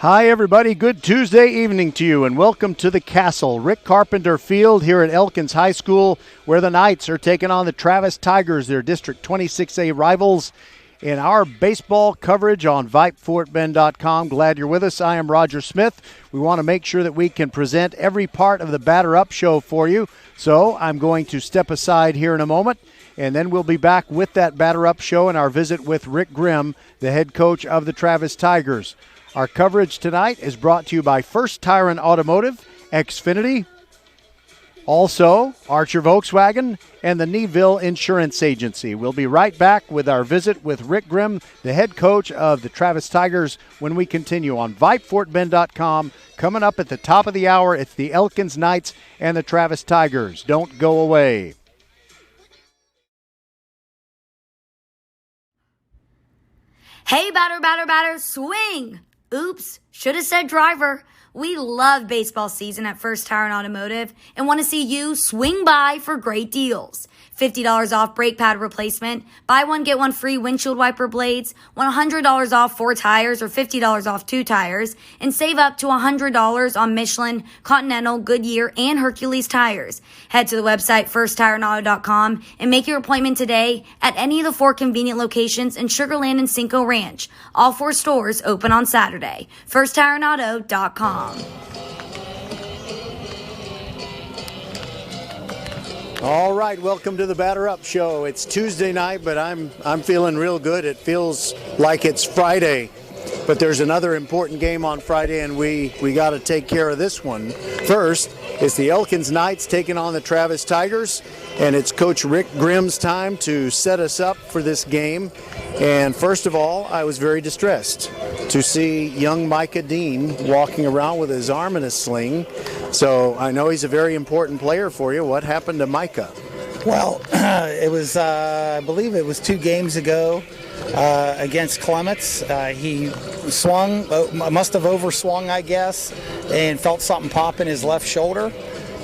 Hi, everybody. Good Tuesday evening to you, and welcome to the Castle, Rick Carpenter Field here at Elkins High School, where the Knights are taking on the Travis Tigers, their District 26A rivals, in our baseball coverage on VypeFortBend.com. Glad you're with us. I am Roger Smith. We want to make sure that we can present every part of the Batter Up show for you, so I'm going to step aside here in a moment, and then we'll be back with that Batter Up show and our visit with Rick Grimm, the head coach of the Travis Tigers. Our coverage tonight is brought to you by First Tire and Automotive, Xfinity, also Archer Volkswagen, and the Neville Insurance Agency. We'll be right back with our visit with Rick Grimm, the head coach of the Travis Tigers, when we continue on VypeFortBend.com. Coming up at the top of the hour, it's the Elkins Knights and the Travis Tigers. Don't go away. Hey, batter, swing! Oops, should have said driver. We love baseball season at First Tire and Automotive and want to see you swing by for great deals. $50 off brake pad replacement, buy one, get one free windshield wiper blades, $100 off 4 tires or $50 off 2 tires, and save up to $100 on Michelin, Continental, Goodyear, and Hercules tires. Head to the website firsttireandauto.com and make your appointment today at any of the 4 convenient locations in Sugar Land and Cinco Ranch. All 4 stores open on Saturday. firsttireandauto.com. All right, welcome to the Batter Up Show. It's Tuesday night, but I'm feeling real good. It feels like it's Friday, but there's another important game on Friday, and we got to take care of this one. First, it's the Elkins Knights taking on the Travis Tigers, and it's Coach Rick Grimm's time to set us up for this game. And first of all, I was very distressed to see young Micah Dean walking around with his arm in a sling. So I know he's a very important player for you. What happened to Micah? Well, it was, I believe it was 2 games ago against Clements. He swung, must have overswung, I guess, and felt something pop in his left shoulder.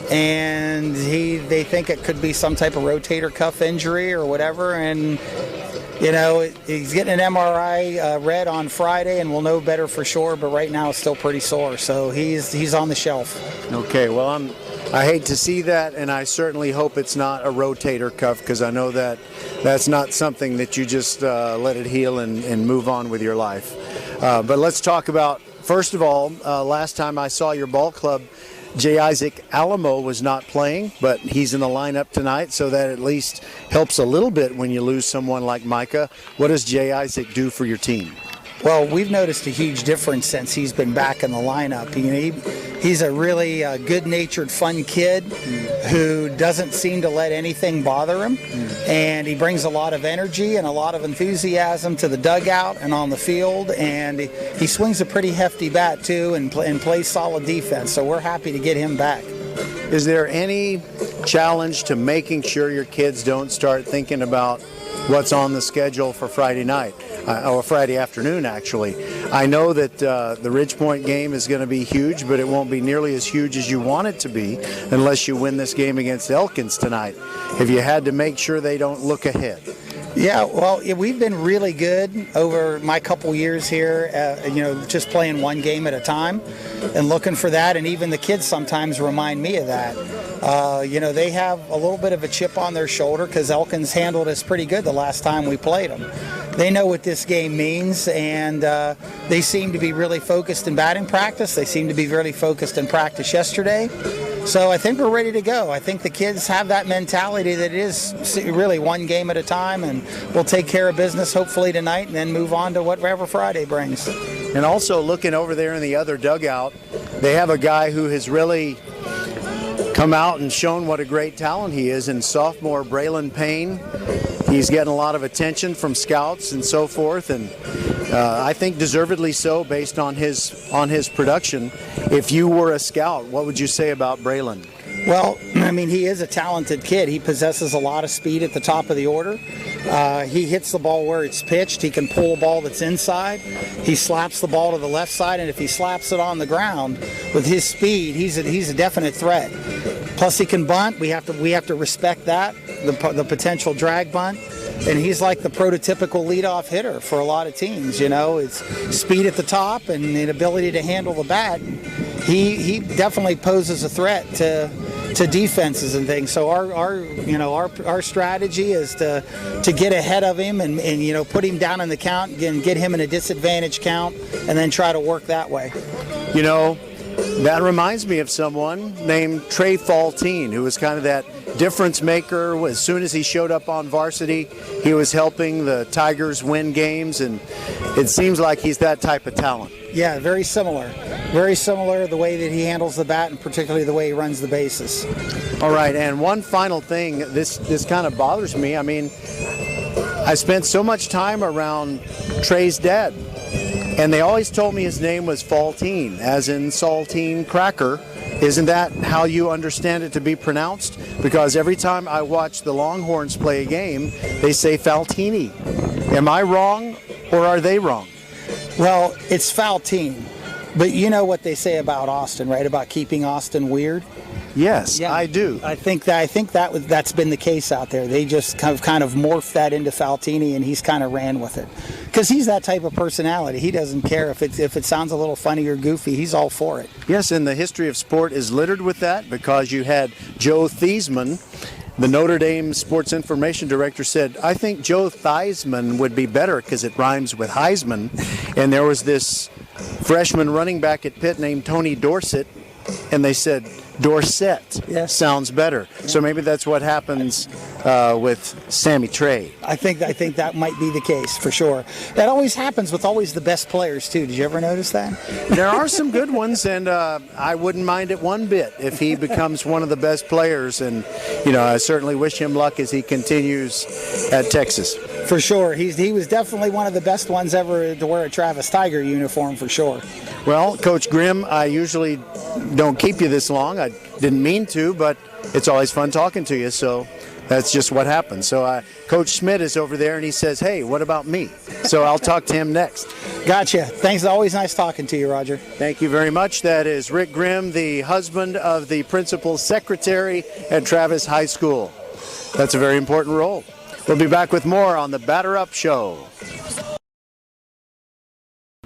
And they think it could be some type of rotator cuff injury or whatever. And you know, he's getting an MRI read on Friday, and we'll know better for sure. But right now, it's still pretty sore, so he's on the shelf. Okay, well, I hate to see that, and I certainly hope it's not a rotator cuff, because I know that that's not something that you just let it heal and move on with your life. But let's talk about, first of all, last time I saw your ball club, J. Isaac Alamo was not playing, but he's in the lineup tonight, so that at least helps a little bit when you lose someone like Micah. What does J. Isaac do for your team? Well, we've noticed a huge difference since he's been back in the lineup. He's a really good-natured, fun kid who doesn't seem to let anything bother him, and he brings a lot of energy and a lot of enthusiasm to the dugout and on the field, and he swings a pretty hefty bat too and plays solid defense, so we're happy to get him back. Is there any challenge to making sure your kids don't start thinking about what's on the schedule for Friday night, or Friday afternoon, actually? I know that the Ridgepoint game is going to be huge, but it won't be nearly as huge as you want it to be unless you win this game against Elkins tonight. Have you had to make sure they don't look ahead? Yeah, well, we've been really good over my couple years here, just playing one game at a time and looking for that. And even the kids sometimes remind me of that. They have a little bit of a chip on their shoulder because Elkins handled us pretty good the last time we played them. They know what this game means, and they seem to be really focused in batting practice. They seem to be really focused in practice yesterday. So I think we're ready to go. I think the kids have that mentality that it is really one game at a time, and we'll take care of business hopefully tonight and then move on to whatever Friday brings. And also looking over there in the other dugout, they have a guy who has really come out and shown what a great talent he is in sophomore Braylon Payne. He's getting a lot of attention from scouts and so forth, and I think deservedly so based on his production. If you were a scout, what would you say about Braylon? Well, I mean, he is a talented kid. He possesses a lot of speed at the top of the order. He hits the ball where it's pitched. He can pull a ball that's inside. He slaps the ball to the left side, and if he slaps it on the ground with his speed, he's a definite threat. Plus, he can bunt. We have to respect that, the potential drag bunt. and he's like the prototypical leadoff hitter for a lot of teams. It's speed at the top and the ability to handle the bat. He definitely poses a threat to defenses and things. So our strategy is to get ahead of him and put him down in the count and get him in a disadvantage count, and then try to work that way. That reminds me of someone named Trey Faltine, who was kind of that difference maker. As soon as he showed up on varsity, he was helping the Tigers win games, and it seems like he's that type of talent. Yeah, very similar. Very similar, the way that he handles the bat, and particularly the way he runs the bases. All right, and one final thing, this kind of bothers me. I mean, I spent so much time around Trey's dad, and they always told me his name was Faltine, as in saltine cracker. Isn't that how you understand it to be pronounced? Because every time I watch the Longhorns play a game, they say Faltini. Am I wrong, or are they wrong? Well, it's Faltine. But you know what they say about Austin, right? About keeping Austin weird? Yes, yeah, I do. I think that's been the case out there. They just kind of morphed that into Faltini, and he's kind of ran with it. Because he's that type of personality. He doesn't care if it sounds a little funny or goofy. He's all for it. Yes, and the history of sport is littered with that, because you had Joe Theismann, the Notre Dame sports information director, said, I think Joe Theismann would be better because it rhymes with Heisman. And there was this freshman running back at Pitt named Tony Dorsett, and they said Dorsett sounds better. So maybe that's what happens with Sammy Trey. I think that might be the case for sure. That always happens with always the best players too. Did you ever notice that? There are some good ones, and I wouldn't mind it one bit if he becomes one of the best players. And I certainly wish him luck as he continues at Texas. For sure. He was definitely one of the best ones ever to wear a Travis Tiger uniform, for sure. Well, Coach Grimm, I usually don't keep you this long. I didn't mean to, but it's always fun talking to you, so that's just what happens. So Coach Schmidt is over there, and he says, hey, what about me? So I'll talk to him next. Gotcha. Thanks. Always nice talking to you, Roger. Thank you very much. That is Rick Grimm, the husband of the principal's secretary at Travis High School. That's a very important role. We'll be back with more on the Batter Up Show.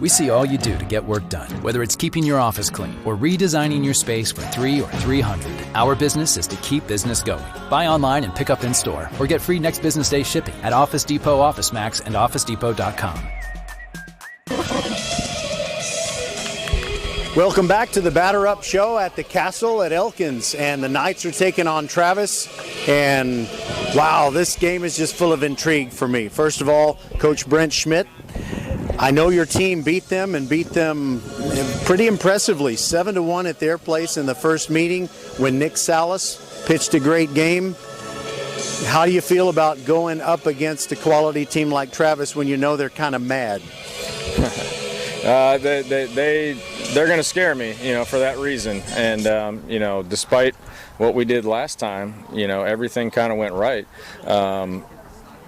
We see all you do to get work done, whether it's keeping your office clean or redesigning your space for 3 or 300. Our business is to keep business going. Buy online and pick up in store, or get free next business day shipping at Office Depot, OfficeMax, and OfficeDepot.com. Welcome back to the Batter Up Show at the Castle at Elkins, and the Knights are taking on Travis, and wow, this game is just full of intrigue for me. First of all, Coach Brent Schmidt, I know your team beat them pretty impressively, 7-1 at their place in the first meeting when Nick Salas pitched a great game. How do you feel about going up against a quality team like Travis when you know they're kind of mad? They're going to scare me, for that reason. And, despite what we did last time, everything kind of went right.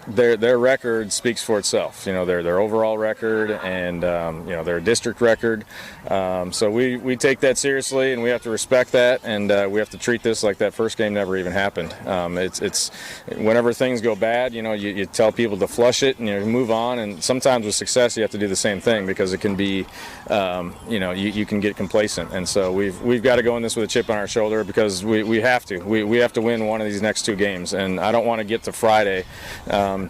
Their record speaks for itself. Their overall record and their district record. So we take that seriously, and we have to respect that, and we have to treat this like that first game never even happened. It's whenever things go bad, you tell people to flush it and you move on. And sometimes with success, you have to do the same thing, because it can be, you can get complacent. And so we've got to go in this with a chip on our shoulder, because we have to. We have to win one of these next 2 games, and I don't want to get to Friday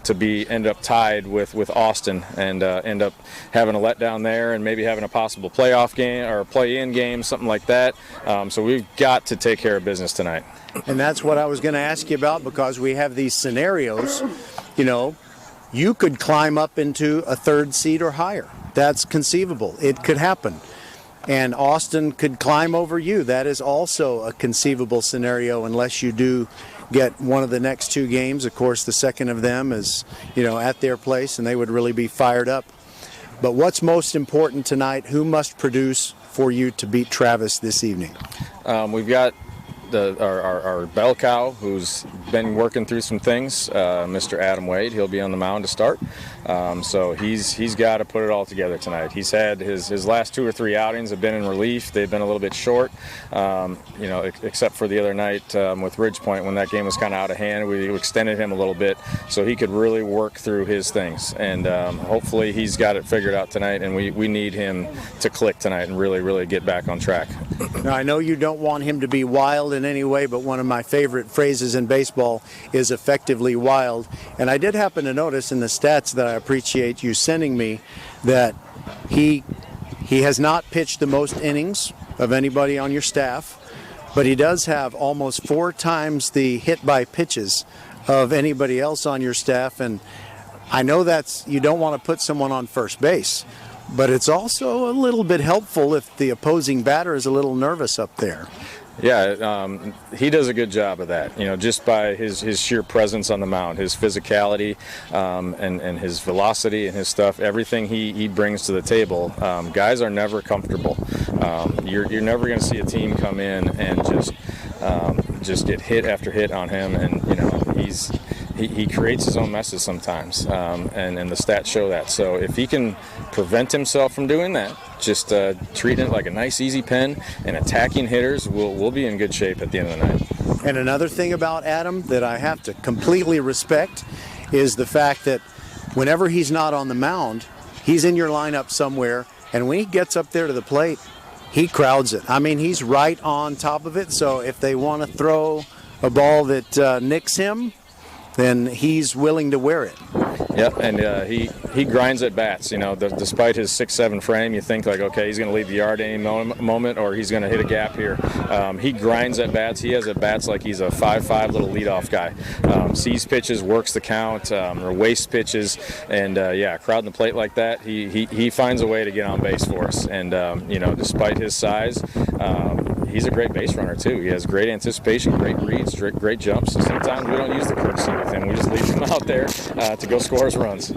to end up tied with Austin and end up having a letdown there and maybe having a possible playoff game or a play-in game, something like that. So we've got to take care of business tonight. And that's what I was going to ask you about, because we have these scenarios. You could climb up into a 3rd seed or higher. That's conceivable. It could happen. And Austin could climb over you. That is also a conceivable scenario, unless you do get one of the next 2 games. Of course, the second of them is, at their place, and they would really be fired up. But what's most important tonight? Who must produce for you to beat Travis this evening? We've got our bell cow, who's been working through some things, Mr. Adam Wade. He'll be on the mound to start. So he's got to put it all together tonight. He's had his last 2 or 3 outings have been in relief. They've been a little bit short, except for the other night with Ridgepoint when that game was kind of out of hand. We extended him a little bit so he could really work through his things. And hopefully he's got it figured out tonight, and we need him to click tonight and really, really get back on track. Now, I know you don't want him to be wild in any way, but one of my favorite phrases in baseball is effectively wild. And I did happen to notice in the stats that I appreciate you sending me that he has not pitched the most innings of anybody on your staff, but he does have almost 4 times the hit by pitches of anybody else on your staff. And I know you don't want to put someone on first base, but it's also a little bit helpful if the opposing batter is a little nervous up there. Yeah, he does a good job of that, just by his sheer presence on the mound, his physicality, and his velocity and his stuff, everything he brings to the table. Guys are never comfortable. You're never going to see a team come in and just get hit after hit on him, and he creates his own messes sometimes, and the stats show that. So if he can prevent himself from doing that, just treating it like a nice easy pen and attacking hitters, we'll be in good shape at the end of the night. And another thing about Adam that I have to completely respect is the fact that whenever he's not on the mound, he's in your lineup somewhere, and when he gets up there to the plate, he crowds it. I mean, he's right on top of it, so if they want to throw a ball that nicks him, then he's willing to wear it. Yep, and he grinds at bats. Despite his 6'7" frame, you think like, okay, he's going to leave the yard any moment, or he's going to hit a gap here. He grinds at bats. He has at bats like he's a 5'5" little leadoff guy. Sees pitches, works the count, or wastes pitches, and crowding the plate like that, he finds a way to get on base for us. And despite his size, he's a great base runner too. He has great anticipation, great reads, great jumps. So sometimes we don't use the courtesy with him. We just leave him out there to go score his runs.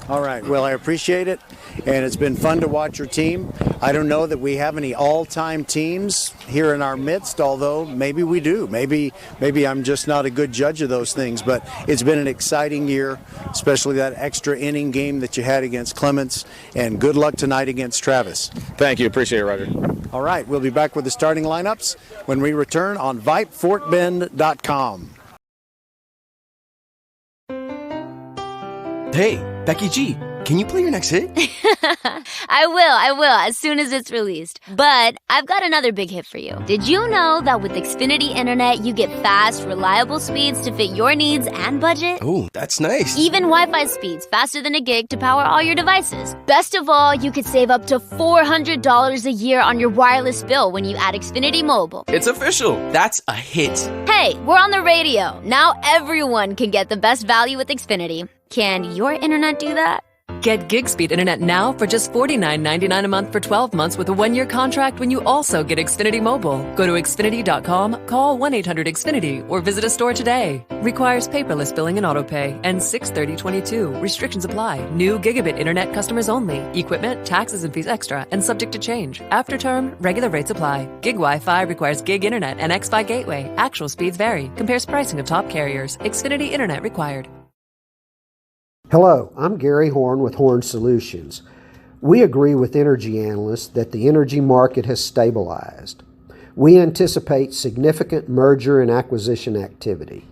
All right. Well, I appreciate it, and it's been fun to watch your team. I don't know that we have any all-time teams here in our midst, although maybe we do. Maybe I'm just not a good judge of those things, but it's been an exciting year, especially that extra inning game that you had against Clements, and good luck tonight against Travis. Thank you. Appreciate it, Roger. All right. We'll be back with the starting lineups when we return on VypeFortBend.com. Hey, Becky G, can you play your next hit? I will, as soon as it's released. But I've got another big hit for you. Did you know that with Xfinity Internet, you get fast, reliable speeds to fit your needs and budget? Oh, that's nice. Even Wi-Fi speeds faster than a gig to power all your devices. Best of all, you could save up to $400 a year on your wireless bill when you add Xfinity Mobile. It's official. That's a hit. Hey, we're on the radio. Now everyone can get the best value with Xfinity. Can your internet do that? Get gig speed internet now for just $49.99 a month for 12 months with a 1-year contract when you also get Xfinity Mobile. Go to Xfinity.com, call 1-800-XFINITY, or visit a store today. Requires paperless billing and autopay. And 6/30/22. Restrictions apply. New gigabit internet customers only. Equipment, taxes, and fees extra and subject to change. After term, regular rates apply. Gig Wi-Fi requires gig internet and X-Fi gateway. Actual speeds vary. Compares pricing of top carriers. Xfinity Internet required. Hello, I'm Gary Horn with Horn Solutions. We agree with energy analysts that the energy market has stabilized. We anticipate significant merger and acquisition activity.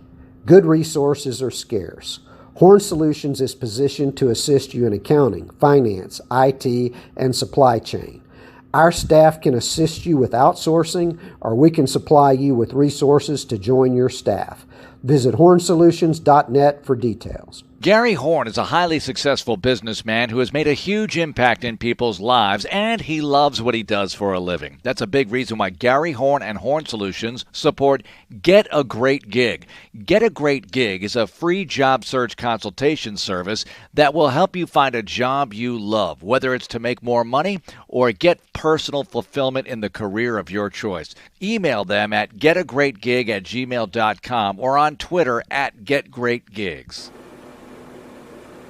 Good resources are scarce. Horn Solutions is positioned to assist you in accounting, finance, IT, and supply chain. Our staff can assist you with outsourcing, or we can supply you with resources to join your staff. Visit hornsolutions.net for details. Gary Horn is a highly successful businessman who has made a huge impact in people's lives, and he loves what he does for a living. That's a big reason why Gary Horn and Horn Solutions support Get a Great Gig. Get a Great Gig is a free job search consultation service that will help you find a job you love, whether it's to make more money or get personal fulfillment in the career of your choice. Email them at getagreatgig@gmail.com or on Twitter at getgreatgigs.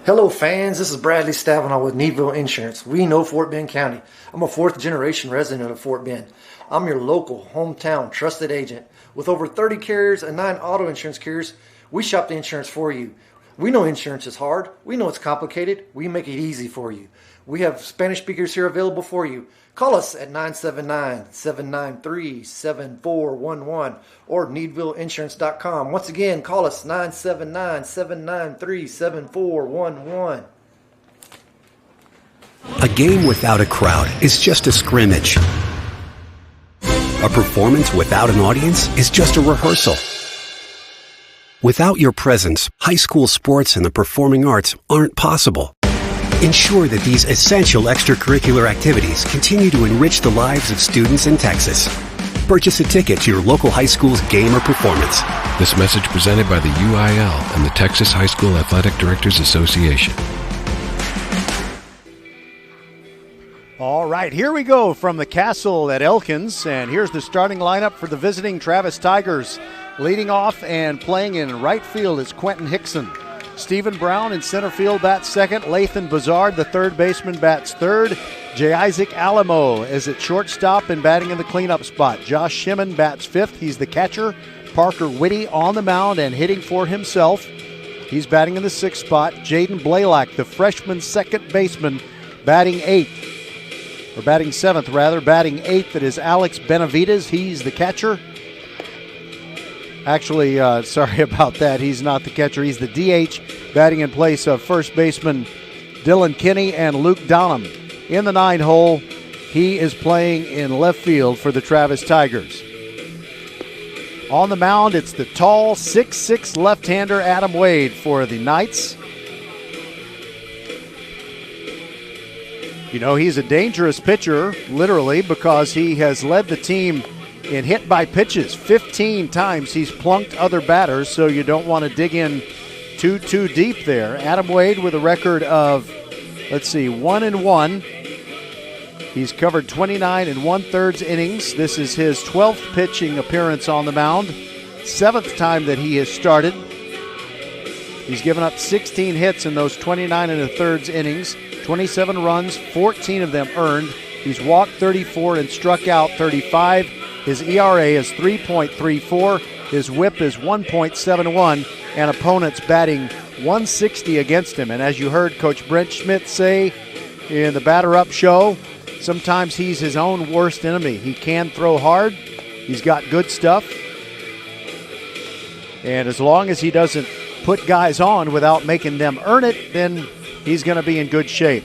Hello fans, this is Bradley Stavanaugh with Needville Insurance. We know Fort Bend County. I'm a 4th generation resident of Fort Bend. I'm your local, hometown, trusted agent. With over 30 carriers and 9 auto insurance carriers, we shop the insurance for you. We know insurance is hard. We know it's complicated. We make it easy for you. We have Spanish speakers here available for you. Call us at 979-793-7411 or needvilleinsurance.com. Once again, call us 979-793-7411. A game without a crowd is just a scrimmage. A performance without an audience is just a rehearsal. Without your presence, high school sports and the performing arts aren't possible. Ensure that these essential extracurricular activities continue to enrich the lives of students in Texas. Purchase a ticket to your local high school's game or performance. This message presented by the UIL and the Texas High School Athletic Directors Association. All right, here we go from the Castle at Elkins, and here's the starting lineup for the visiting Travis Tigers. Leading off and playing in right field is Quentin Hickson. Stephen Brown in center field bats second. Lathan Bazard, the third baseman, bats third. J. Isaac Alamo is at shortstop and batting in the cleanup spot. Josh Shimon bats fifth. He's the catcher. Parker Whitty on the mound and hitting for himself. He's batting in the sixth spot. Jaden Blaylock, the freshman second baseman, batting eighth. Or batting seventh, rather. Batting eighth, that is Alex Benavides. He's the catcher. Actually, sorry about that. He's not the catcher. He's the DH, batting in place of first baseman Dylan Kinney and Luke Donham. In the 9-hole, he is playing in left field for the Travis Tigers. On the mound, it's the tall 6'6" left-hander Adam Wade for the Knights. You know, he's a dangerous pitcher, literally, because he has led the team in hit by pitches. 15 times he's plunked other batters, so you don't want to dig in too deep there. Adam Wade with a record of, 1-1. He's covered 29 1/3 innings. This is his 12th pitching appearance on the mound, 7th time that he has started. He's given up 16 hits in those 29 1/3 innings. 27 runs, 14 of them earned. He's walked 34 and struck out 35. His ERA is 3.34. His whip is 1.71, and opponents batting 160 against him. And as you heard Coach Brent Schmidt say in the Batter Up show, sometimes he's his own worst enemy. He can throw hard. He's got good stuff. And as long as he doesn't put guys on without making them earn it, then he's going to be in good shape.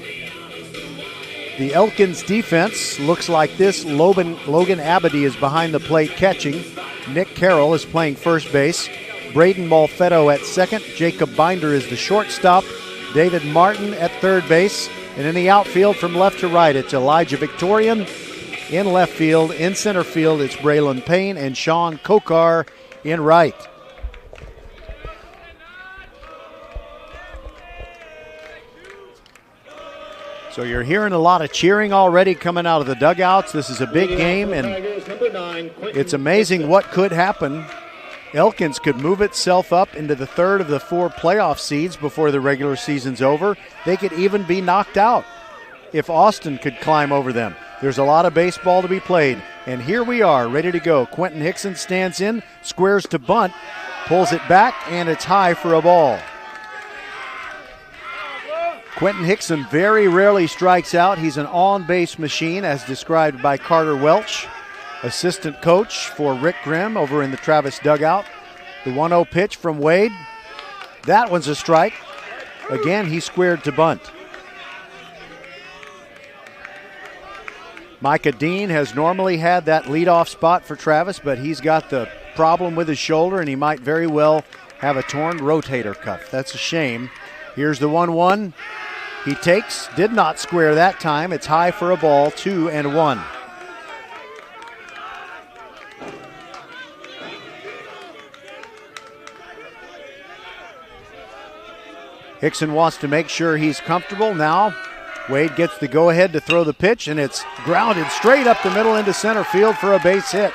The Elkins defense looks like this. Logan Abedy is behind the plate catching. Nick Carroll is playing first base. Braden Malfetto at second. Jacob Binder is the shortstop. David Martin at third base. And in the outfield from left to right, it's Elijah Victorian. In left field, in center field, it's Braylon Payne and Sean Kokar in right. So you're hearing a lot of cheering already coming out of the dugouts. This is a big game, and it's amazing what could happen. Elkins could move itself up into the third of the 4 playoff seeds before the regular season's over. They could even be knocked out if Austin could climb over them. There's a lot of baseball to be played, and here we are, ready to go. Quentin Hickson stands in, squares to bunt, pulls it back, and it's high for a ball. Quentin Hickson very rarely strikes out. He's an on-base machine, as described by Carter Welch, assistant coach for Rick Grimm over in the Travis dugout. The 1-0 pitch from Wade. That one's a strike. Again, he squared to bunt. Micah Dean has normally had that leadoff spot for Travis, but he's got the problem with his shoulder, and he might very well have a torn rotator cuff. That's a shame. Here's the 1-1. He takes, did not square that time. It's high for a ball, 2-1. Hickson wants to make sure he's comfortable now. Wade gets the go-ahead to throw the pitch, and it's grounded straight up the middle into center field for a base hit.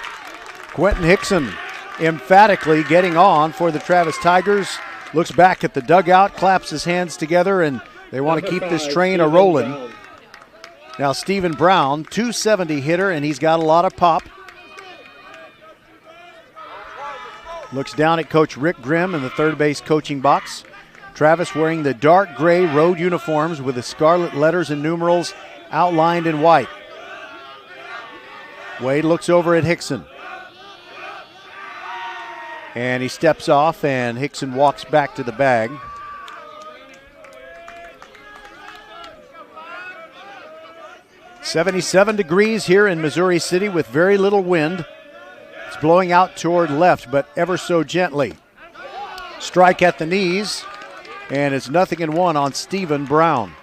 Quentin Hickson emphatically getting on for the Travis Tigers. Looks back at the dugout, claps his hands together, and they want to keep this train a-rolling. Now Stephen Brown, 270 hitter, and he's got a lot of pop. Looks down at Coach Rick Grimm in the third base coaching box. Travis wearing the dark gray road uniforms with the scarlet letters and numerals outlined in white. Wade looks over at Hickson. And he steps off, and Hickson walks back to the bag. "77 degrees here in Missouri City with very little wind. It's blowing out toward left, but ever so gently. Strike at the knees, and it's 0-1 on Stephen Brown."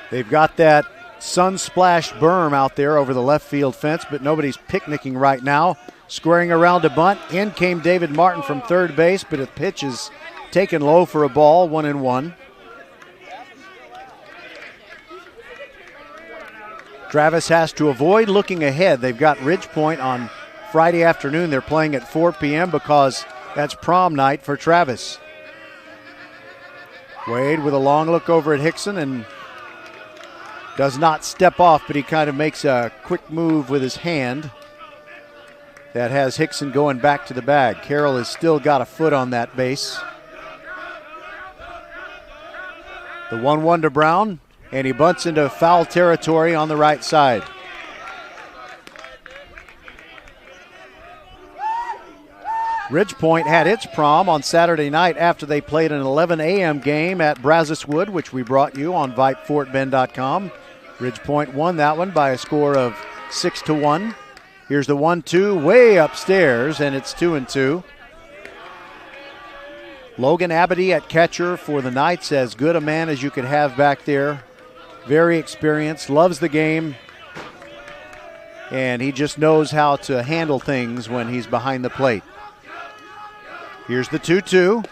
They've got that sun-splashed berm out there over the left field fence, but nobody's picnicking right now. Squaring around a bunt. In came David Martin from third base, but the pitch is taken low for a ball, 1-1. Travis has to avoid looking ahead. They've got Ridge Point on Friday afternoon. They're playing at 4 p.m. because that's prom night for Travis. Wade with a long look over at Hickson and does not step off, but he kind of makes a quick move with his hand that has Hickson going back to the bag. Carroll has still got a foot on that base. The 1-1 to Brown, and he bunts into foul territory on the right side. Ridgepoint had its prom on Saturday night after they played an 11 a.m. game at Brazos Wood, which we brought you on VypeFortBend.com. Ridgepoint won that one by a score of 6-1. Here's the 1-2 way upstairs, and it's 2-2. Logan Abity at catcher for the Knights, as good a man as you could have back there. Very experienced, loves the game, and he just knows how to handle things when he's behind the plate. Here's the 2-2.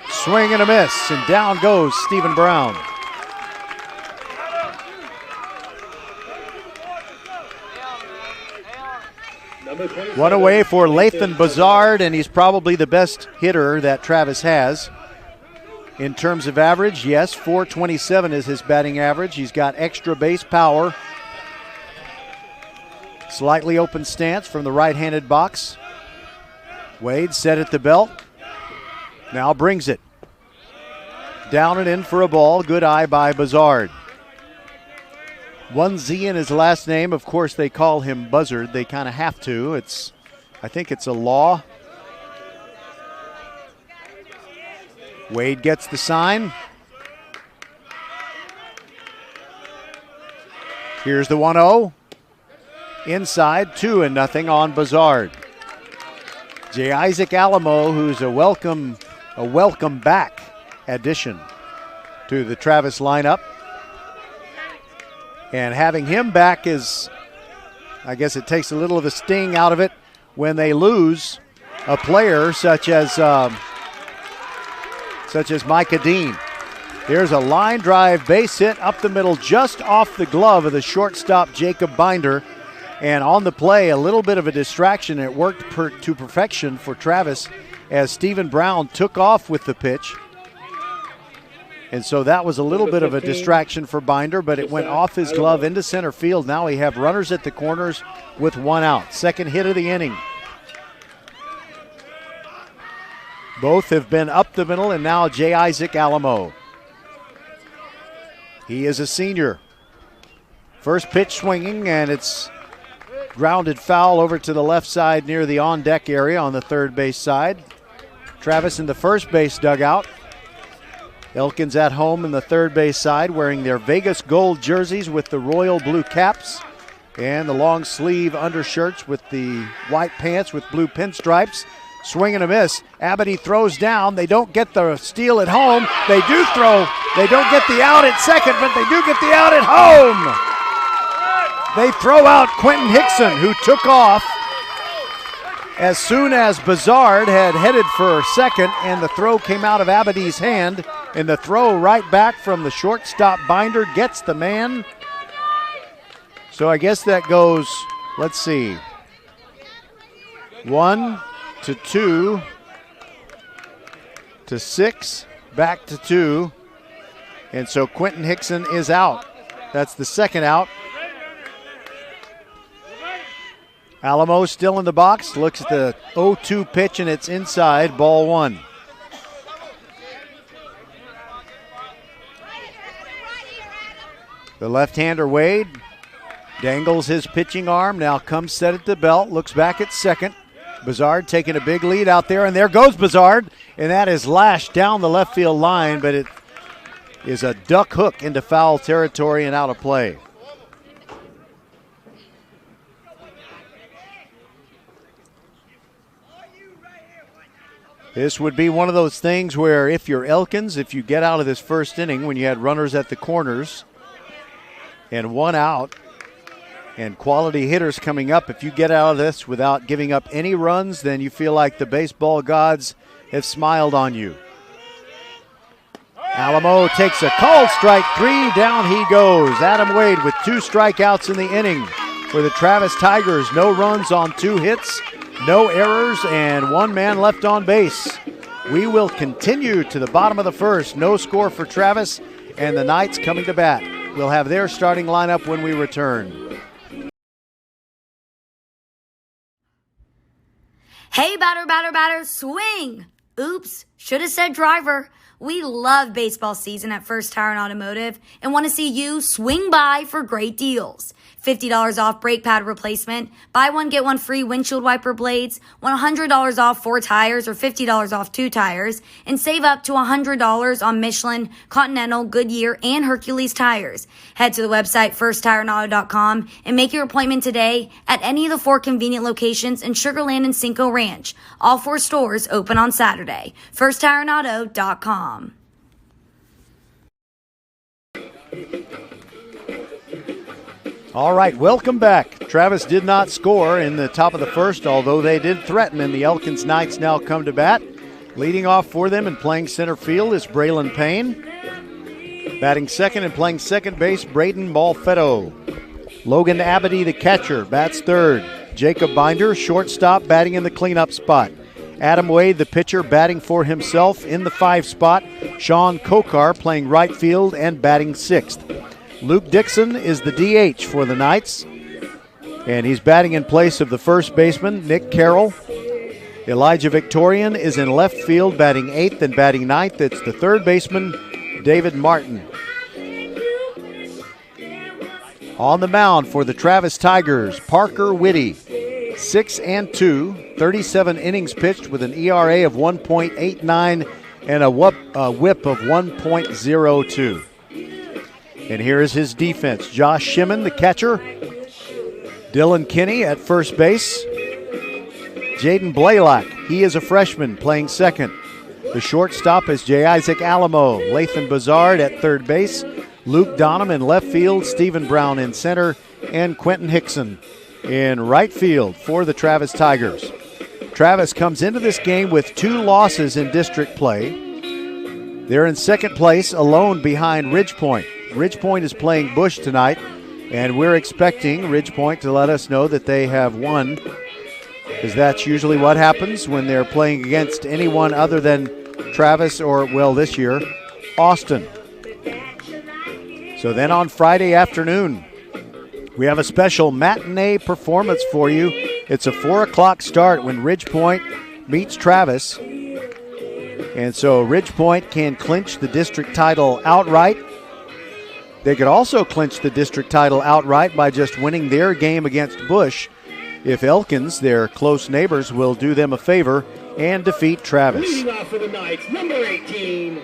Swing and a miss, and down goes Stephen Brown. One away for Lathan Bazard, and he's probably the best hitter that Travis has. In terms of average, yes, .427 is his batting average. He's got extra base power. Slightly open stance from the right-handed box. Wade set at the belt. Now brings it. Down and in for a ball. Good eye by Bazard. One Z in his last name. Of course, they call him Buzzard. They kind of have to. I think it's a law. Wade gets the sign. Here's the 1-0. Inside, 2-0 on Bazard. J. Isaac Alamo, who's a welcome back addition to the Travis lineup. And having him back is, I guess it takes a little of the sting out of it when they lose a player such as Micah Dean. Here's a line drive base hit up the middle just off the glove of the shortstop Jacob Binder. And on the play, a little bit of a distraction. It worked to perfection for Travis as Stephen Brown took off with the pitch. And so that was a little bit of a distraction for Binder, but it went off his glove into center field. Now we have runners at the corners with one out. Second hit of the inning. Both have been up the middle, and now J. Isaac Alamo. He is a senior. First pitch swinging, and it's grounded foul over to the left side near the on-deck area on the third base side. Travis in the first base dugout. Elkins at home in the third base side wearing their Vegas gold jerseys with the royal blue caps and the long sleeve undershirts with the white pants with blue pinstripes. Swing and a miss. Abity throws down. They don't get the steal at home. They do throw. They don't get the out at second, but they do get the out at home. They throw out Quentin Hickson, who took off as soon as Bazard had headed for second, and the throw came out of Abity's hand. And the throw right back from the shortstop Binder gets the man. So I guess that goes, let's see, 1 to 2 to 6, back to 2. And so Quentin Hickson is out. That's the second out. Alamo still in the box, looks at the 0-2 pitch, and it's inside, ball one. The left-hander Wade dangles his pitching arm, now comes set at the belt, looks back at second. Bizard taking a big lead out there, and there goes Bizard, and that is lashed down the left field line, but it is a duck hook into foul territory and out of play. This would be one of those things where if you're Elkins, if you get out of this first inning when you had runners at the corners and one out and quality hitters coming up, if you get out of this without giving up any runs, then you feel like the baseball gods have smiled on you. Alamo takes a called strike three, down he goes. Adam Wade with 2 strikeouts in the inning for the Travis Tigers. No runs on 2 hits, no errors, and 1 man left on base. We will continue to the bottom of the first. No score for Travis, and the Knights coming to bat. We'll have their starting lineup when we return. Hey, batter, swing! Oops, should have said driver. We love baseball season at First Tire and Automotive and want to see you swing by for great deals. $50 off brake pad replacement, buy one, get one free windshield wiper blades, $100 off 4 tires or $50 off 2 tires, and save up to $100 on Michelin, Continental, Goodyear, and Hercules tires. Head to the website firsttireandauto.com and make your appointment today at any of the 4 convenient locations in Sugar Land and Cinco Ranch. All 4 stores open on Saturday. firsttireandauto.com. All right, welcome back. Travis did not score in the top of the first, although they did threaten, and the Elkins Knights now come to bat. Leading off for them and playing center field is Braylon Payne. Batting second and playing second base, Braden Malfetto. Logan Abedy, the catcher, bats third. Jacob Binder, shortstop, batting in the cleanup spot. Adam Wade, the pitcher, batting for himself in the 5 spot. Sean Kokar playing right field and batting 6th. Luke Dixon is the DH for the Knights, and he's batting in place of the first baseman, Nick Carroll. Elijah Victorian is in left field, batting 8th and batting 9th. It's the third baseman, David Martin. On the mound for the Travis Tigers, Parker Whitty, 6-2, 37 innings pitched with an ERA of 1.89 and a whip of 1.02. And here is his defense. Josh Shimon, the catcher. Dylan Kinney at first base. Jaden Blaylock, he is a freshman, playing second. The shortstop is J. Isaac Alamo. Lathan Bizard at third base. Luke Donham in left field. Stephen Brown in center. And Quentin Hickson in right field for the Travis Tigers. Travis comes into this game with 2 losses in district play. They're in second place, alone behind Ridgepoint. Ridgepoint is playing Bush tonight, and we're expecting Ridgepoint to let us know that they have won, because that's usually what happens when they're playing against anyone other than Travis or, well, this year, Austin. So then on Friday afternoon, we have a special matinee performance for you. It's a 4 o'clock start when Ridgepoint meets Travis. And so Ridgepoint can clinch the district title outright. They could also clinch the district title outright by just winning their game against Bush if Elkins, their close neighbors, will do them a favor and defeat Travis. Leading off for the Knights, number 18,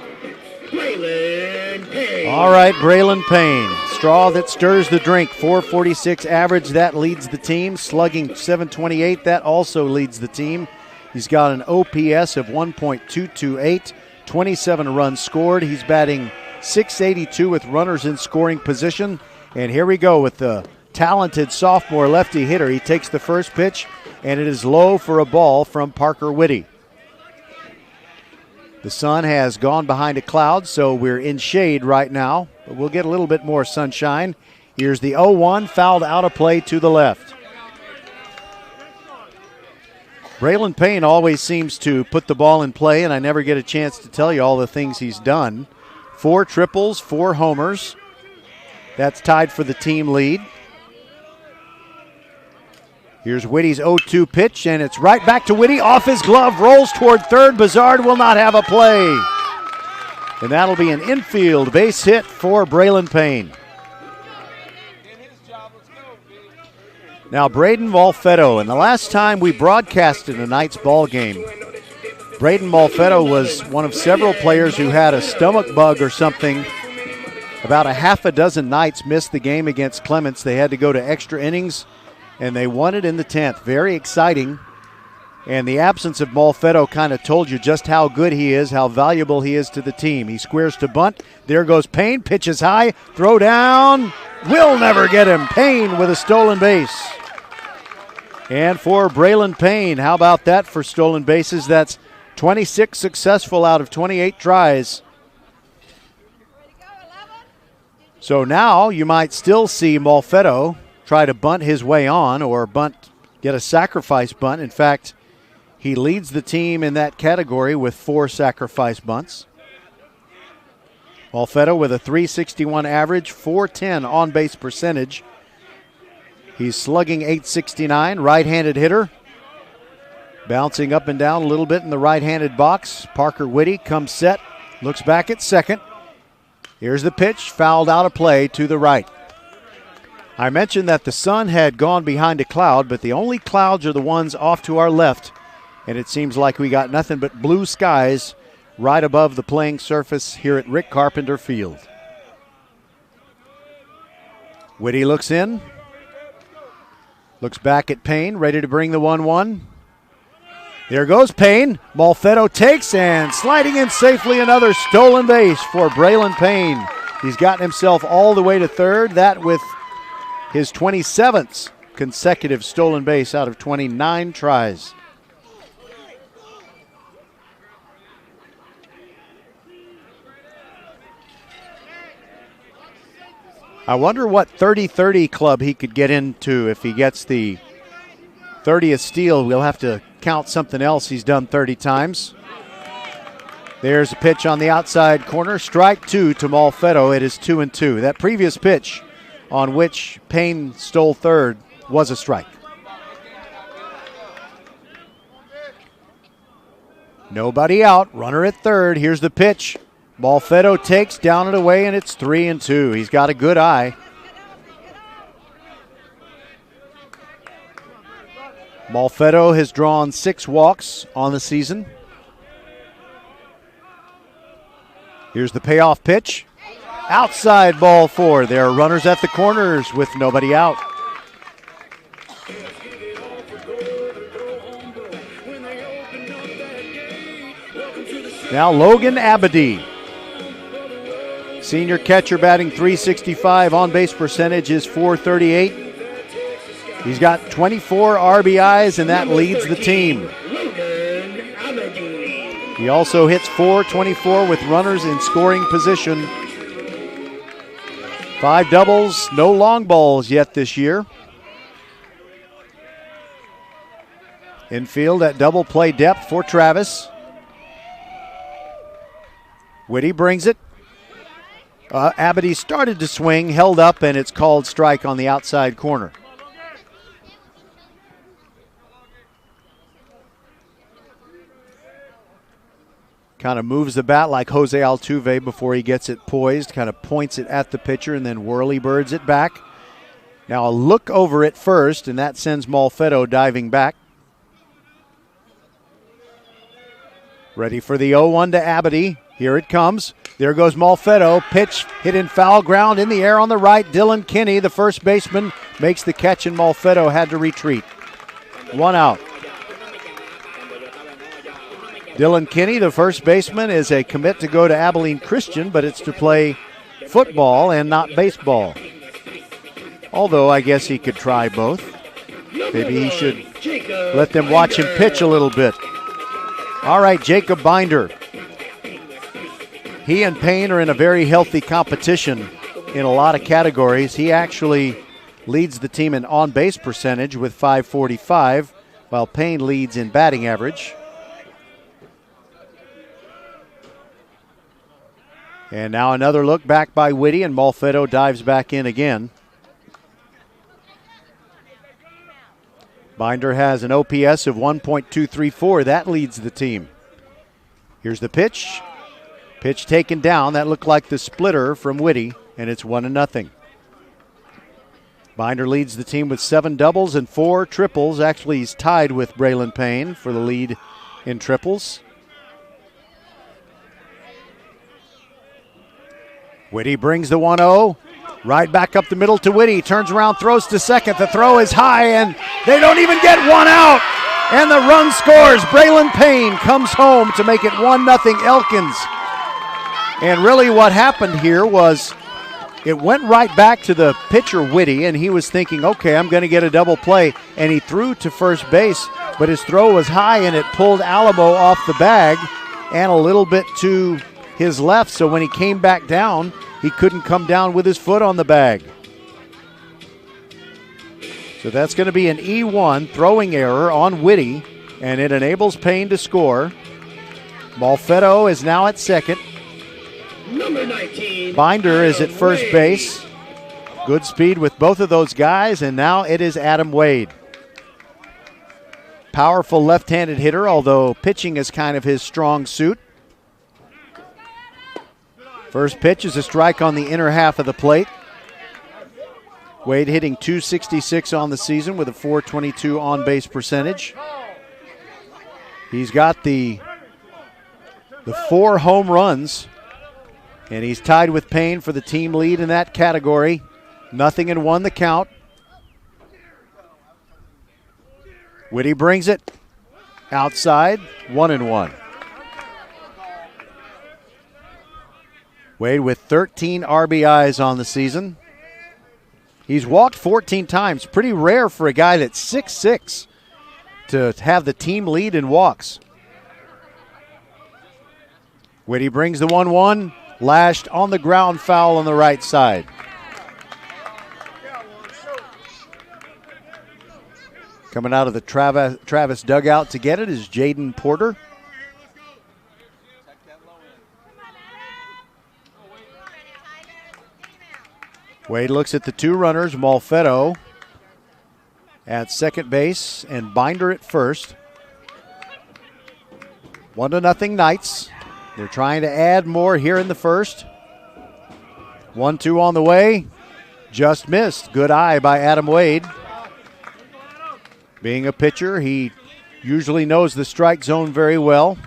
Braylon Payne. All right, Braylon Payne. Straw that stirs the drink. 446 average, that leads the team. Slugging 728, that also leads the team. He's got an OPS of 1.228, 27 runs scored. He's batting .682 with runners in scoring position. And here we go with the talented sophomore lefty hitter. He takes the first pitch, and it is low for a ball from Parker Whitty. The sun has gone behind a cloud, so we're in shade right now, but we'll get a little bit more sunshine. Here's the 0-1, fouled out of play to the left. Braylon Payne always seems to put the ball in play, and I never get a chance to tell you all the things he's done. 4 triples, 4 homers. That's tied for the team lead. Here's Whitty's 0-2 pitch, and it's right back to Whitty. Off his glove, rolls toward third. Bazard will not have a play. And that'll be an infield base hit for Braylon Payne. Now, Braden Malfetto, and the last time we broadcasted a Knights ball game, Braden Malfetto was one of several players who had a stomach bug or something. About a half a dozen Knights missed the game against Clements. They had to go to extra innings, and they won it in the 10th. Very exciting. And the absence of Malfetto kind of told you just how good he is, how valuable he is to the team. He squares to bunt. There goes Payne. Pitches high. Throw down. Will never get him. Payne with a stolen base. And for Braylon Payne, how about that for stolen bases? That's 26 successful out of 28 tries. So now you might still see Malfetto try to bunt his way on or get a sacrifice bunt. In fact, he leads the team in that category with 4 sacrifice bunts. Malfetto with a .361 average, .410 on-base percentage. He's slugging .869, right-handed hitter. Bouncing up and down a little bit in the right-handed box. Parker Whitty comes set, looks back at second. Here's the pitch, fouled out of play to the right. I mentioned that the sun had gone behind a cloud, but the only clouds are the ones off to our left, and it seems like we got nothing but blue skies right above the playing surface here at Rick Carpenter Field. Whitty looks in, looks back at Payne, ready to bring the 1-1. There goes Payne. Malfetto takes, and sliding in safely, another stolen base for Braylon Payne. He's gotten himself all the way to third, that with his 27th consecutive stolen base out of 29 tries. I wonder what 30-30 club he could get into if he gets the 30th steal. We'll have to count something else he's done 30 times. There's a pitch on the outside corner. Strike 2 to Malfetto. It is 2-2. That previous pitch on which Payne stole third was a strike. Nobody out. Runner at third. Here's the pitch. Malfetto takes, down and away, and it's 3-2. He's got a good eye. Malfetto has drawn 6 walks on the season. Here's the payoff pitch. Outside ball 4. There are runners at the corners with nobody out. Now Logan Abadie. Senior catcher batting .365. On-base percentage is .438. He's got 24 RBIs, and that leads the team. He also hits .424 with runners in scoring position. 5 doubles, no long balls yet this year. Infield at double play depth for Travis. Whitty brings it. Abadie started to swing, held up, and it's called strike on the outside corner. Kind of moves the bat like Jose Altuve before he gets it poised, kind of points it at the pitcher and then whirly birds it back. Now a look over it first, and that sends Malfetto diving back. Ready for the 0-1 to Abadie. Here it comes. There goes Malfetto. Pitch hit in foul ground in the air on the right. Dylan Kinney, the first baseman, makes the catch, and Malfetto had to retreat. 1 out. Dylan Kinney, the first baseman, is a commit to go to Abilene Christian, but it's to play football and not baseball. Although I guess he could try both. Maybe he should let them watch him pitch a little bit. All right, Jacob Binder. He and Payne are in a very healthy competition in a lot of categories. He actually leads the team in on-base percentage with .545, while Payne leads in batting average. And now another look back by Whitty, and Malfetto dives back in again. Binder has an OPS of 1.234. That leads the team. Here's the pitch. Pitch taken down. That looked like the splitter from Whitty, and it's 1-0. Binder leads the team with 7 doubles and 4 triples. Actually, he's tied with Braylon Payne for the lead in triples. Whitty brings the 1-0. Right back up the middle to Whitty. Turns around, throws to second. The throw is high, and they don't even get one out. And the run scores. Braylon Payne comes home to make it 1-0 Elkins. And really what happened here was it went right back to the pitcher, Whitty, and he was thinking, okay, I'm going to get a double play. And he threw to first base, but his throw was high, and it pulled Alamo off the bag and a little bit to his left. So when he came back down, he couldn't come down with his foot on the bag. So that's going to be an E1 throwing error on Whitty, and it enables Payne to score. Malfetto is now at second. Number 19. Binder is at first base. Good speed with both of those guys, and now it is Adam Wade. Powerful left-handed hitter, although pitching is kind of his strong suit. First pitch is a strike on the inner half of the plate. Wade hitting .266 on the season with a .422 on-base percentage. He's got the 4 home runs, and he's tied with Payne for the team lead in that category. 0-1 the count. Whitty brings it outside, 1-1. Wade with 13 RBIs on the season. He's walked 14 times. Pretty rare for a guy that's 6'6" to have the team lead in walks. Whitty brings the 1-1, lashed on the ground foul on the right side. Coming out of the Travis dugout to get it is Jaden Porter. Wade looks at the 2 runners, Malfetto at second base and Binder at first. 1-0 Knights. They're trying to add more here in the first. 1-2 on the way. Just missed. Good eye by Adam Wade. Being a pitcher, he usually knows the strike zone very well.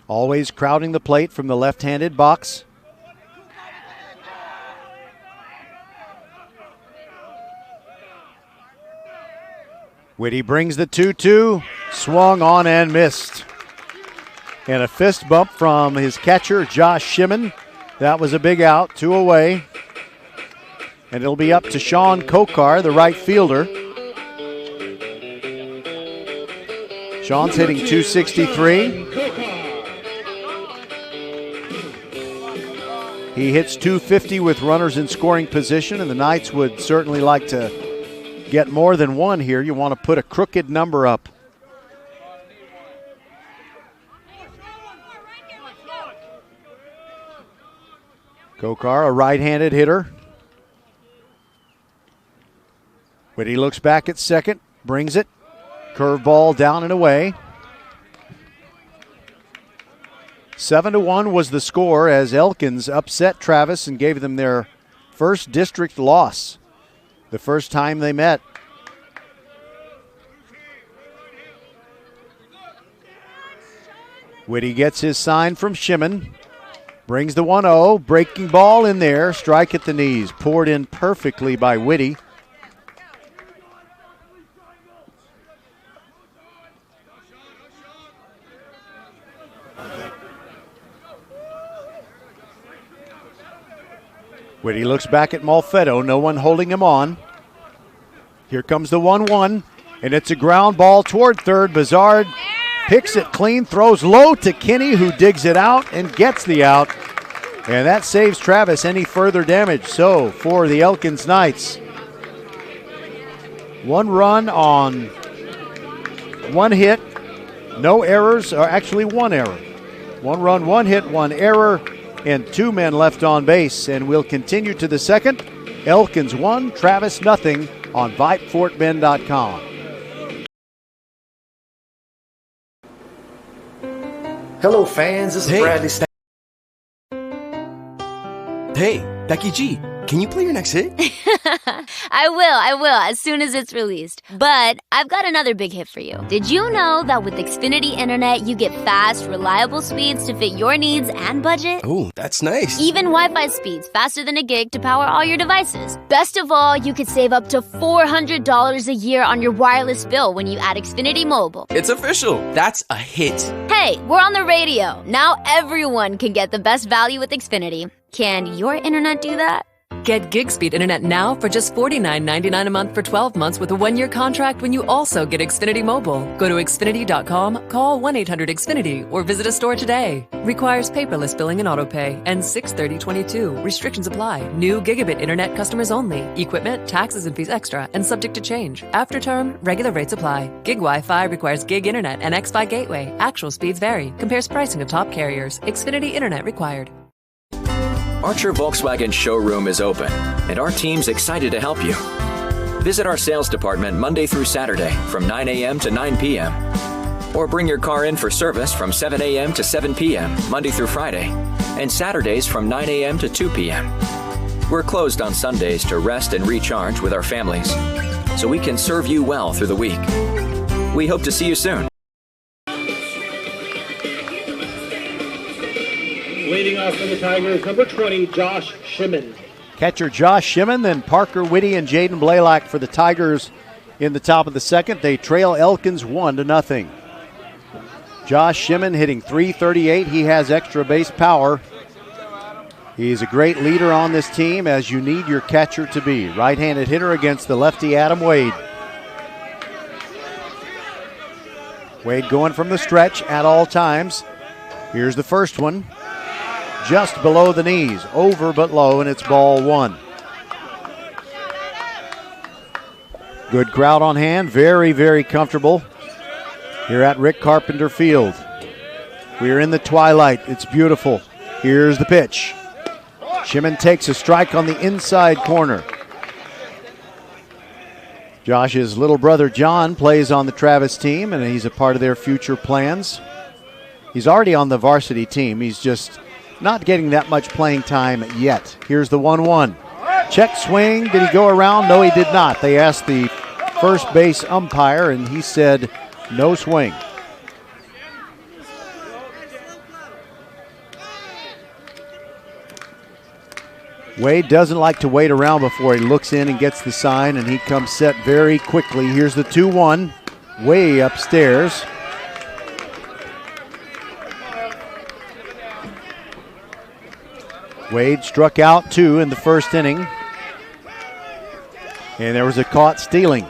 Always crowding the plate from the left-handed box. Whitty brings the 2-2, swung on and missed. And a fist bump from his catcher, Josh Shimon. That was a big out, 2 away. And it'll be up to Sean Kokar, the right fielder. Sean's hitting .263. He hits .250 with runners in scoring position, and the Knights would certainly like to get more than one here. You want to put a crooked number up. Kokar, a right-handed hitter. Whitty looks back at second, brings it. Curveball down and away. 7-1 was the score as Elkins upset Travis and gave them their first district loss the first time they met. Whitty gets his sign from Shimon. Brings the 1-0. Breaking ball in there. Strike at the knees. Poured in perfectly by Whitty. Whitty looks back at Malfetto. No one holding him on. Here comes the 1-1. And it's a ground ball toward third. Bizard picks it clean, throws low to Kinney, who digs it out and gets the out. And that saves Travis any further damage. So for the Elkins Knights, 1 run on 1 hit, no errors, or actually 1 error. 1 run, 1 hit, 1 error, and 2 men left on base. And we'll continue to the second Elkins 1, Travis nothing on VypeFortBend.com. Hello, fans. This is Bradley. Hey, Becky G, can you play your next hit? I will, as soon as it's released. But I've got another big hit for you. Did you know that with Xfinity Internet, you get fast, reliable speeds to fit your needs and budget? Oh, that's nice. Even Wi-Fi speeds faster than a gig to power all your devices. Best of all, you could save up to $400 a year on your wireless bill when you add Xfinity Mobile. It's official. That's a hit. Hey, we're on the radio. Now everyone can get the best value with Xfinity. Can your internet do that? Get gig speed internet now for just $49.99 a month for 12 months with a 1-year contract when you also get Xfinity Mobile. Go to Xfinity.com, call 1-800-XFINITY, or visit a store today. Requires paperless billing and autopay. Ends 6/30/22. Restrictions apply. New gigabit internet customers only. Equipment, taxes and fees extra and subject to change. After term, regular rates apply. Gig Wi-Fi requires gig internet and Xfi gateway. Actual speeds vary. Compares pricing of top carriers. Xfinity internet required. Archer Volkswagen showroom is open, and our team's excited to help you. Visit our sales department Monday through Saturday from 9 a.m. to 9 p.m. Or bring your car in for service from 7 a.m. to 7 p.m. Monday through Friday, and Saturdays from 9 a.m. to 2 p.m. We're closed on Sundays to rest and recharge with our families, so we can serve you well through the week. We hope to see you soon. Leading off for the Tigers, number 20, Josh Shimon. Catcher Josh Shimon, then Parker Whitty and Jaden Blaylock for the Tigers in the top of the second. They trail Elkins 1-0. Josh Shimon hitting .338. He has extra base power. He's a great leader on this team, as you need your catcher to be. Right-handed hitter against the lefty Adam Wade. Wade going from the stretch at all times. Here's the first one. Just below the knees, over but low, and it's ball one. Good crowd on hand, very, very comfortable here at Rick Carpenter Field. We're in the twilight, it's beautiful. Here's the pitch. Shimon takes a strike on the inside corner. Josh's little brother John plays on the Travis team, and he's a part of their future plans. He's already on the varsity team, he's just not getting that much playing time yet. Here's the 1-1. Check swing. Did he go around? No, he did not. They asked the first base umpire, and he said no swing. Wade doesn't like to wait around before he looks in and gets the sign, and he comes set very quickly. Here's the 2-1, way upstairs. Wade struck out 2 in the first inning. And there was a caught stealing.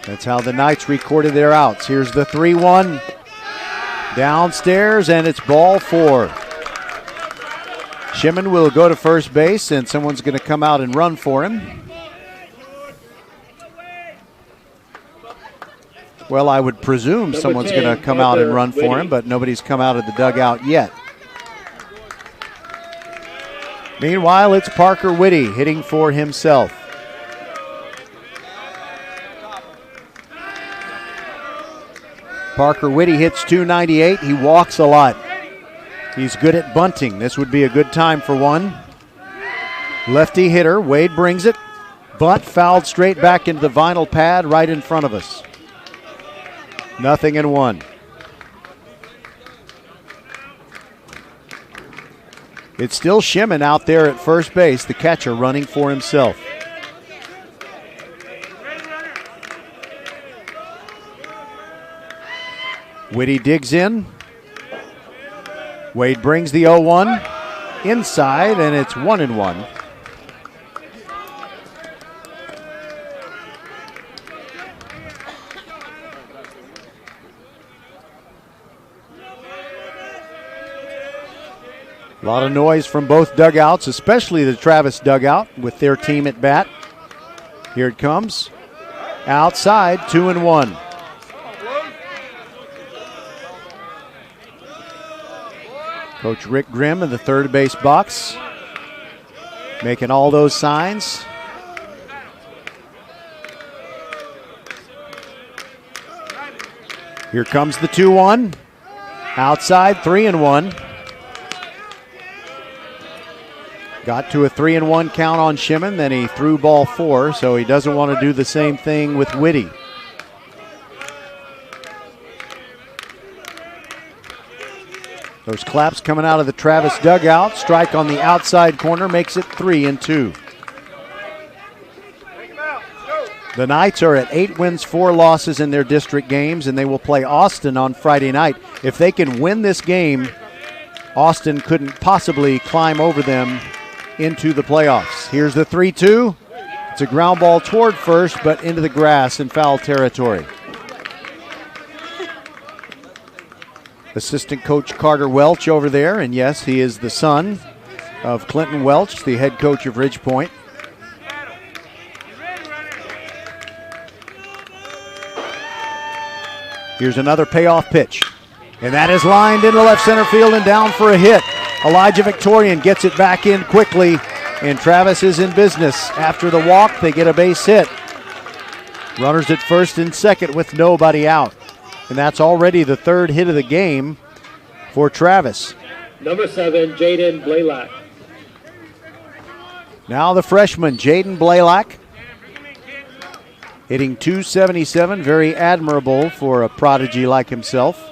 That's how the Knights recorded their outs. Here's the 3-1. Downstairs, and it's ball 4. Shimon will go to first base, and someone's going to come out and run for him. Well, I would presume someone's going to come out and run for him, but nobody's come out of the dugout yet. Meanwhile, it's Parker Whitty hitting for himself. Parker Whitty hits .298. He walks a lot. He's good at bunting. This would be a good time for one. Lefty hitter. Wade brings it. Bunt fouled straight back into the vinyl pad right in front of us. 0-1. It's still Shimon out there at first base, the catcher running for himself. Whitty digs in. Wade brings the 0-1 inside, and it's 1-1. A lot of noise from both dugouts, especially the Travis dugout with their team at bat. Here it comes. Outside, 2-1. Coach Rick Grimm in the third base box. making all those signs. Here comes the 2-1. Outside, 3-1. Got to a 3-1 count on Shimon, then he threw ball 4, so he doesn't want to do the same thing with Whitty. Those claps coming out of the Travis dugout. Strike on the outside corner makes it 3-2. The Knights are at 8 wins, 4 losses in their district games, and they will play Austin on Friday night. If they can win this game, Austin couldn't possibly climb over them into the playoffs. Here's the 3-2. It's a ground ball toward first, but into the grass in foul territory. Assistant coach Carter Welch over there, and yes, he is the son of Clinton Welch, the head coach of Ridgepoint. Here's another payoff pitch, and that is lined into left center field and down for a hit. Elijah Victorian gets it back in quickly, and Travis is in business. After the walk, they get a base hit. Runners at first and second with nobody out. And that's already the 3rd hit of the game for Travis. Number 7, Jaden Blaylock. Now the freshman, Jaden Blaylock, hitting .277, very admirable for a prodigy like himself.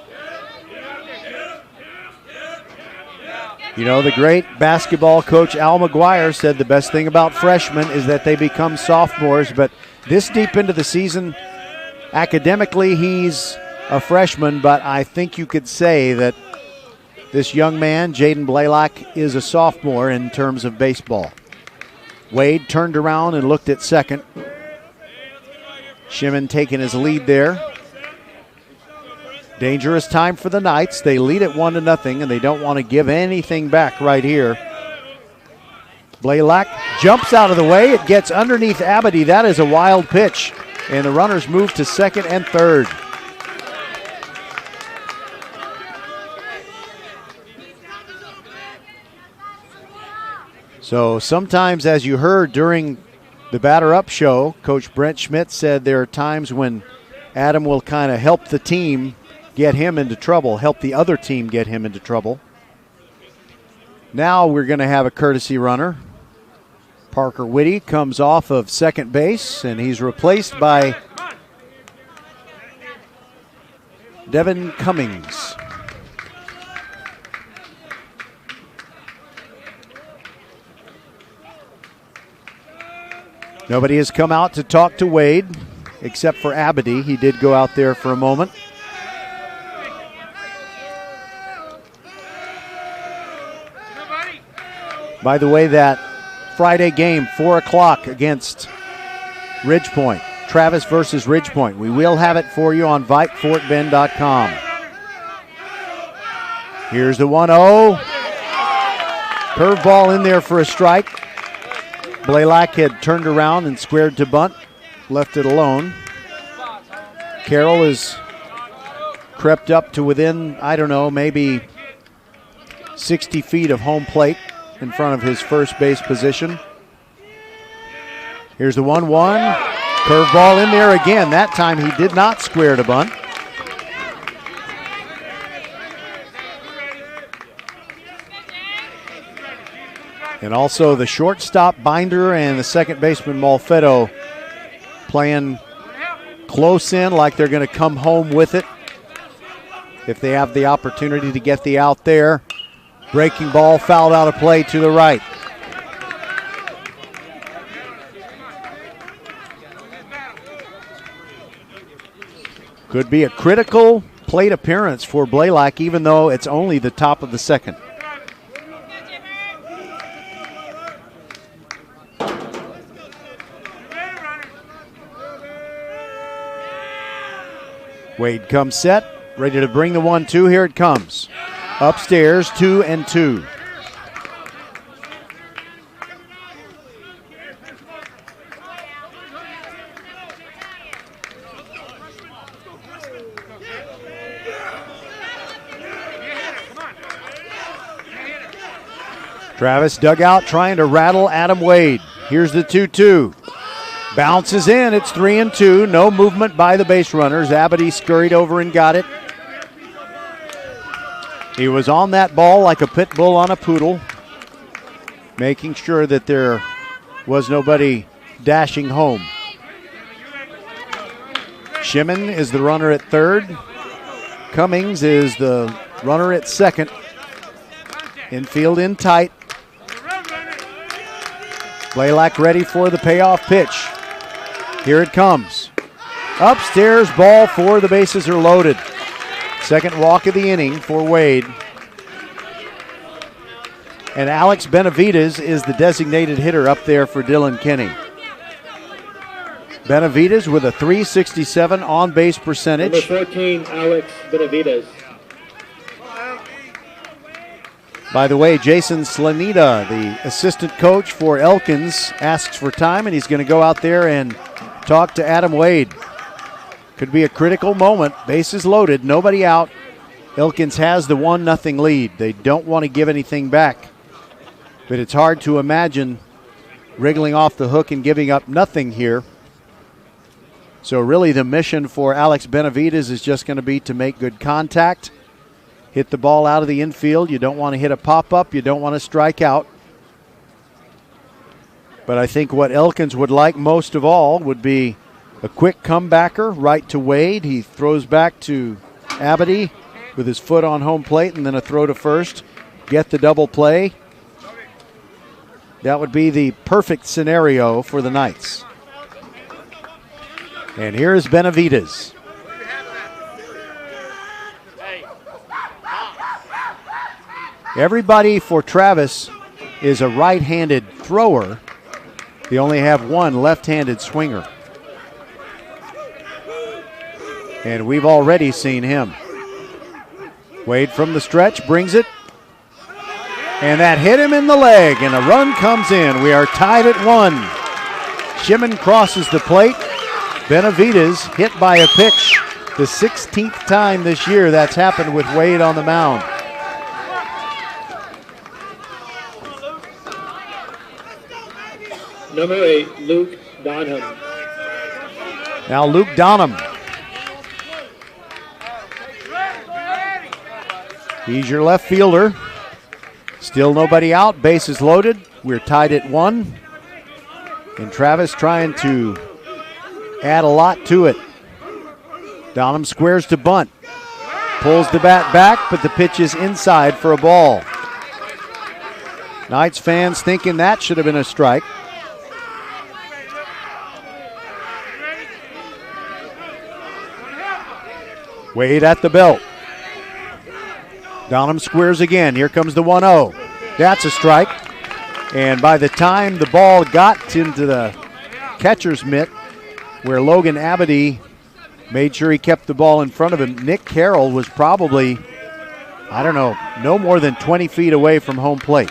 You know, the great basketball coach Al McGuire said the best thing about freshmen is that they become sophomores, but this deep into the season, academically he's a freshman, but I think you could say that this young man, Jaden Blaylock, is a sophomore in terms of baseball. Wade turned around and looked at second. Shimon taking his lead there. Dangerous time for the Knights. They lead it 1-0, and they don't want to give anything back right here. Blaylock jumps out of the way. It gets underneath Abedy. That is a wild pitch, and the runners move to second and third. So sometimes, as you heard during the batter up show, Coach Brent Schmidt said there are times when Adam will kind of help the team get him into trouble, help the other team get him into trouble. Now we're going to have a courtesy runner. Parker Whitty comes off of second base, and he's replaced by Devin Cummings. Nobody has come out to talk to Wade except for Abedy. He did go out there for a moment. By the way, that Friday game, 4 o'clock against Ridgepoint, Travis versus Ridgepoint. We will have it for you on VypeFortBend.com. Here's the 1-0. Curveball in there for a strike. Blaylock had turned around and squared to bunt, left it alone. Carroll has crept up to within, I don't know, maybe 60 feet of home plate in front of his first base position. Here's the 1-1. Curveball in there again. That time he did not square to bunt. And also the shortstop Binder and the second baseman Malfetto playing close in like they're going to come home with it if they have the opportunity to get the out there. Breaking ball fouled out of play to the right. Could be a critical plate appearance for Blaylock, even though it's only the top of the second. Wade comes set, ready to bring the 1-2. Here it comes. Upstairs, 2-2. Travis dugout trying to rattle Adam Wade. Here's the 2-2. Bounces in. It's 3-2. No movement by the base runners. Abity scurried over and got it. He was on that ball like a pit bull on a poodle, making sure that there was nobody dashing home. Shimon is the runner at third. Cummings is the runner at second. Infield in tight. Blaylock ready for the payoff pitch. Here it comes. Upstairs, ball four. The bases are loaded. Second walk of the inning for Wade. And Alex Benavides is the designated hitter up there for Dylan Kinney. Benavides with a .367 on-base percentage. Number 14, Alex Benavides. By the way, Jason Slanita, the assistant coach for Elkins, asks for time, and he's going to go out there and talk to Adam Wade. Could be a critical moment. Bases loaded, nobody out. Elkins has the 1-0 lead. They don't want to give anything back. But it's hard to imagine wriggling off the hook and giving up nothing here. So really the mission for Alex Benavides is just going to be to make good contact, hit the ball out of the infield. You don't want to hit a pop-up. You don't want to strike out. But I think what Elkins would like most of all would be a quick comebacker right to Wade. He throws back to Abity with his foot on home plate, and then a throw to first. Get the double play. That would be the perfect scenario for the Knights. And here's Benavides. Everybody for Travis is a right-handed thrower. They only have one left-handed swinger. And we've already seen him. Wade from the stretch brings it. And that hit him in the leg, and a run comes in. We are tied at 1. Shimon crosses the plate. Benavides hit by a pitch. The 16th time this year that's happened with Wade on the mound. Number 8, Luke Donham. Now Luke Donham. He's your left fielder. Still nobody out. Bases loaded. We're tied at 1. And Travis trying to add a lot to it. Donham squares to bunt. Pulls the bat back, but the pitch is inside for a ball. Knights fans thinking that should have been a strike. Wade at the belt. Donham squares again. Here comes the 1-0. That's a strike. And by the time the ball got into the catcher's mitt, where Logan Abity made sure he kept the ball in front of him, Nick Carroll was probably, I don't know, no more than 20 feet away from home plate.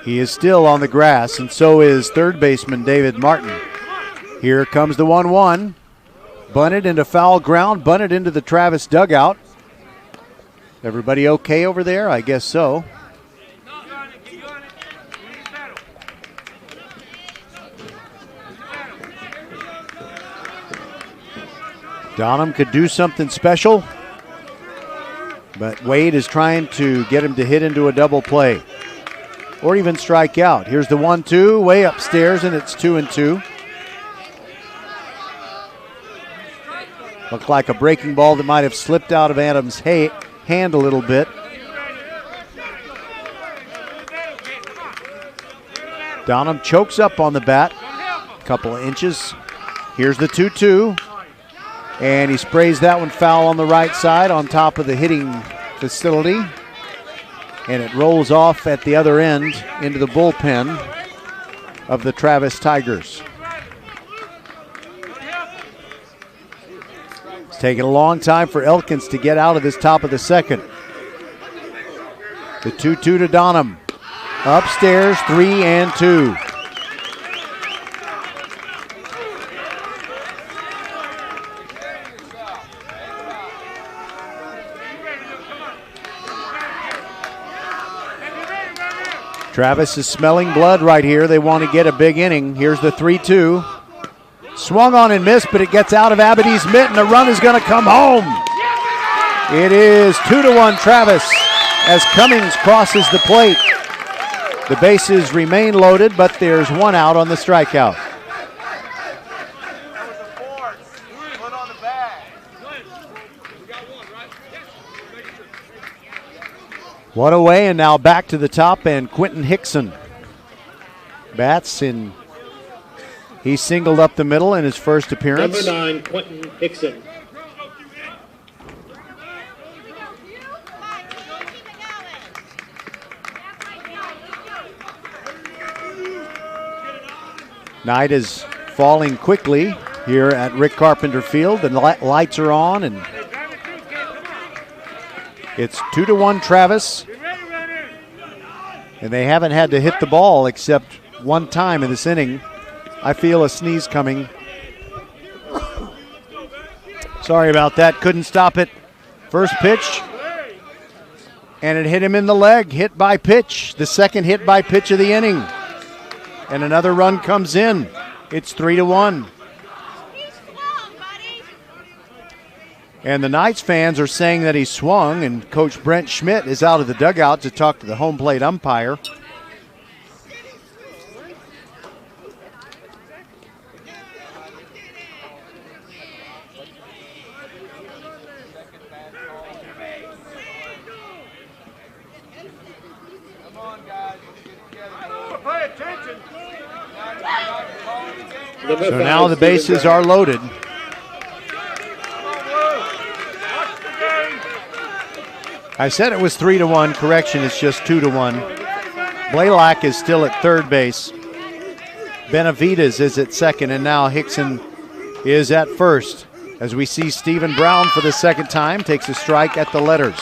He is still on the grass, and so is third baseman David Martin. Here comes the 1-1. Bunted into foul ground, bunted into the Travis dugout. Everybody okay over there? I guess so. Donham could do something special, but Wade is trying to get him to hit into a double play or even strike out. Here's the 1-2 way upstairs, and it's 2-2. Looked like a breaking ball that might have slipped out of Adams' hand a little bit. Donham chokes up on the bat, a couple of inches. Here's the 2-2. And he sprays that one foul on the right side on top of the hitting facility. And it rolls off at the other end into the bullpen of the Travis Tigers. It's taken a long time for Elkins to get out of this top of the second. The 2-2 to Donham. Upstairs, 3-2. Travis is smelling blood right here. They want to get a big inning. Here's the 3-2. Swung on and missed, but it gets out of Abadee's mitt, and the run is going to come home. It is 2-1 Travis as Cummings crosses the plate. The bases remain loaded, but there's one out on the strikeout. One away, and now back to the top, and Quentin Hickson bats, and he singled up the middle in his first appearance. Number 9, Quentin Hickson. Night is falling quickly here at Rick Carpenter Field. The lights are on, and it's 2-1 Travis. And they haven't had to hit the ball except one time in this inning. I feel a sneeze coming. Sorry about that. Couldn't stop it. First pitch. And it hit him in the leg. Hit by pitch. The second hit by pitch of the inning. And another run comes in. It's 3-1. And the Knights fans are saying that he swung, and Coach Brent Schmidt is out of the dugout to talk to the home plate umpire. So now the bases are loaded. I said it was 3-1. Correction, it's just 2-1. Blaylock is still at third base. Benavides is at second, and now Hickson is at first. As we see Stephen Brown for the second time takes a strike at the letters.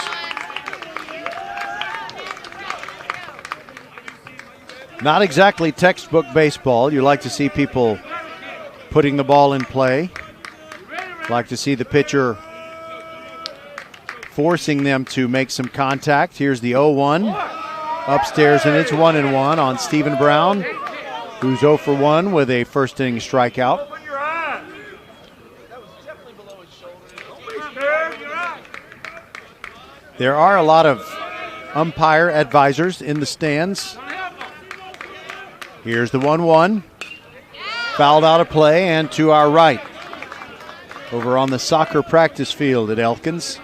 Not exactly textbook baseball. You like to see people putting the ball in play. Like to see the pitcher forcing them to make some contact. Here's the 0-1 upstairs, and it's 1-1 on Stephen Brown, who's 0 for 1 with a first inning strikeout. There are a lot of umpire advisors in the stands. Here's the 1-1. Fouled out of play, and to our right, over on the soccer practice field at Elkins.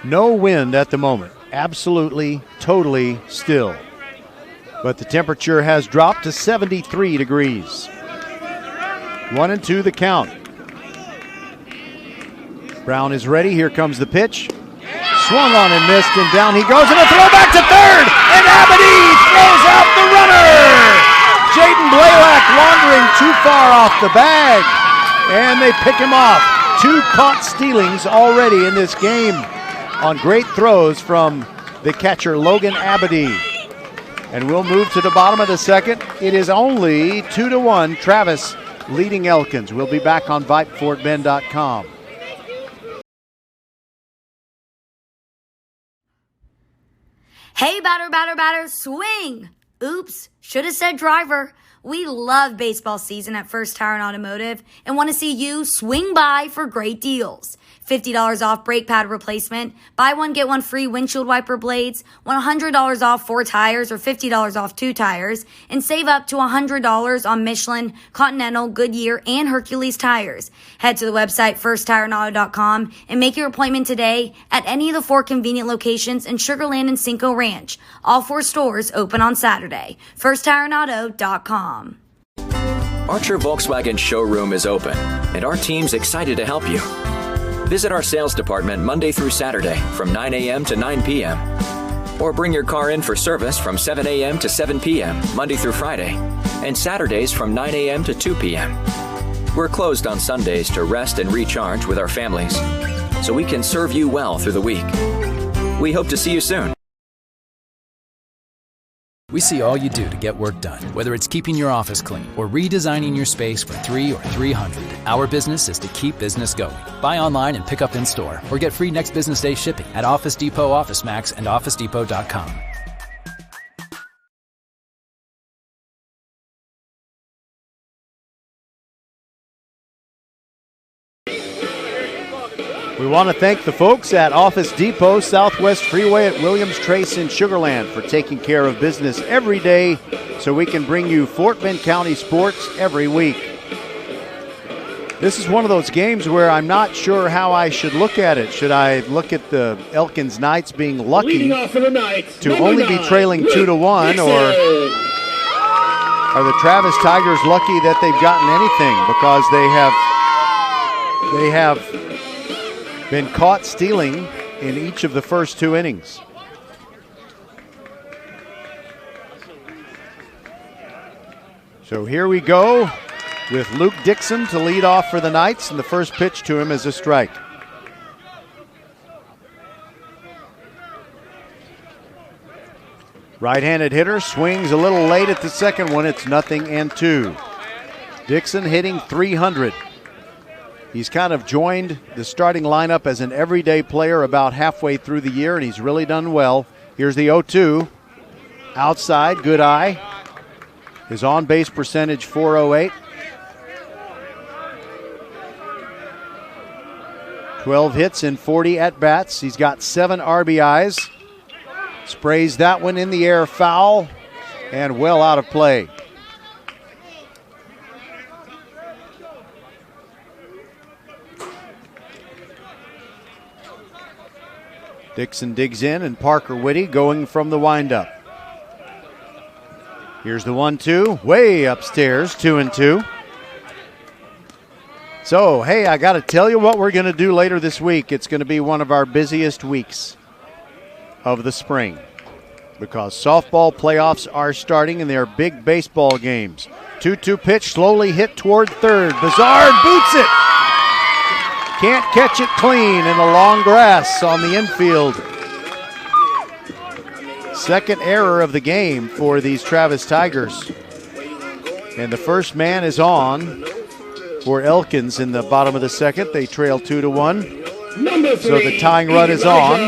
No wind at the moment. Absolutely, totally still. But the temperature has dropped to 73 degrees. 1-2 the count. Brown is ready. Here comes the pitch. Swung on and missed, and down he goes, and a throw back to third, and Abadee throws out the runner. Jaden Blaylock wandering too far off the bag, and they pick him off. 2 caught stealings already in this game on great throws from the catcher Logan Abadee. And we'll move to the bottom of the second. It is only 2-1, Travis leading Elkins. We'll be back on VypeFortBend.com. Hey, batter, swing! Oops, should have said driver. We love baseball season at First Tire and Automotive and want to see you swing by for great deals. $50 off brake pad replacement, buy one, get one free windshield wiper blades, $100 off 4 tires or $50 off 2 tires, and save up to $100 on Michelin, Continental, Goodyear, and Hercules tires. Head to the website firsttireandauto.com and make your appointment today at any of the 4 convenient locations in Sugar Land and Cinco Ranch. All 4 stores open on Saturday. firsttireandauto.com. Archer Volkswagen showroom is open, and our team's excited to help you. Visit our sales department Monday through Saturday from 9 a.m. to 9 p.m. Or bring your car in for service from 7 a.m. to 7 p.m. Monday through Friday, and Saturdays from 9 a.m. to 2 p.m. We're closed on Sundays to rest and recharge with our families, so we can serve you well through the week. We hope to see you soon. We see all you do to get work done, whether it's keeping your office clean or redesigning your space for 3 or 300. Our business is to keep business going. Buy online and pick up in store, or get free next business day shipping at Office Depot, Office Max, and OfficeDepot.com. We want to thank the folks at Office Depot, Southwest Freeway at Williams Trace in Sugar Land for taking care of business every day so we can bring you Fort Bend County sports every week. This is one of those games where I'm not sure how I should look at it. Should I look at the Elkins Knights being lucky to only be trailing 2-1, or are the Travis Tigers lucky that they've gotten anything because they have been caught stealing in each of the first 2 innings? So here we go with Luke Dixon to lead off for the Knights, and the first pitch to him is a strike. Right-handed hitter swings a little late at the second one. It's 0-2. Dixon hitting .300. He's kind of joined the starting lineup as an everyday player about halfway through the year, and he's really done well. Here's the 0-2. Outside, good eye. His on-base percentage .408. 12 hits in 40 at-bats. He's got 7 RBIs. Sprays that one in the air, foul, and well out of play. Dixon digs in, and Parker Whitty going from the windup. Here's the 1-2, way upstairs, 2-2. So, hey, I got to tell you what we're going to do later this week. It's going to be one of our busiest weeks of the spring because softball playoffs are starting and they are big baseball games. 2-2 pitch, slowly hit toward third. Bizarre boots it. Can't catch it clean in the long grass on the infield. Second error of the game for these Travis Tigers. And the first man is on for Elkins in the bottom of the second. They trail 2-1. So the tying run is on.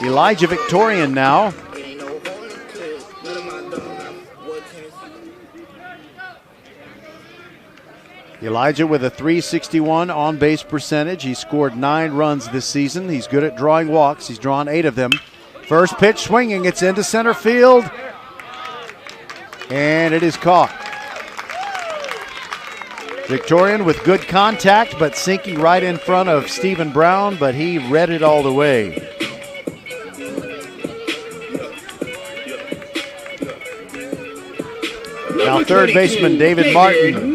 Elijah Victorian now. Elijah with a .361 on-base percentage. He scored 9 runs this season. He's good at drawing walks. He's drawn 8 of them. First pitch swinging. It's into center field. And it is caught. Victorian with good contact, but sinking right in front of Stephen Brown, but he read it all the way. Now third baseman David Martin.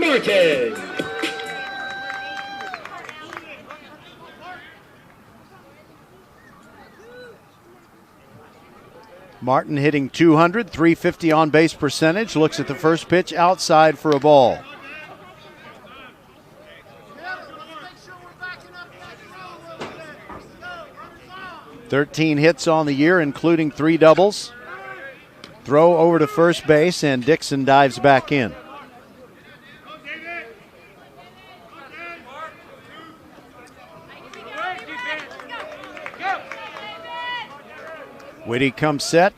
Martin hitting .200, .350 on base percentage. Looks at the first pitch outside for a ball. .13 hits on the year, including 3 doubles. Throw over to first base, and Dixon dives back in. Whitty comes set.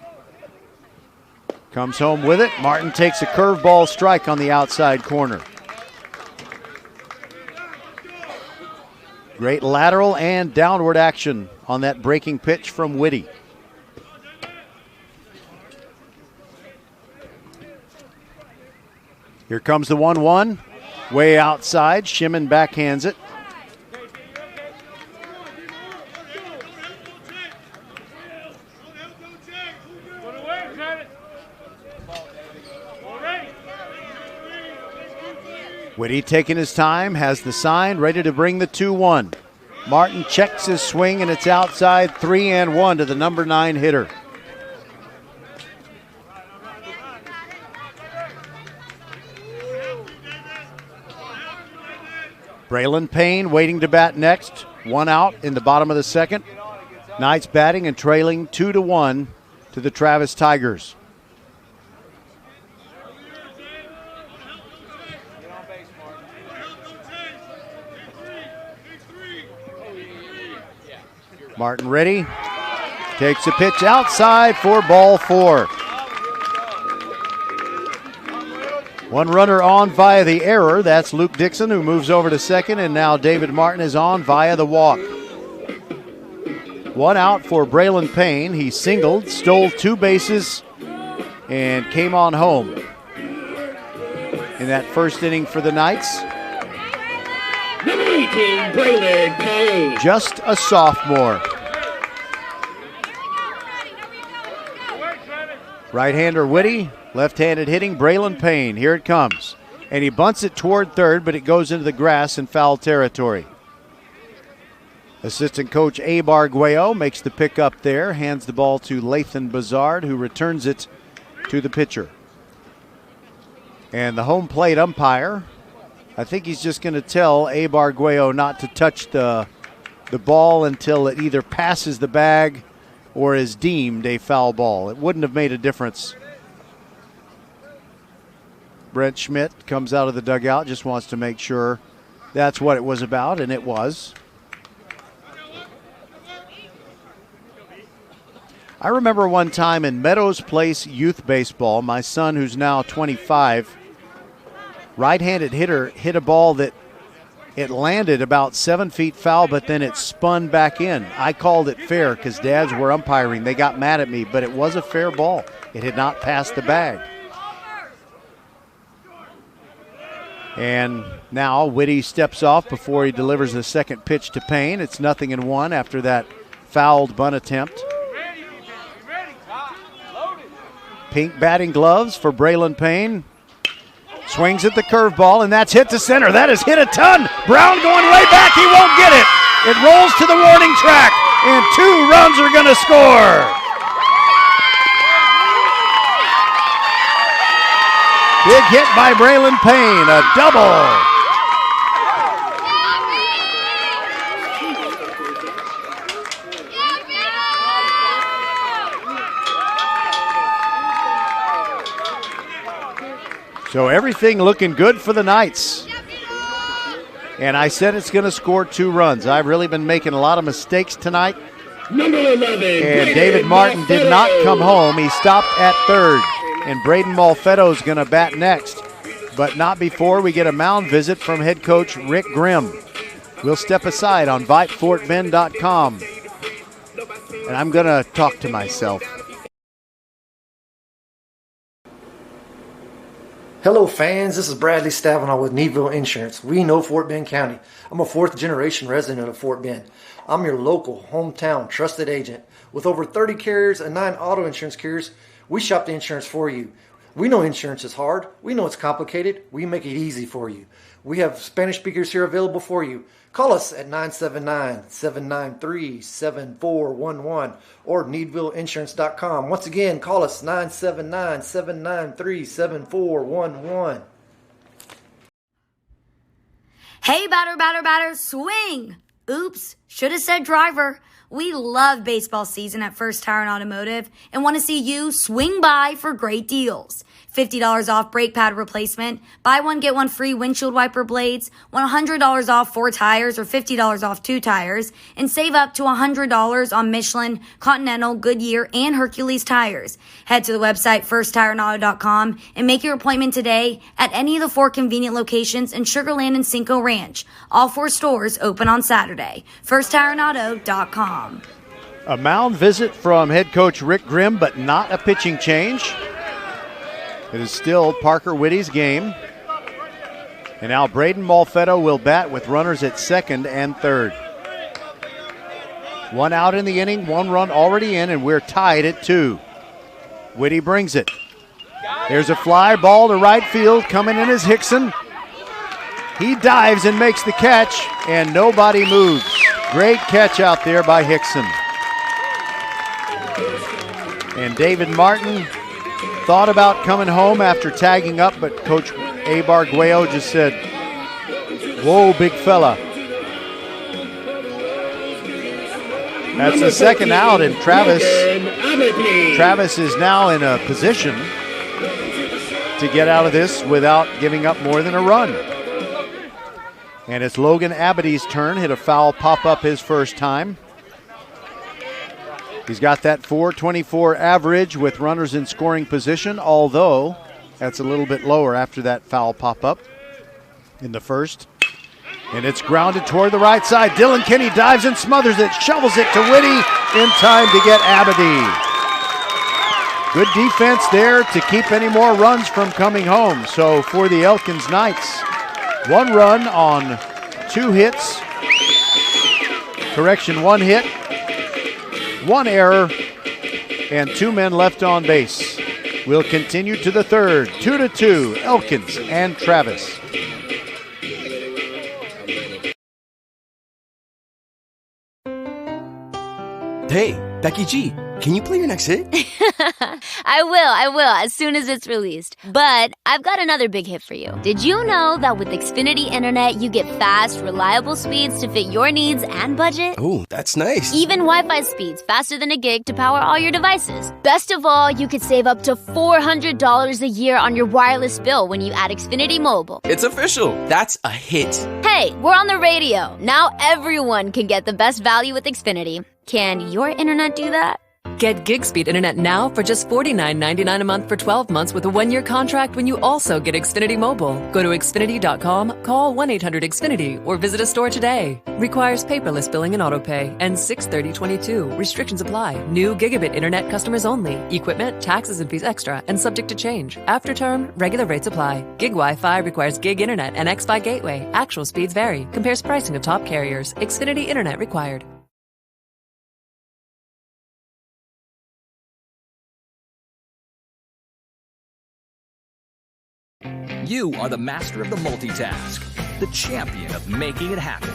Comes home with it. Martin takes a curveball strike on the outside corner. Great lateral and downward action on that breaking pitch from Whitty. Here comes the 1-1. Way outside. Shimon backhands it. Whitty taking his time, has the sign, ready to bring the 2-1. Martin checks his swing, and it's outside, 3-1 to the number 9 hitter. Braylon Payne waiting to bat next. 1 out in the bottom of the second. Knights batting and trailing 2-1 to the Travis Tigers. Martin ready, takes a pitch outside for ball 4. One runner on via the error. That's Luke Dixon, who moves over to second, and now David Martin is on via the walk. One out for Braylon Payne. He singled, stole 2 bases, and came on home in that first inning for the Knights. Number 18, Braylon Payne. Just a sophomore. Right-hander Whitty, left-handed hitting Braylon Payne. Here it comes. And he bunts it toward third, but it goes into the grass in foul territory. Assistant coach Abe Arguello makes the pick up there, hands the ball to Lathan Bazard, who returns it to the pitcher. And the home plate umpire, I think he's just going to tell Abe Arguello not to touch the ball until it either passes the bag or is deemed a foul ball. It wouldn't have made a difference. Brent Schmidt comes out of the dugout, just wants to make sure that's what it was about, and it was. I remember one time in Meadows Place youth baseball, my son, who's now 25, right-handed hitter hit a ball that it landed about 7 feet foul, but then it spun back in. I called it fair because dads were umpiring. They got mad at me, but it was a fair ball. It had not passed the bag. And now Whitty steps off before he delivers the second pitch to Payne. It's 0-1 after that fouled bunt attempt. Pink batting gloves for Braylon Payne. Swings at the curveball, and that's hit to center. That is hit a ton. Brown going way back. He won't get it. It rolls to the warning track, and 2 runs are going to score. Big hit by Braylon Payne, a double. So everything looking good for the Knights. And I said it's going to score 2 runs. I've really been making a lot of mistakes tonight. Number 11, and David Martin did not come home. He stopped at third. And Braden Malfetto is going to bat next. But not before we get a mound visit from head coach Rick Grimm. We'll step aside on VypeFortBend.com. And I'm going to talk to myself. Hello fans, this is Bradley Stavanaugh with Needville Insurance. We know Fort Bend County. I'm a 4th generation resident of Fort Bend. I'm your local, hometown, trusted agent. With over 30 carriers and 9 auto insurance carriers, we shop the insurance for you. We know insurance is hard. We know it's complicated. We make it easy for you. We have Spanish speakers here available for you. Call us at 979-793-7411 or needvilleinsurance.com. Once again, call us 979-793-7411. Hey, batter, swing! Oops, should have said driver. We love baseball season at First Tire and Automotive and want to see you swing by for great deals. $50 off brake pad replacement, buy one, get one free windshield wiper blades, $100 off 4 tires or $50 off 2 tires, and save up to $100 on Michelin, Continental, Goodyear, and Hercules tires. Head to the website firsttireandauto.com and make your appointment today at any of the 4 convenient locations in Sugar Land and Cinco Ranch. All 4 stores open on Saturday. firsttireandauto.com. A mound visit from head coach Rick Grimm, but not a pitching change. It is still Parker Whitty's game. And now Braden Malfetto will bat with runners at second and third. 1 out in the inning, 1 run already in, and we're tied at 2. Whitty brings it. There's a fly ball to right field. Coming in is Hickson. He dives and makes the catch, and nobody moves. Great catch out there by Hickson. And David Martin thought about coming home after tagging up, but Coach Abe Arguello just said, "Whoa, big fella." That's the second out, and Travis is now in a position to get out of this without giving up more than a run. And it's Logan Abady's turn. Hit a foul pop-up his first time. He's got that .424 average with runners in scoring position, although That's a little bit lower after that foul pop-up in the first. And it's grounded toward the right side. Dylan Kinney dives and smothers it, shovels it to Whitty in time to get Aberdeen. Good defense there to keep any more runs from coming home. So for the Elkins Knights, 1 run on 2 hits. Correction, 1 hit, 1 error, and 2 men left on base. We'll continue to the third, 2-2, Elkins and Travis. Hey, Becky G, can you play your next hit? I will, as soon as it's released. But I've got another big hit for you. Did you know that with Xfinity Internet, you get fast, reliable speeds to fit your needs and budget? Oh, that's nice. Even Wi-Fi speeds faster than a gig to power all your devices. Best of all, you could save up to $400 a year on your wireless bill when you add Xfinity Mobile. It's official. That's a hit. Hey, we're on the radio. Now everyone can get the best value with Xfinity. Can your internet do that? Get gig speed internet now for just $49.99 a month for 12 months with a 1-year contract when you also get Xfinity Mobile. Go to Xfinity.com, call 1-800-XFINITY, or visit a store today. Requires paperless billing and autopay. Ends 6/30/22. Restrictions apply. New gigabit internet customers only. Equipment, taxes and fees extra and subject to change. After term, regular rates apply. Gig Wi-Fi requires gig internet and X-Fi gateway. Actual speeds vary. Compares pricing of top carriers. Xfinity internet required. You are the master of the multitask, the champion of making it happen.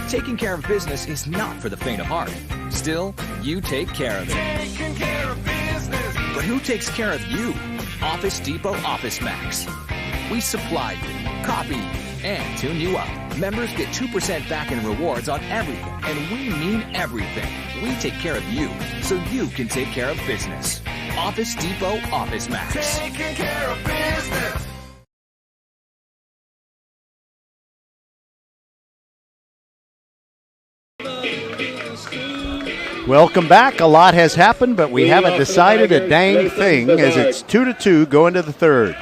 Taking care of business is not for the faint of heart. Still, you take care of it. Taking care of business. But who takes care of you? Office Depot Office Max. We supply you, copy you, and tune you up. Members get 2% back in rewards on everything, and we mean everything. We take care of you, so you can take care of business. Office Depot Office Max. Taking care of business. Welcome back. A lot has happened, but we haven't decided a dang thing as it's 2-2 going to the third.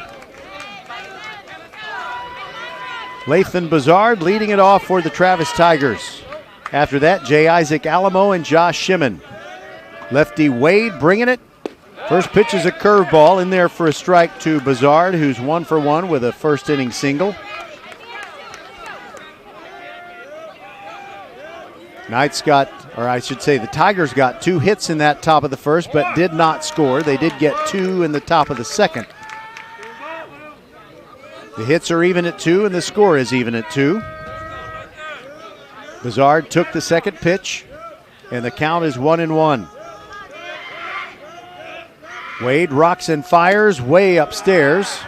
Lathan Bazard leading it off for the Travis Tigers. After that, J. Isaac Alamo and Josh Shimon. Lefty Wade bringing it. First pitch is a curveball in there for a strike to Bazard, who's 1 for 1 with a first inning single. Knights got, or I should say the Tigers got 2 hits in that top of the first, but did not score. They did get 2 in the top of the second. The hits are even at 2 and the score is even at 2. Bazard took the second pitch and the count is 1-1. Wade rocks and fires way upstairs.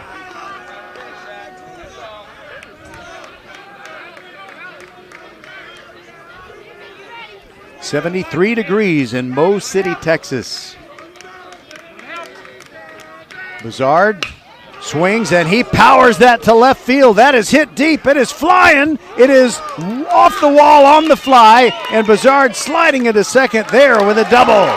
"73 degrees in Mo City, Texas." Bazard swings and he powers that to left field. That is hit deep. It is flying. It is off the wall on the fly, and Bazard sliding into second there with a double.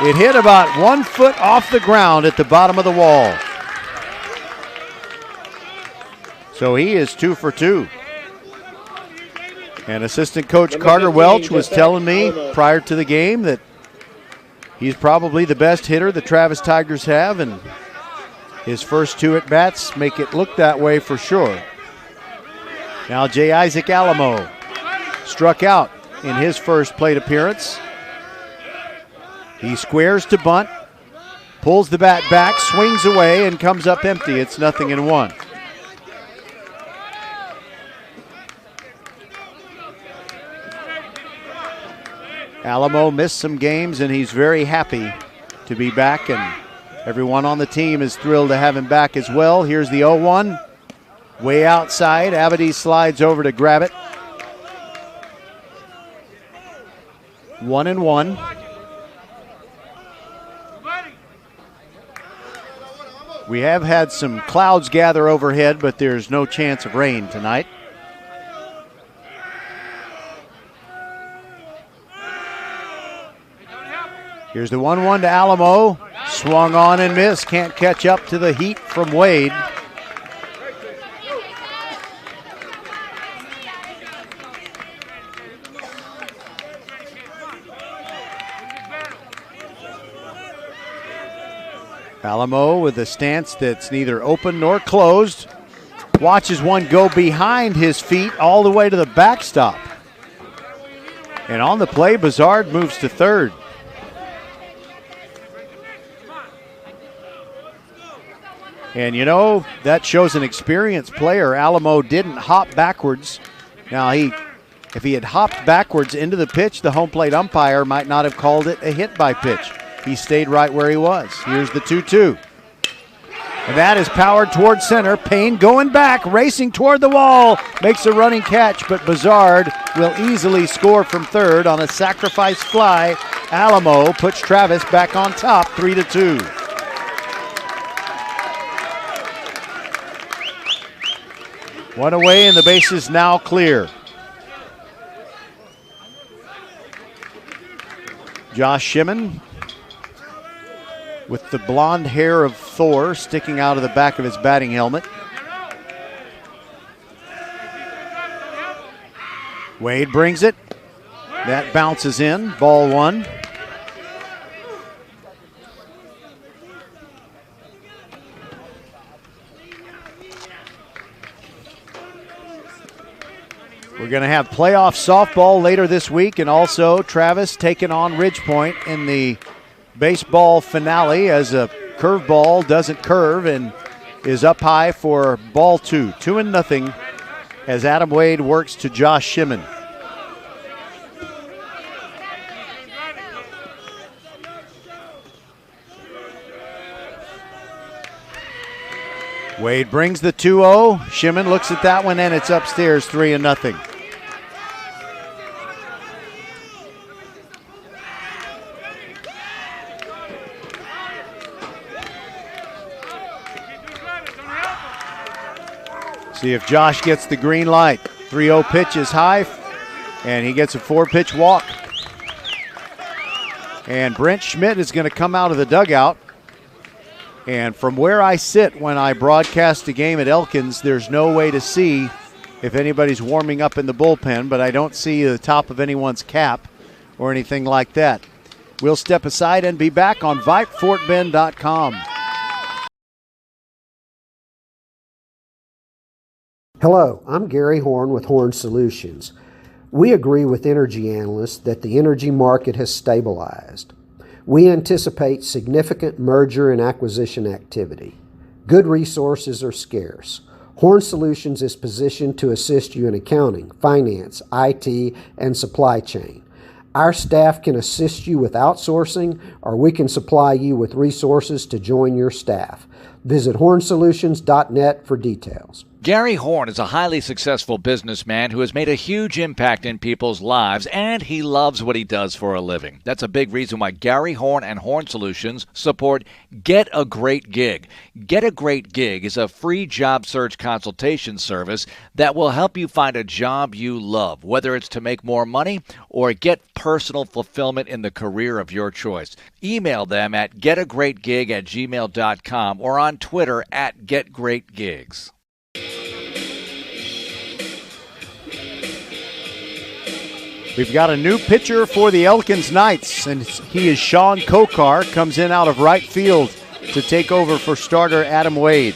It hit about 1 foot off the ground at the bottom of the wall. So he is 2 for 2. And assistant coach Carter Welch was telling me prior to the game that he's probably the best hitter the Travis Tigers have, and his first 2 at-bats make it look that way for sure. Now J. Isaac Alamo struck out in his first plate appearance. He squares to bunt, pulls the bat back, swings away, and comes up empty. It's 0-1. Alamo missed some games, and he's very happy to be back, and everyone on the team is thrilled to have him back as well. Here's the 0-1. Way outside. Aberdeen slides over to grab it. 1-1. We have had some clouds gather overhead, but there's no chance of rain tonight. Here's the 1-1 to Alamo. Swung on and missed. Can't catch up to the heat from Wade. Alamo with a stance that's neither open nor closed. Watches one go behind his feet all the way to the backstop. And on the play, Bizard moves to third. And you know, that shows an experienced player. Alamo didn't hop backwards. Now, if he had hopped backwards into the pitch, the home plate umpire might not have called it a hit by pitch. He stayed right where he was. Here's the 2-2. And that is powered towards center. Payne going back, racing toward the wall. Makes a running catch, but Bizard will easily score from third on a sacrifice fly. Alamo puts Travis back on top, 3-2. One away and the base is now clear. Josh Shimon with the blonde hair of Thor sticking out of the back of his batting helmet. Wade brings it. That bounces in. Ball one. We're going to have playoff softball later this week, and also Travis taking on Ridgepoint in the baseball finale as a curveball doesn't curve and is up high for ball two. 2-0 as Adam Wade works to Josh Shimon. Wade brings the 2-0. Shimon looks at that one and it's upstairs, 3-0. See if Josh gets the green light. 3-0 pitch is high, and he gets a 4-pitch walk. And Brent Schmidt is going to come out of the dugout. And from where I sit when I broadcast a game at Elkins, there's no way to see if anybody's warming up in the bullpen, but I don't see the top of anyone's cap or anything like that. We'll step aside and be back on VypeFortBend.com. Hello, I'm Gary Horn with Horn Solutions. We agree with energy analysts that the energy market has stabilized. We anticipate significant merger and acquisition activity. Good resources are scarce. Horn Solutions is positioned to assist you in accounting, finance, IT, and supply chain. Our staff can assist you with outsourcing, or we can supply you with resources to join your staff. Visit hornsolutions.net for details. Gary Horn is a highly successful businessman who has made a huge impact in people's lives, and he loves what he does for a living. That's a big reason why Gary Horn and Horn Solutions support Get a Great Gig. Get a Great Gig is a free job search consultation service that will help you find a job you love, whether it's to make more money or get personal fulfillment in the career of your choice. Email them at getagreatgig@gmail.com or on Twitter at getgreatgigs. We've got a new pitcher for the Elkins Knights, and he is Sean Kokar. Comes in out of right field to take over for starter Adam Wade.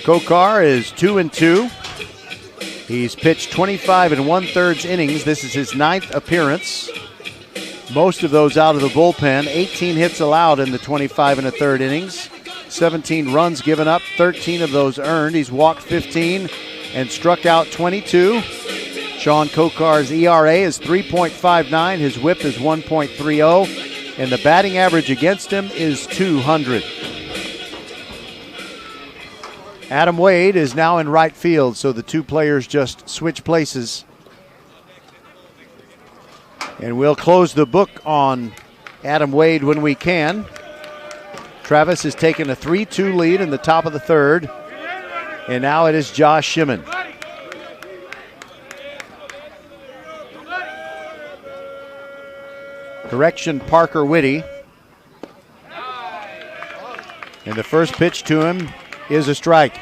Kokar is 2-2. He's pitched 25 1/3 innings. This is his 9th appearance. Most of those out of the bullpen. 18 hits allowed in the 25 1/3 innings. 17 runs given up, 13 of those earned. He's walked 15 and struck out 22. Sean Kokar's ERA is 3.59. His whip is 1.30. And the batting average against him is 200. Adam Wade is now in right field, so the two players just switch places. And we'll close the book on Adam Wade when we can. Travis has taken a 3-2 lead in the top of the third. And now it is Josh Shimon. Correction, Parker Whitty. And the first pitch to him is a strike.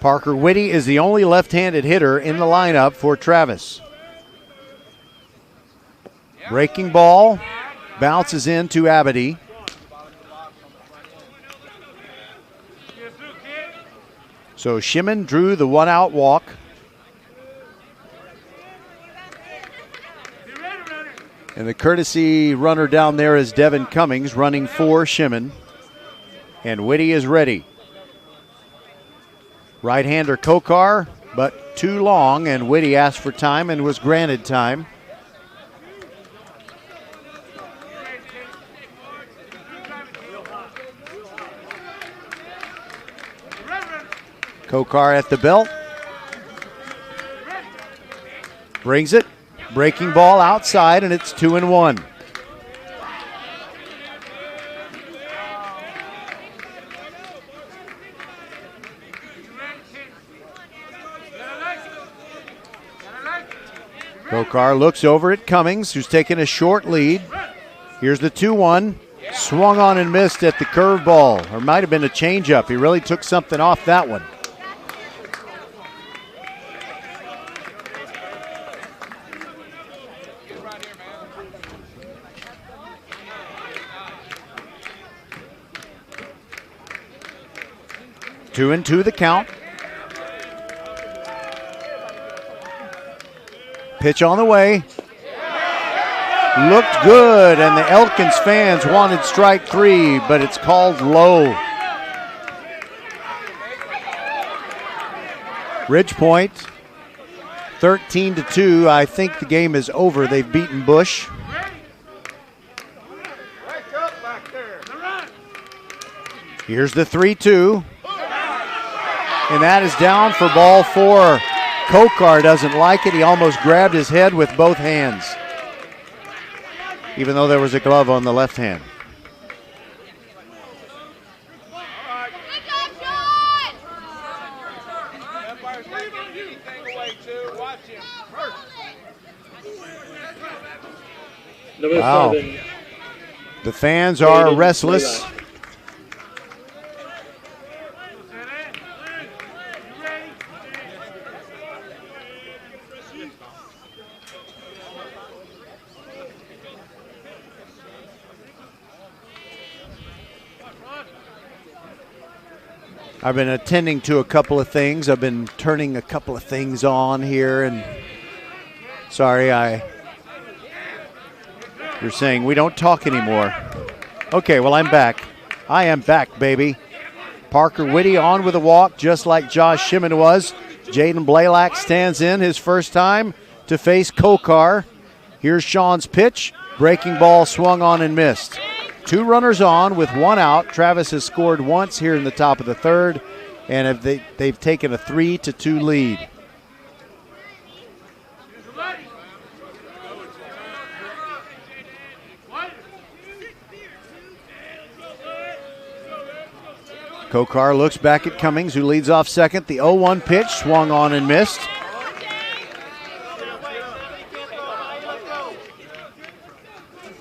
Parker Whitty is the only left-handed hitter in the lineup for Travis. Breaking ball, bounces into Abity. So Shimon drew the one-out walk. And the courtesy runner down there is Devin Cummings running for Shimon. And Whitty is ready. Right-hander Kokar, but too long, and Whitty asked for time and was granted time. Kokar at the belt. Brings it. Breaking ball outside, and it's 2-1. Kokar looks over at Cummings, who's taking a short lead. Here's the 2-1. Swung on and missed at the curveball, or might have been a changeup. He really took something off that one. Two and two the count. Pitch on the way. Looked good, and the Elkins fans wanted strike three, but it's called low. Ridgepoint, 13-2. I think the game is over. They've beaten Bush. Here's the 3-2. And that is down for ball four. Kokar doesn't like it. He almost grabbed his head with both hands, even though there was a glove on the left hand. Wow. The fans are restless. I've been attending to a couple of things. I've been turning a couple of things on here, and sorry, you're saying we don't talk anymore. Okay, well, I'm back. I am back, baby. Parker Whitty on with a walk, just like Josh Shimon was. Jaden Blaylock stands in his first time to face Kokar. Here's Sean's pitch. Breaking ball swung on and missed. Two runners on with one out. Travis has scored once here in the top of the third, and they've taken a 3-2 lead. Kokar looks back at Cummings, who leads off second. The 0-1 pitch swung on and missed.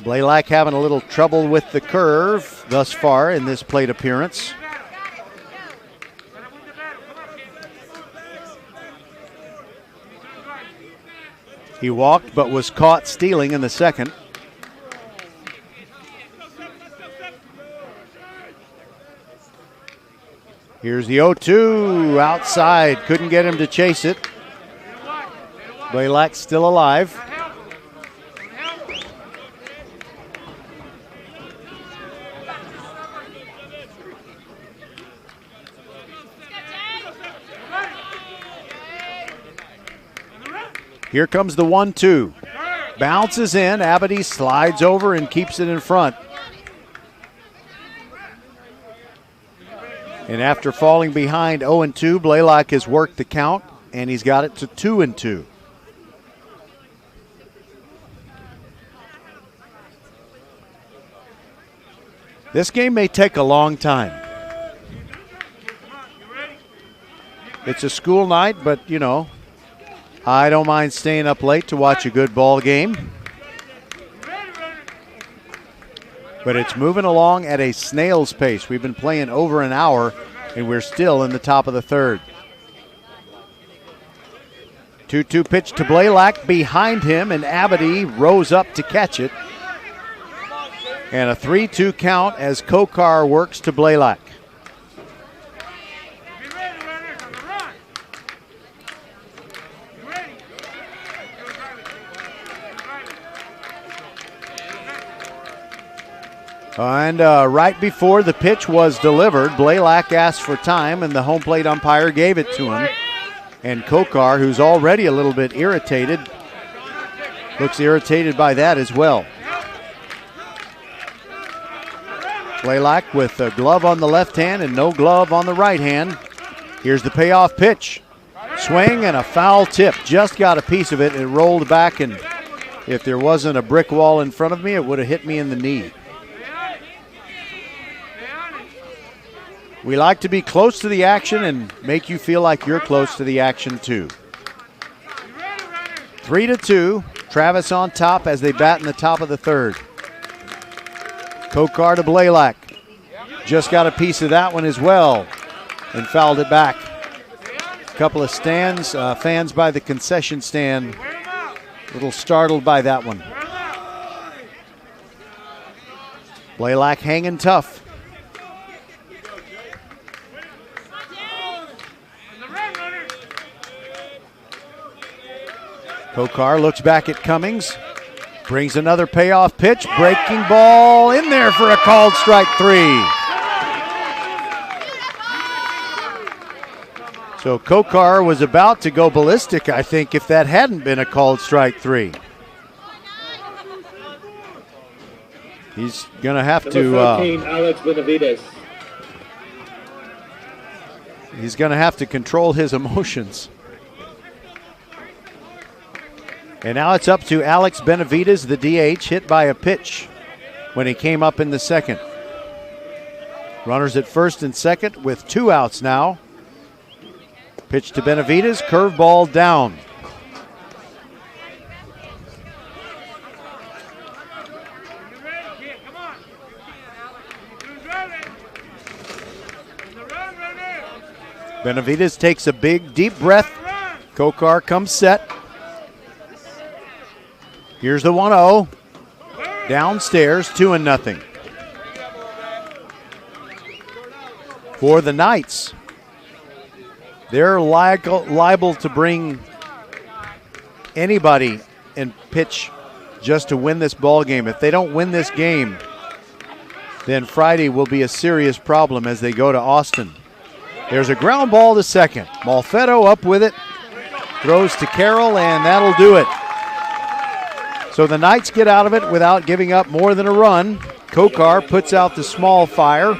Blaylock having a little trouble with the curve thus far in this plate appearance. He walked but was caught stealing in the second. Here's the 0-2 outside. Couldn't get him to chase it. Blaylock still alive. Here comes the 1-2. Bounces in. Abity slides over and keeps it in front. And after falling behind 0-2, Blaylock has worked the count, and he's got it to 2-2. This game may take a long time. It's a school night, but, I don't mind staying up late to watch a good ball game. But it's moving along at a snail's pace. We've been playing over an hour, and we're still in the top of the third. 2-2 pitch to Blaylock behind him, and Abity rose up to catch it. And a 3-2 count as Kokar works to Blaylock. And right before the pitch was delivered, Blaylock asked for time, and the home plate umpire gave it to him. And Kokar, who's already a little bit irritated, looks irritated by that as well. Blaylock with a glove on the left hand and no glove on the right hand. Here's the payoff pitch. Swing and a foul tip. Just got a piece of it. It rolled back, and if there wasn't a brick wall in front of me, it would have hit me in the knee. We like to be close to the action and make you feel like you're close to the action too. 3-2. Travis on top as they bat in the top of the third. Kokar to Blaylock. Just got a piece of that one as well and fouled it back. A couple of fans by the concession stand, a little startled by that one. Blaylock hanging tough. Kokar looks back at Cummings, brings another payoff pitch, breaking ball in there for a called strike 3. So Kokar was about to go ballistic, I think, if that hadn't been a called strike 3. He's going to have to... Alex Benavides. He's going to have to control his emotions. And now it's up to Alex Benavides, the DH, hit by a pitch when he came up in the second. Runners at first and second with 2 outs now. Pitch to Benavides, curveball down. Benavides takes a big, deep breath. Kokar comes set. Here's the 1-0. Downstairs, 2-0. For the Knights, they're liable to bring anybody and pitch just to win this ball game. If they don't win this game, then Friday will be a serious problem as they go to Austin. There's a ground ball to second. Malfetto up with it, throws to Carroll, and that'll do it. So the Knights get out of it without giving up more than a run. Kokar puts out the small fire,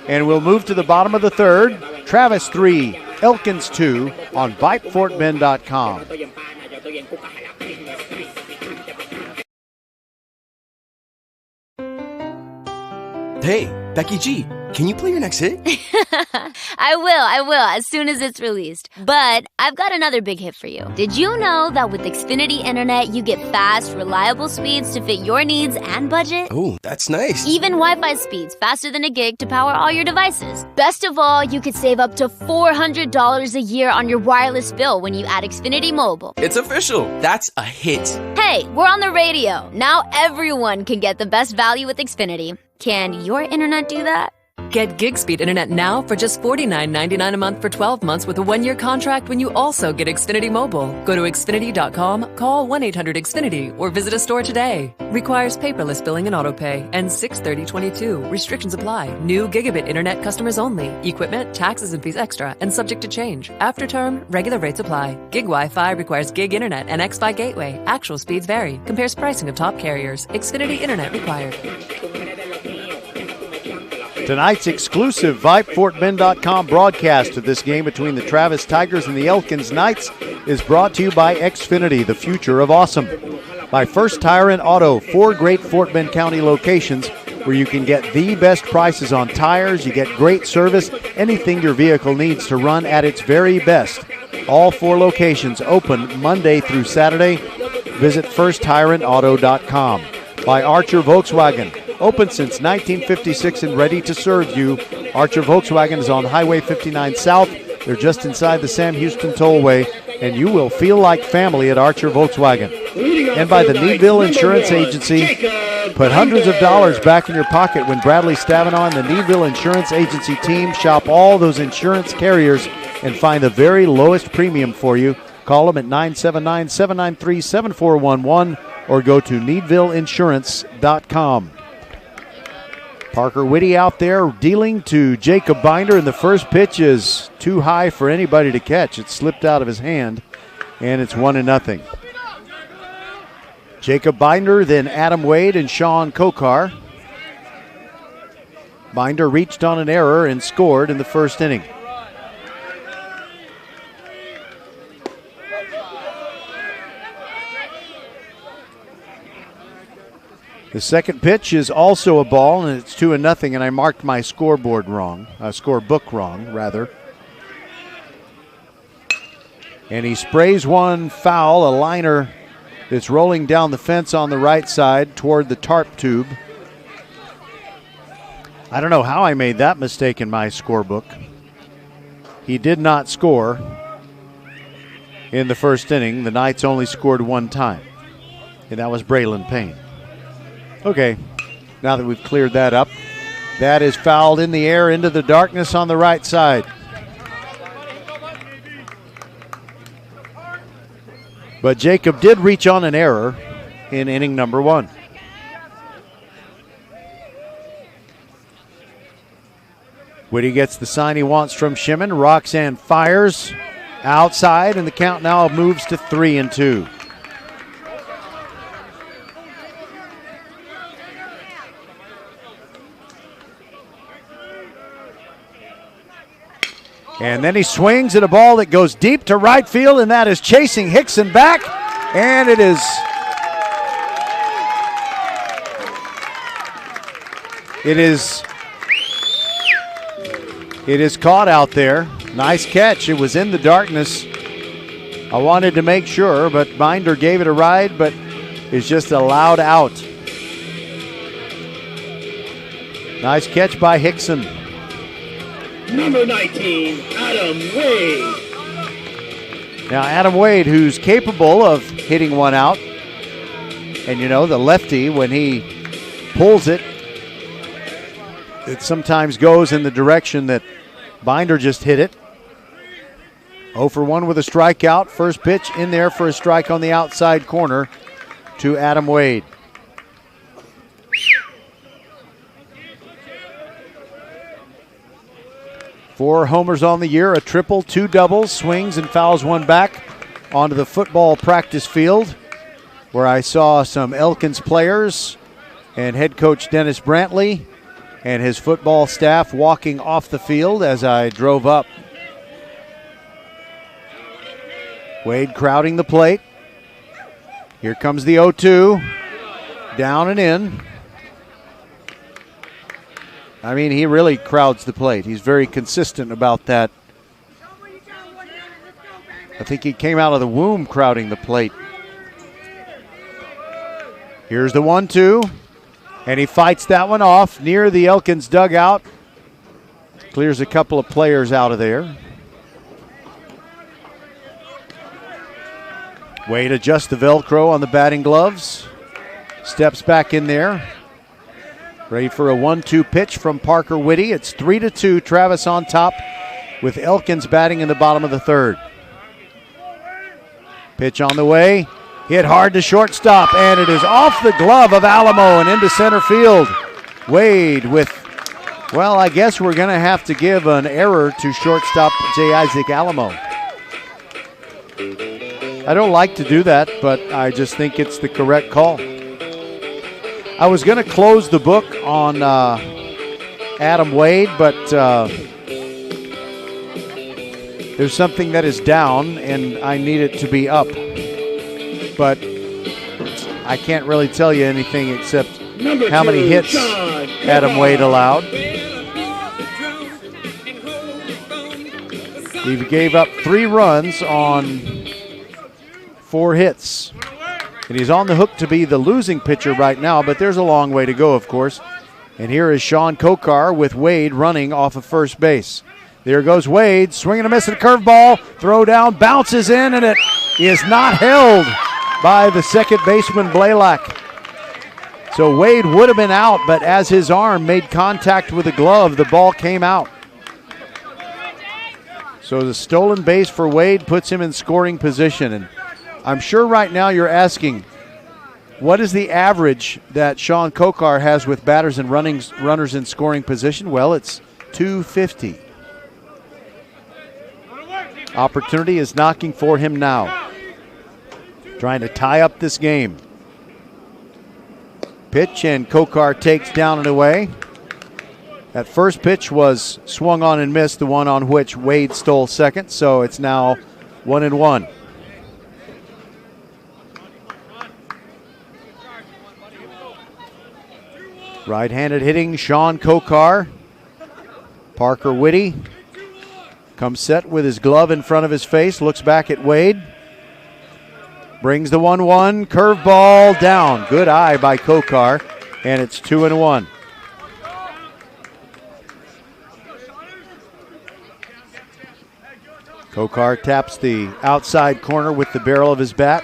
and we'll move to the bottom of the third. Travis 3, Elkins 2 on VypeFortBend.com. Hey, Becky G, can you play your next hit? I will, as soon as it's released. But I've got another big hit for you. Did you know that with Xfinity Internet, you get fast, reliable speeds to fit your needs and budget? Oh, that's nice. Even Wi-Fi speeds faster than a gig to power all your devices. Best of all, you could save up to $400 a year on your wireless bill when you add Xfinity Mobile. It's official. That's a hit. Hey, we're on the radio. Now everyone can get the best value with Xfinity. Can your internet do that? Get gig speed internet now for just $49.99 a month for 12 months with a 1-year contract when you also get Xfinity Mobile. Go to Xfinity.com, call 1-800-XFINITY, or visit a store today. Requires paperless billing and autopay. And 6/30/22. Restrictions apply. New gigabit internet customers only. Equipment, taxes and fees extra, and subject to change. After term, regular rates apply. Gig Wi-Fi requires gig internet and X-Fi gateway. Actual speeds vary. Compares pricing of top carriers. Xfinity internet required. Tonight's exclusive VypeFortBend.com broadcast of this game between the Travis Tigers and the Elkins Knights is brought to you by Xfinity, the future of awesome. By First Tire and Auto, 4 great Fort Bend County locations, where you can get the best prices on tires. You get great service, anything your vehicle needs to run at its very best. All 4 locations open Monday through Saturday. Visit FirstTyrantAuto.com. By Archer Volkswagen, open since 1956 and ready to serve you. Archer Volkswagen is on Highway 59 South. They're just inside the Sam Houston Tollway, and you will feel like family at Archer Volkswagen. And by the Needville Insurance Agency, put hundreds of dollars back in your pocket when Bradley Stavino and the Needville Insurance Agency team shop all those insurance carriers and find the very lowest premium for you. Call them at 979-793-7411 or go to needvilleinsurance.com. Parker Whitty out there dealing to Jacob Binder, and the first pitch is too high for anybody to catch. It slipped out of his hand, and it's 1-0. Jacob Binder, then Adam Wade and Sean Kokar. Binder reached on an error and scored in the first inning. The second pitch is also a ball, and it's 2-0, and I marked my scorebook wrong. And he sprays one foul, a liner that's rolling down the fence on the right side toward the tarp tube. I don't know how I made that mistake in my scorebook. He did not score in the first inning. The Knights only scored one time, and that was Braylon Payne. Okay, now that we've cleared that up, that is fouled in the air into the darkness on the right side. But Jacob did reach on an error in inning number 1. Whitty gets the sign he wants from Shimon. Roxanne fires outside, and the count now moves to 3-2. And then he swings at a ball that goes deep to right field, and that is chasing Hickson back. And it is caught out there. Nice catch. It was in the darkness. I wanted to make sure, but Binder gave it a ride, but is just allowed out. Nice catch by Hickson. Number 19, Adam Wade. Now, Adam Wade, who's capable of hitting one out. And, you know, the lefty, when he pulls it, it sometimes goes in the direction that Binder just hit it. 0 for 1 with a strikeout. First pitch in there for a strike on the outside corner to Adam Wade. Four homers on the year, a triple, 2 doubles, swings and fouls one back onto the football practice field, where I saw some Elkins players and head coach Dennis Brantley and his football staff walking off the field as I drove up. Wade crowding the plate. Here comes the 0-2. Down and in. I mean, he really crowds the plate. He's very consistent about that. I think he came out of the womb crowding the plate. Here's the 1-2. And he fights that one off near the Elkins dugout. Clears a couple of players out of there. Wade adjusts the Velcro on the batting gloves. Steps back in there. Ready for a 1-2 pitch from Parker Whitty. It's 3-2. Travis on top with Elkins batting in the bottom of the third. Pitch on the way. Hit hard to shortstop, and it is off the glove of Alamo and into center field. Wade with, well, I guess we're going to have to give an error to shortstop J. Isaac Alamo. I don't like to do that, but I just think it's the correct call. I was going to close the book on Adam Wade, but there's something that is down, and I need it to be up. But I can't really tell you anything except how many hits Adam Wade allowed. He gave up 3 runs on 4 hits. And he's on the hook to be the losing pitcher right now, but there's a long way to go, of course. And here is Sean Kokar with Wade running off of first base. There goes Wade, swinging a miss at a curveball. Throw down, bounces in, and it is not held by the second baseman, Blaylock. So Wade would have been out, but as his arm made contact with the glove, the ball came out. So the stolen base for Wade puts him in scoring position. And I'm sure right now you're asking, what is the average that Sean Kokar has with batters and runners in scoring position? Well, it's .250. Opportunity is knocking for him now. Trying to tie up this game. Pitch, and Kokar takes down and away. That first pitch was swung on and missed, the one on which Wade stole second, so it's now 1-1. Right-handed hitting, Sean Kokar. Parker Whitty comes set with his glove in front of his face, looks back at Wade. Brings the 1-1, curveball down. Good eye by Kokar, and it's 2-1. Kokar taps the outside corner with the barrel of his bat.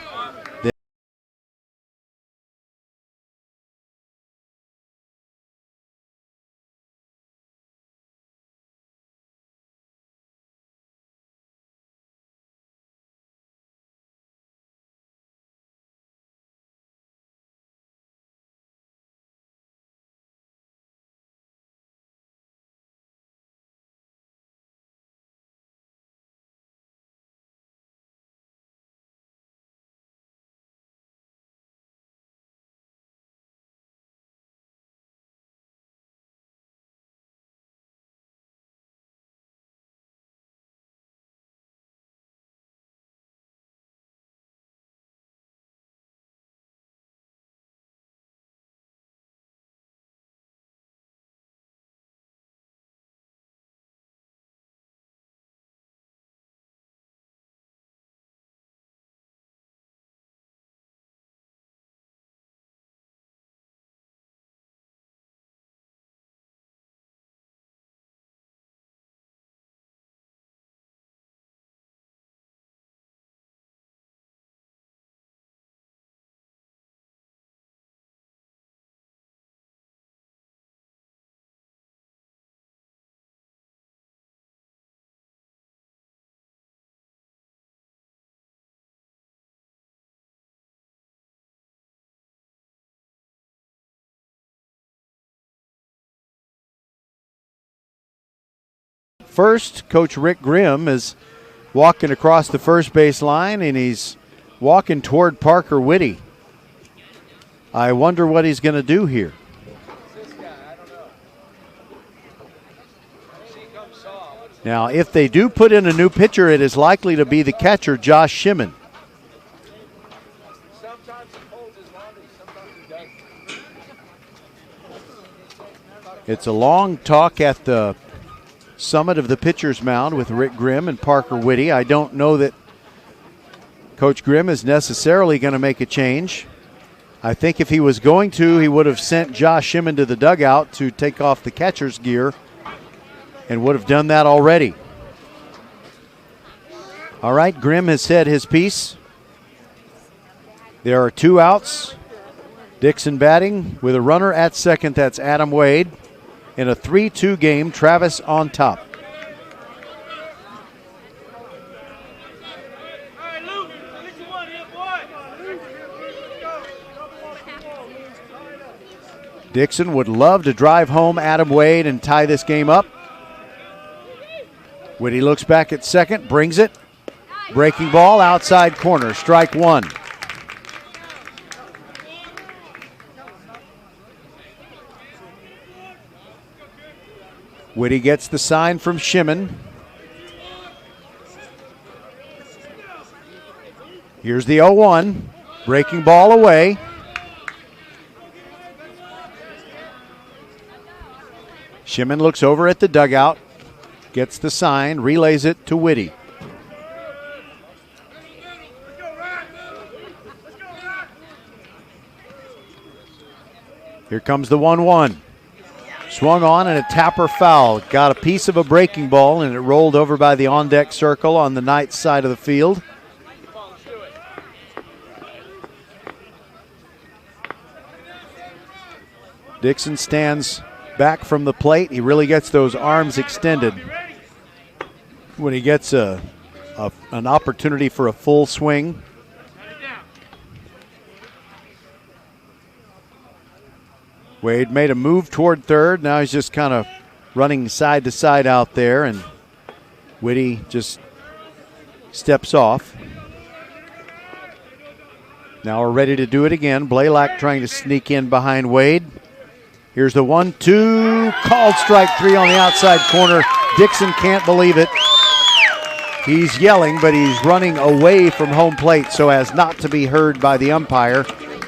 First, Coach Rick Grimm is walking across the first base line, and he's walking toward Parker Whitty. I wonder what he's going to do here. Now, if they do put in a new pitcher, it is likely to be the catcher, Josh Shimon. It's a long talk at the summit of the pitcher's mound with Rick Grimm and Parker Whitty. I don't know that Coach Grimm is necessarily going to make a change. I think if he was going to, he would have sent Josh Shimon to the dugout to take off the catcher's gear and would have done that already. All right, Grimm has said his piece. There are 2 outs. Dixon batting with a runner at second. That's Adam Wade. In a 3-2 game, Travis on top. Dixon would love to drive home Adam Wade and tie this game up. Whitty looks back at second, brings it. Breaking ball, outside corner, strike 1. Whitty gets the sign from Shimon. Here's the 0-1. Breaking ball away. Shimon looks over at the dugout, gets the sign, relays it to Whitty. Here comes the 1-1. Swung on and a tapper foul. Got a piece of a breaking ball and it rolled over by the on-deck circle on the Knights side of the field. Dixon stands back from the plate. He really gets those arms extended when he gets an opportunity for a full swing. Wade made a move toward third. Now he's just kind of running side to side out there, and Whitty just steps off. Now we're ready to do it again. Blaylock trying to sneak in behind Wade. Here's the 1-2. Called strike 3 on the outside corner. Dixon can't believe it. He's yelling, but he's running away from home plate so as not to be heard by the umpire.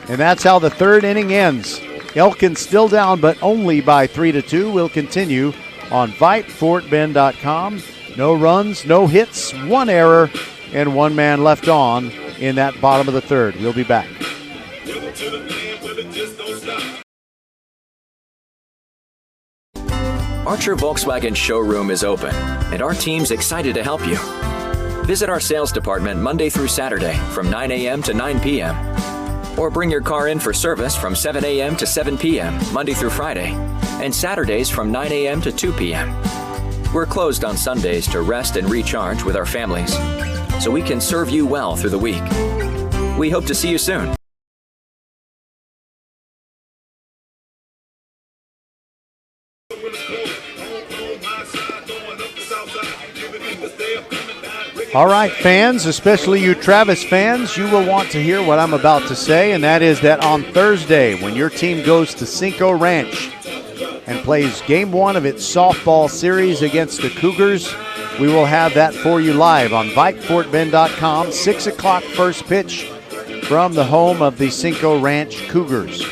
And that's how the third inning ends. Elkins still down, but only by 3-2. We'll continue on Vype, FortBend.com. No runs, no hits, one error, and one man left on in that bottom of the third. We'll be back. Archer Volkswagen showroom is open, and our team's excited to help you. Visit our sales department Monday through Saturday from 9 a.m. to 9 p.m. Or bring your car in for service from 7 a.m. to 7 p.m. Monday through Friday, and Saturdays from 9 a.m. to 2 p.m. We're closed on Sundays to rest and recharge with our families, so we can serve you well through the week. We hope to see you soon. All right, fans, especially you Travis fans, you will want to hear what I'm about to say, and that is that on Thursday, when your team goes to Cinco Ranch and plays Game 1 of its softball series against the Cougars, we will have that for you live on VypeFortBend.com, 6 o'clock first pitch from the home of the Cinco Ranch Cougars.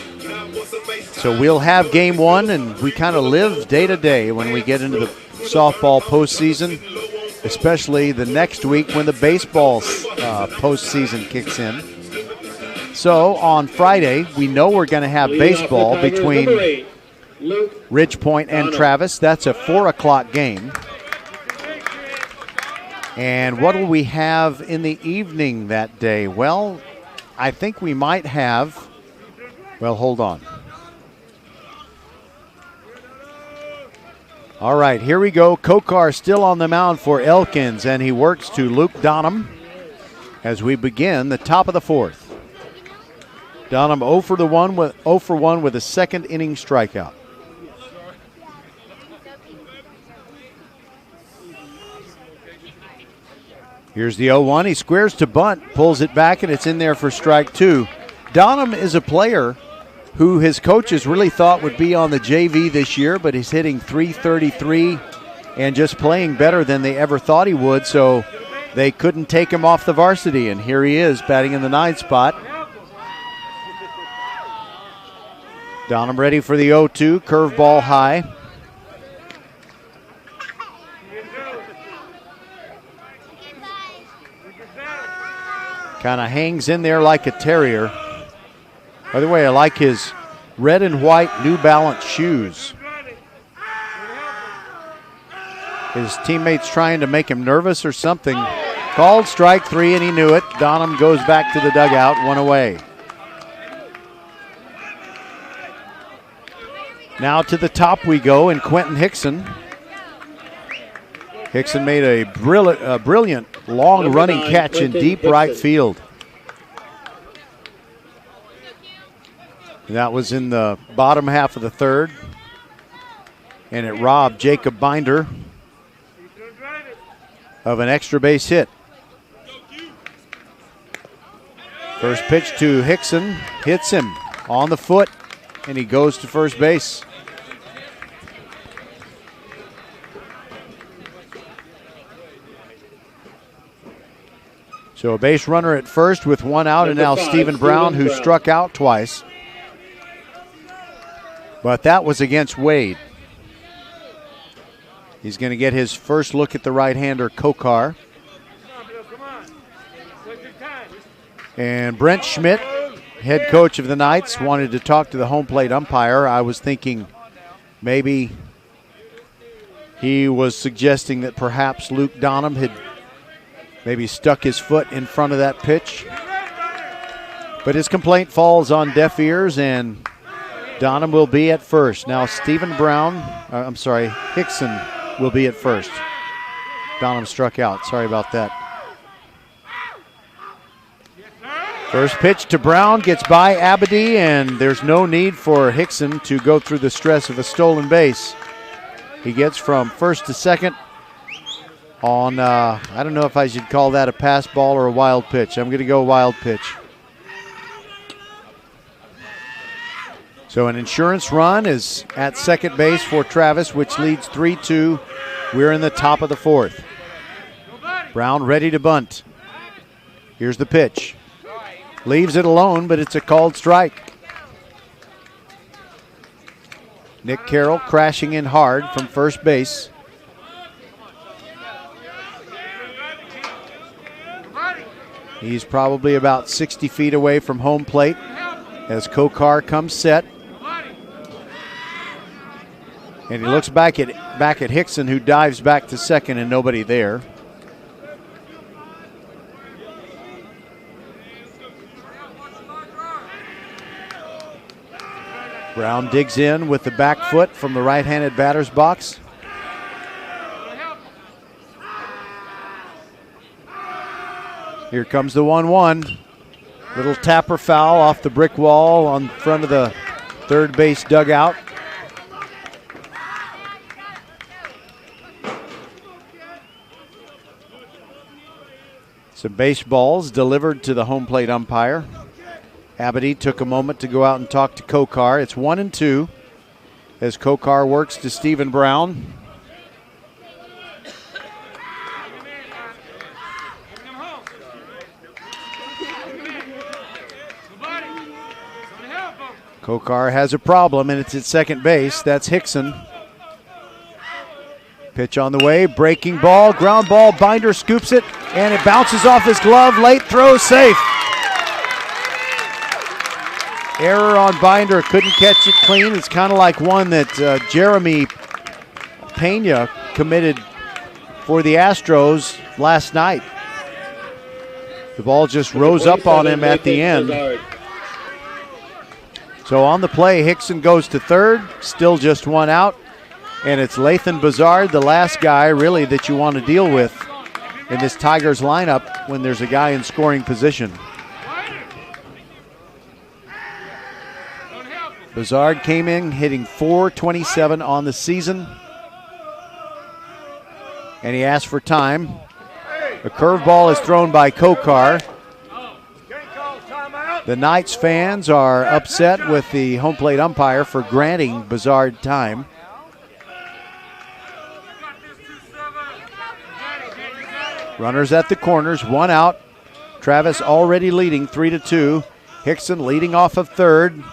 So we'll have Game 1, and we kind of live day to day when we get into the softball postseason, especially the next week when the baseball postseason kicks in. So on Friday, we know we're going to have baseball between Ridge Point and Travis. That's a 4 o'clock game. And what will we have in the evening that day? Well, I think we might have, well, hold on. All right, here we go. Kokar still on the mound for Elkins, and he works to Luke Donham as we begin the top of the fourth. Donham 0 for 1 with a second inning strikeout. Here's the 0-1. He squares to bunt, pulls it back, and it's in there for strike 2. Donham is a player who his coaches really thought would be on the JV this year, but he's hitting .333 and just playing better than they ever thought he would, so they couldn't take him off the varsity, and here he is batting in the 9th spot. Donham ready for the 0-2, curveball high. Kind of hangs in there like a terrier. By the way, I like his red and white New Balance shoes. His teammates trying to make him nervous or something. Called strike 3, and he knew it. Donham goes back to the dugout, 1 away. Now to the top we go, and Quentin Hickson. Hickson made a brilliant long running catch in deep right field. That was in the bottom half of the third, and it robbed Jacob Binder of an extra base hit. First pitch to Hickson, hits him on the foot, and he goes to first base. So a base runner at first with 1 out, and now Stephen Brown, who struck out twice. But that was against Wade. He's going to get his first look at the right-hander, Kokar. And Brent Schmidt, head coach of the Knights, wanted to talk to the home plate umpire. I was thinking maybe he was suggesting that perhaps Luke Donham had maybe stuck his foot in front of that pitch. But his complaint falls on deaf ears, and Donham will be at first. Now Hickson will be at first. Donham struck out. Sorry about that. First pitch to Brown gets by Abedy, and there's no need for Hickson to go through the stress of a stolen base. He gets from first to second on, I don't know if I should call that a pass ball or a wild pitch. I'm going to go wild pitch. So an insurance run is at second base for Travis, which leads 3-2. We're in the top of the fourth. Brown ready to bunt. Here's the pitch. Leaves it alone, but it's a called strike. Nick Carroll crashing in hard from first base. He's probably about 60 feet away from home plate as Kokar comes set. And he looks back at Hickson, who dives back to second, and nobody there. Brown digs in with the back foot from the right-handed batter's box. Here comes the 1-1. Little tapper foul off the brick wall on front of the third base dugout. Some baseballs delivered to the home plate umpire. Abedy took a moment to go out and talk to Kokar. It's 1-2 as Kokar works to Stephen Brown. Kokar has a problem, and it's at second base. That's Hickson. Pitch on the way, breaking ball, ground ball, Binder scoops it, and it bounces off his glove. Late throw, safe. Error on Binder, couldn't catch it clean. It's kind of like one that Jeremy Pena committed for the Astros last night. The ball just rose up on him at the end. So on the play, Hickson goes to third, still just one out. And it's Lathan Bazard, the last guy really that you want to deal with in this Tigers lineup when there's a guy in scoring position. Bazard came in hitting .427 on the season. And he asked for time. A curveball is thrown by Kokar. The Knights fans are upset with the home plate umpire for granting Bazard time. Runners at the corners, one out. Travis already leading 3-2. Hickson leading off of third.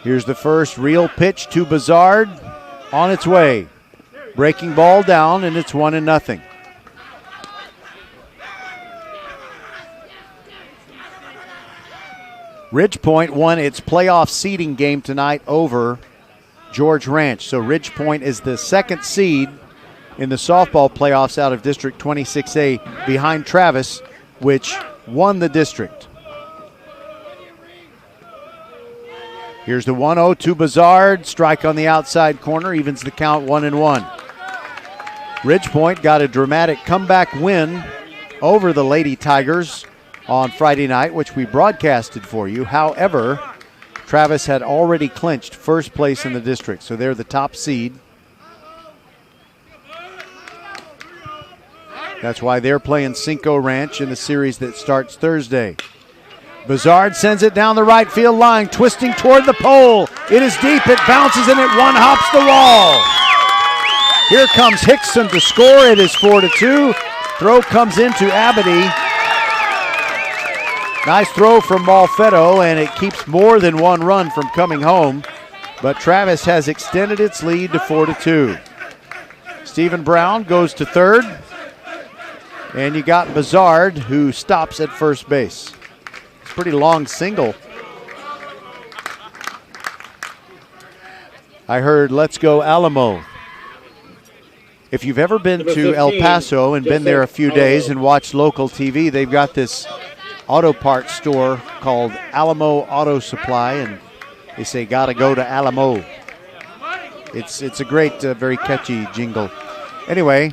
Here's the first real pitch to Bazard. On its way. Breaking ball down, and it's 1-0. Ridgepoint won its playoff seeding game tonight over George Ranch. So Ridgepoint is the second seed in the softball playoffs out of District 26A behind Travis, which won the district. Here's the 1-0 to Bazard. Strike on the outside corner, evens the count 1-1. Ridgepoint got a dramatic comeback win over the Lady Tigers on Friday night, which we broadcasted for you. However, Travis had already clinched first place in the district, so they're the top seed. That's why they're playing Cinco Ranch in the series that starts Thursday. Bazard sends it down the right field line, twisting toward the pole. It is deep, it bounces, and it one-hops the wall. Here comes Hickson to score. It is 4-2. Throw comes into Abedy. Nice throw from Malfetto, and it keeps more than one run from coming home. but Travis has extended its lead to 4-2. Stephen Brown goes to third, and you got Bizard, who stops at first base. It's a pretty long single. I heard "Let's Go Alamo." If you've ever been to El Paso and been there a few days and watched local TV, they've got this auto parts store called Alamo Auto Supply, and they say, "Gotta go to Alamo." It's a great, very catchy jingle. Anyway,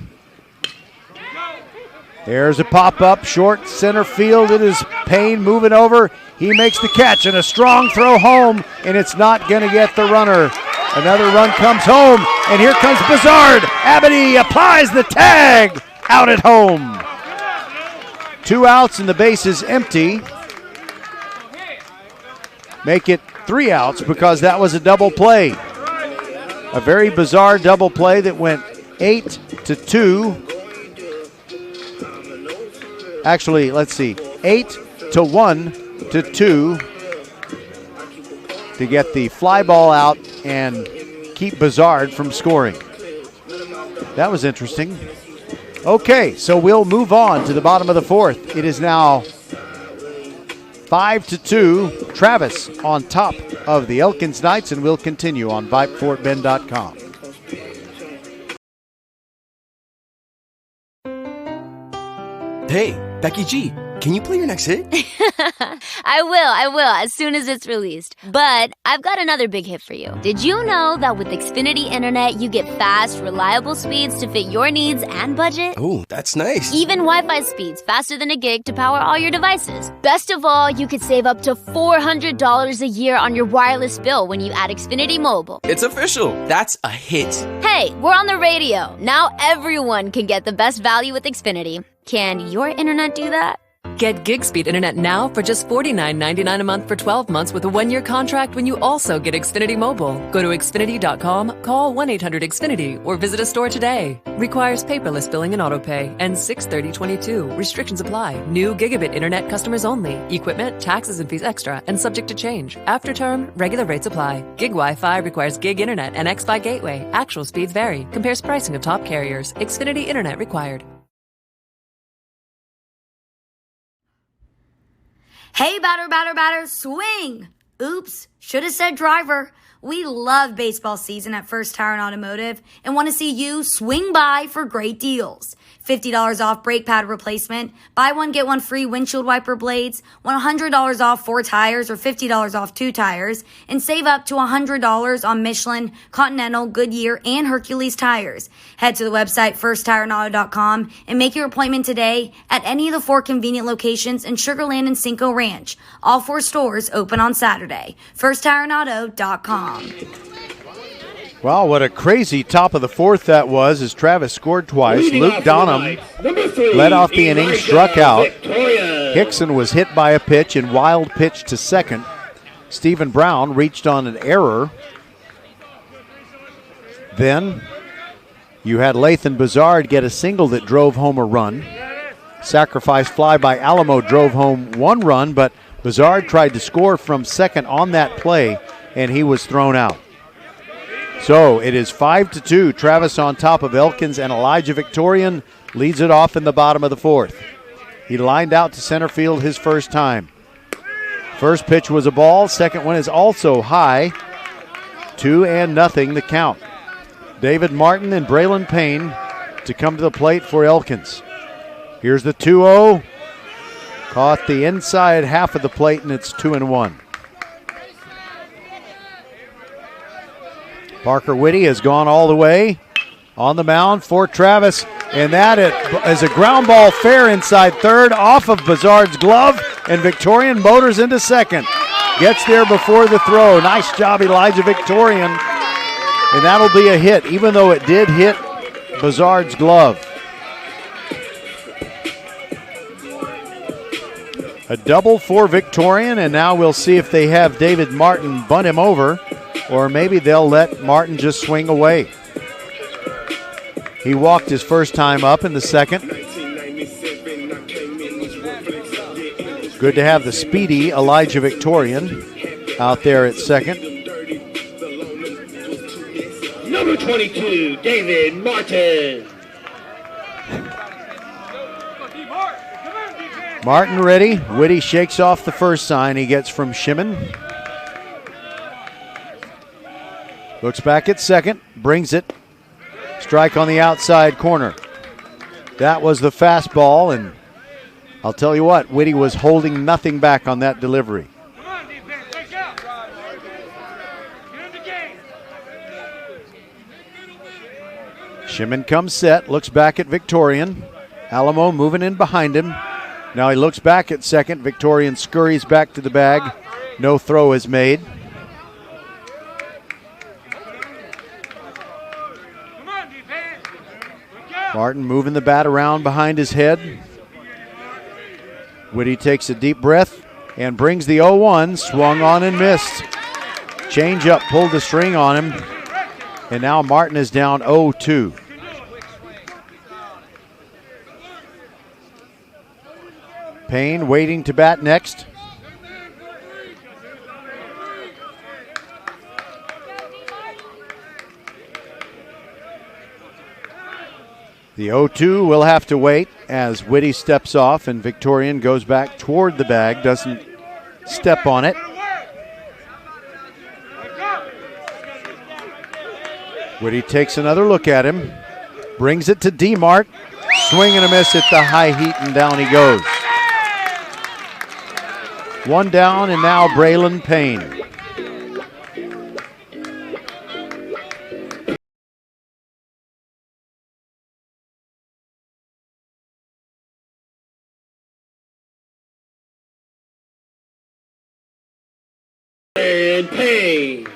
there's a pop-up, short center field. It is Payne moving over. He makes the catch, and a strong throw home, and it's not going to get the runner. Another run comes home, and here comes Bizard. Abity applies the tag out at home. 2 outs and the base is empty. Make it 3 outs because that was a double play. A very bizarre double play that went 8-2. Actually, let's see, 8-1-2 to get the fly ball out and keep Bizard from scoring. That was interesting. Okay, so we'll move on to the bottom of the fourth. It is now 5-2. Travis on top of the Elkins Knights, and we'll continue on VypeFortBend.com. Hey, Becky G, can you play your next hit? I will, as soon as it's released. But I've got another big hit for you. Did you know that with Xfinity Internet, you get fast, reliable speeds to fit your needs and budget? Oh, that's nice. Even Wi-Fi speeds faster than a gig to power all your devices. Best of all, you could save up to $400 a year on your wireless bill when you add Xfinity Mobile. It's official. That's a hit. Hey, we're on the radio. Now everyone can get the best value with Xfinity. Can your internet do that? Get gig speed internet now for just $49.99 a month for 12 months with a 1-year contract when you also get Xfinity Mobile. Go to Xfinity.com, call 1-800-XFINITY, or visit a store today. Requires paperless billing and autopay. Ends 6/30/22. Restrictions apply. New gigabit internet customers only. Equipment, taxes and fees extra and subject to change. After term, regular rates apply. Gig Wi-Fi requires gig internet and X-Fi gateway. Actual speeds vary. Compares pricing of top carriers. Xfinity internet required. Hey, batter, swing! Oops, should have said driver. We love baseball season at First Tire and Automotive and want to see you swing by for great deals. $50 off brake pad replacement, buy one, get one free windshield wiper blades, $100 off 4 tires or $50 off 2 tires, and save up to $100 on Michelin, Continental, Goodyear, and Hercules tires. Head to the website firsttireandauto.com and make your appointment today at any of the 4 convenient locations in Sugar Land and Cinco Ranch. All 4 stores open on Saturday. firsttireandauto.com. Wow, what a crazy top of the fourth that was as Travis scored twice. Luke Donham led off the inning, struck out. Hickson was hit by a pitch and wild pitch to second. Stephen Brown reached on an error. Then you had Lathan Bizard get a single that drove home a run. Sacrifice fly by Alamo drove home 1 run, but Bizard tried to score from second on that play, and he was thrown out. So it is 5-2. Travis on top of Elkins, and Elijah Victorian leads it off in the bottom of the fourth. He lined out to center field his first time. First pitch was a ball. Second one is also high. 2-0 the count. David Martin and Braylon Payne to come to the plate for Elkins. Here's the 2-0. Caught the inside half of the plate, and it's 2-1. Parker Whitty has gone all the way on the mound for Travis, and that is a ground ball fair inside third off of Bizard's glove, and Victorian motors into second. Gets there before the throw. Nice job, Elijah Victorian, and that'll be a hit, even though it did hit Bizard's glove. A double for Victorian, and now we'll see if they have David Martin bunt him over, or maybe they'll let Martin just swing away. He walked his first time up in the second. Good to have the speedy Elijah Victorian out there at second. 22, David Martin. Martin ready. Whitty shakes off the first sign he gets from Shimon. Looks back at second, brings it. Strike on the outside corner. That was the fastball, and I'll tell you what, Whitty was holding nothing back on that delivery. Shimon comes set, looks back at Victorian. Alamo moving in behind him. Now he looks back at second. Victorian scurries back to the bag. No throw is made. Martin moving the bat around behind his head. Whitty takes a deep breath and brings the 0-1. Swung on and missed. Change up, pulled the string on him. And now Martin is down 0-2. Payne waiting to bat next. The 0-2 will have to wait as Whitty steps off and Victorian goes back toward the bag, doesn't step on it. Whitty takes another look at him, brings it to D-Mart, swing and a miss at the high heat, and down he goes. One down, and now Braylon Payne. And Payne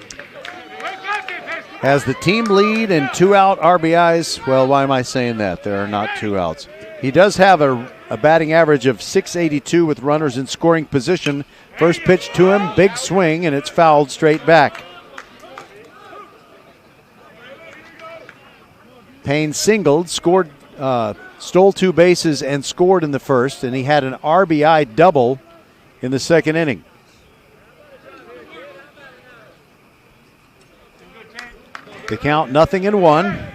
has the team lead and 2 out RBIs. Well, why am I saying that? There are not 2 outs. He does have a batting average of .682 with runners in scoring position. First pitch to him, big swing, and it's fouled straight back. Payne singled, scored, stole 2 bases and scored in the first, and he had an RBI double in the second inning. The count 0-1.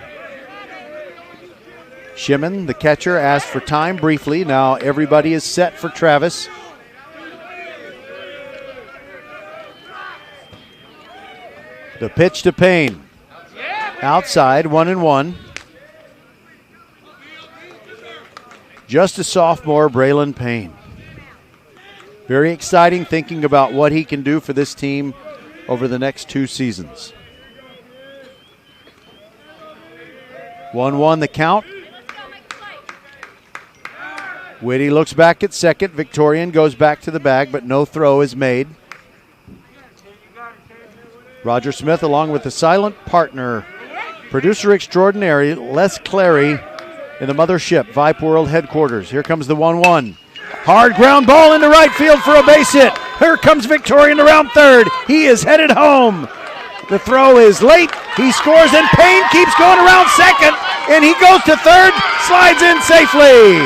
Shimon, the catcher, asked for time briefly. Now everybody is set for Travis. The pitch to Payne. Outside, 1-1. Just a sophomore, Braylon Payne. Very exciting, thinking about what he can do for this team over the next 2 seasons. 1-1 the count. Whitty looks back at second. Victorian goes back to the bag, but no throw is made. Roger Smith, along with the silent partner, producer extraordinary, Les Clary, in the mothership, Vype World headquarters. Here comes the 1-1. Hard ground ball into right field for a base hit. Here comes Victorian around third. He is headed home. The throw is late. He scores, and Payne keeps going around second, and he goes to third, slides in safely.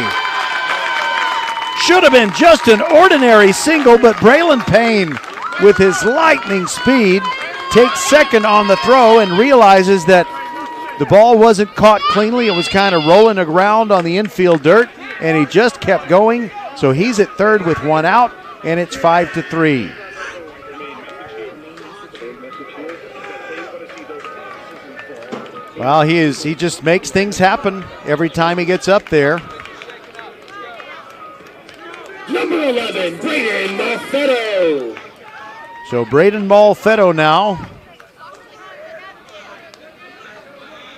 Should have been just an ordinary single, but Braylon Payne, with his lightning speed, takes second on the throw and realizes that the ball wasn't caught cleanly. It was kind of rolling around on the infield dirt, and he just kept going. So he's at third with 1 out, and it's 5-3. Well, he just makes things happen every time he gets up there. Number 11, Braden Malfetto. So Braden Malfetto now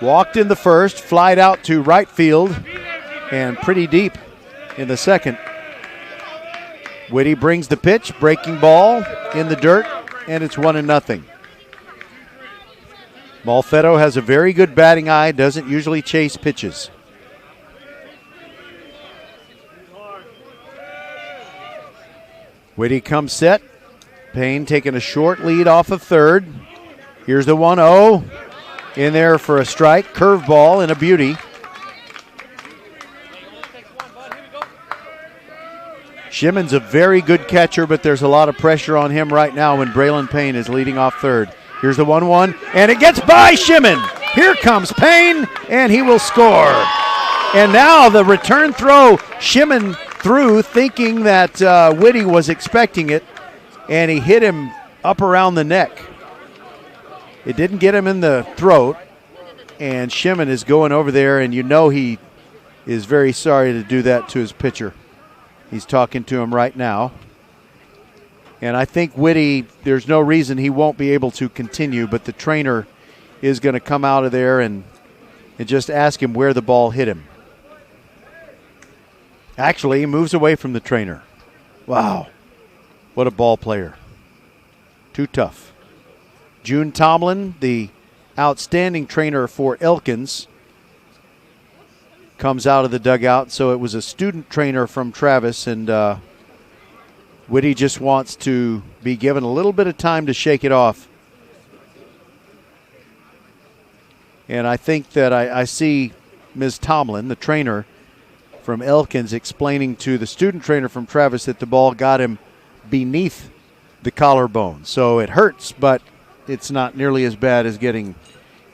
walked in the first, flied out to right field, and pretty deep in the second. Whitty brings the pitch, breaking ball in the dirt, and it's 1-0. Malfetto has a very good batting eye, doesn't usually chase pitches. Whitty comes set. Payne taking a short lead off of third. Here's the 1-0. In there for a strike. Curveball and a beauty. Shimon's a very good catcher, but there's a lot of pressure on him right now when Braylon Payne is leading off third. Here's the 1-1, and it gets by Shimon. Here comes Payne, and he will score. And now the return throw, Shimon threw thinking that Whitty was expecting it, and he hit him up around the neck. It didn't get him in the throat, and Shimon is going over there, and you know he is very sorry to do that to his pitcher. He's talking to him right now. And I think Whitty, there's no reason he won't be able to continue, but the trainer is going to come out of there and just ask him where the ball hit him. Actually, he moves away from the trainer. Wow, what a ball player. Too tough. June Tomlin, the outstanding trainer for Elkins, comes out of the dugout. So it was a student trainer from Travis, and Whitty just wants to be given a little bit of time to shake it off. And I think that I see Ms. Tomlin, the trainer from Elkins, explaining to the student trainer from Travis that the ball got him beneath the collarbone. So it hurts, but it's not nearly as bad as getting,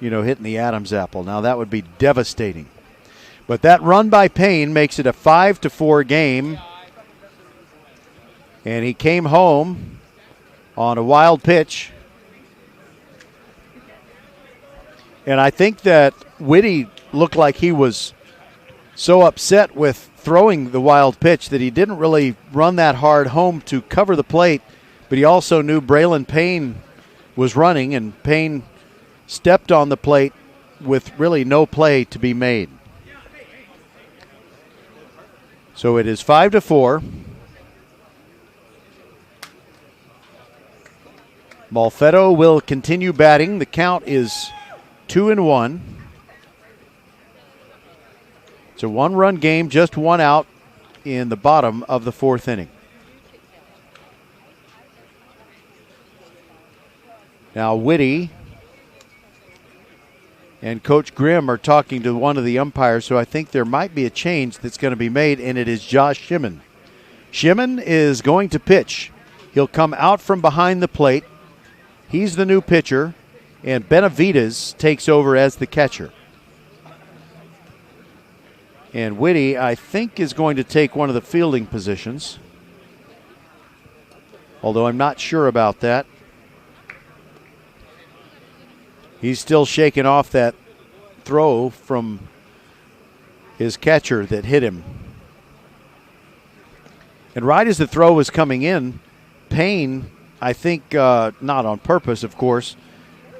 hitting the Adam's apple. Now that would be devastating. But that run by Payne makes it a 5-4 game. And he came home on a wild pitch. And I think that Whitty looked like he was so upset with throwing the wild pitch that he didn't really run that hard home to cover the plate, but he also knew Braylon Payne was running, and Payne stepped on the plate with really no play to be made. So it is 5-4. Malfetto will continue batting. The count is 2-1. It's a one-run game, just one out in the bottom of the fourth inning. Now Whitty and Coach Grimm are talking to one of the umpires, so I think there might be a change that's going to be made, and it is Josh Shimon. Shimon is going to pitch. He'll come out from behind the plate. He's the new pitcher, and Benavides takes over as the catcher. And Whitty, I think, is going to take one of the fielding positions, although I'm not sure about that. He's still shaking off that throw from his catcher that hit him. And right as the throw was coming in, Payne, I think not on purpose, of course,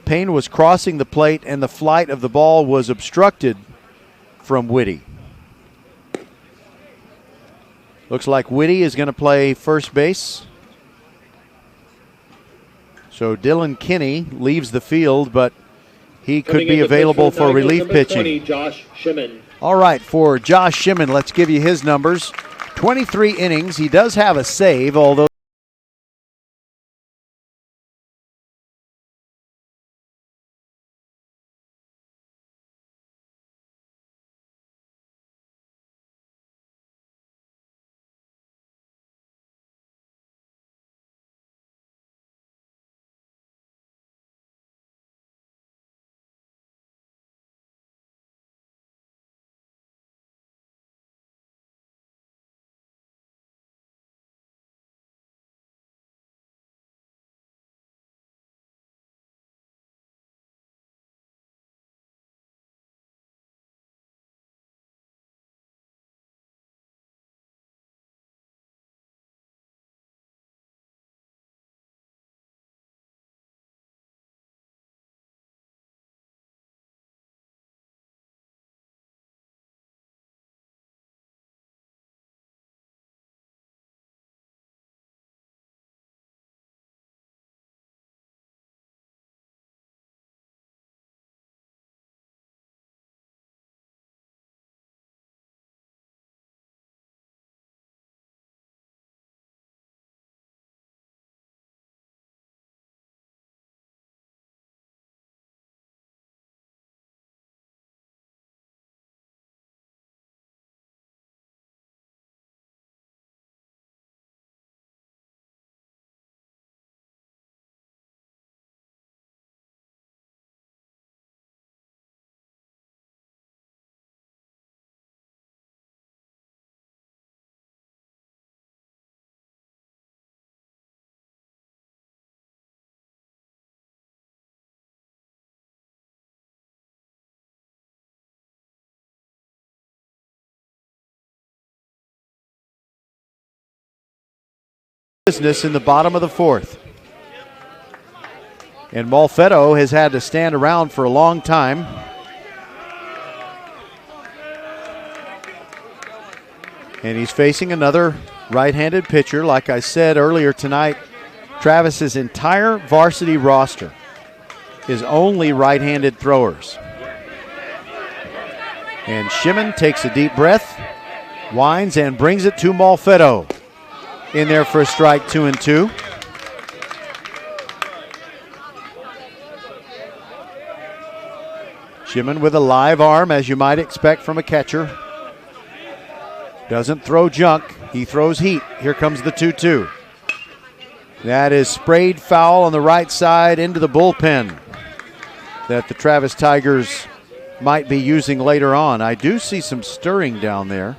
Payne was crossing the plate and the flight of the ball was obstructed from Whitty. Looks like Whitty is going to play first base. So Dylan Kinney leaves the field, but he could be available for relief pitching. 20, Josh Shimon. All right, for Josh Shimon, let's give you his numbers. 23 innings. He does have a save, although business in the bottom of the fourth. And Malfetto has had to stand around for a long time. And he's facing another right-handed pitcher. Like I said earlier tonight, Travis's entire varsity roster is only right-handed throwers. And Shimon takes a deep breath, winds, and brings it to Malfetto. In there for a strike, 2-2. Shimon with a live arm, as you might expect from a catcher. Doesn't throw junk, he throws heat. Here comes the 2-2. That is sprayed foul on the right side into the bullpen that the Travis Tigers might be using later on. I do see some stirring down there.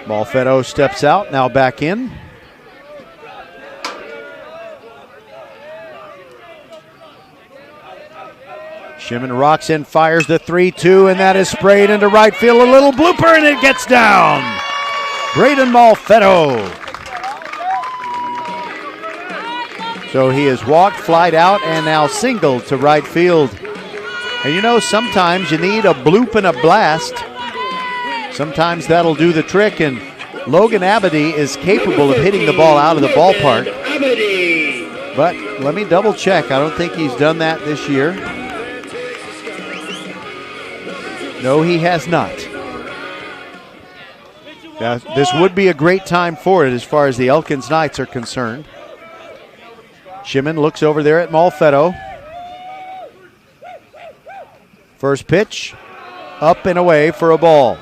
Malfetto steps out, now back in. Shimon rocks in, fires the 3-2, and that is sprayed into right field. A little blooper, and it gets down. Braden Malfetto. So he has walked, flied out, and now singled to right field. And you know, sometimes you need a bloop and a blast. Sometimes that'll do the trick, and Logan Abedy is capable of hitting the ball out of the ballpark. But let me double check. I don't think he's done that this year. No, he has not. Now, this would be a great time for it as far as the Elkins Knights are concerned. Shimon looks over there at Malfetto. First pitch, up and away for a ball.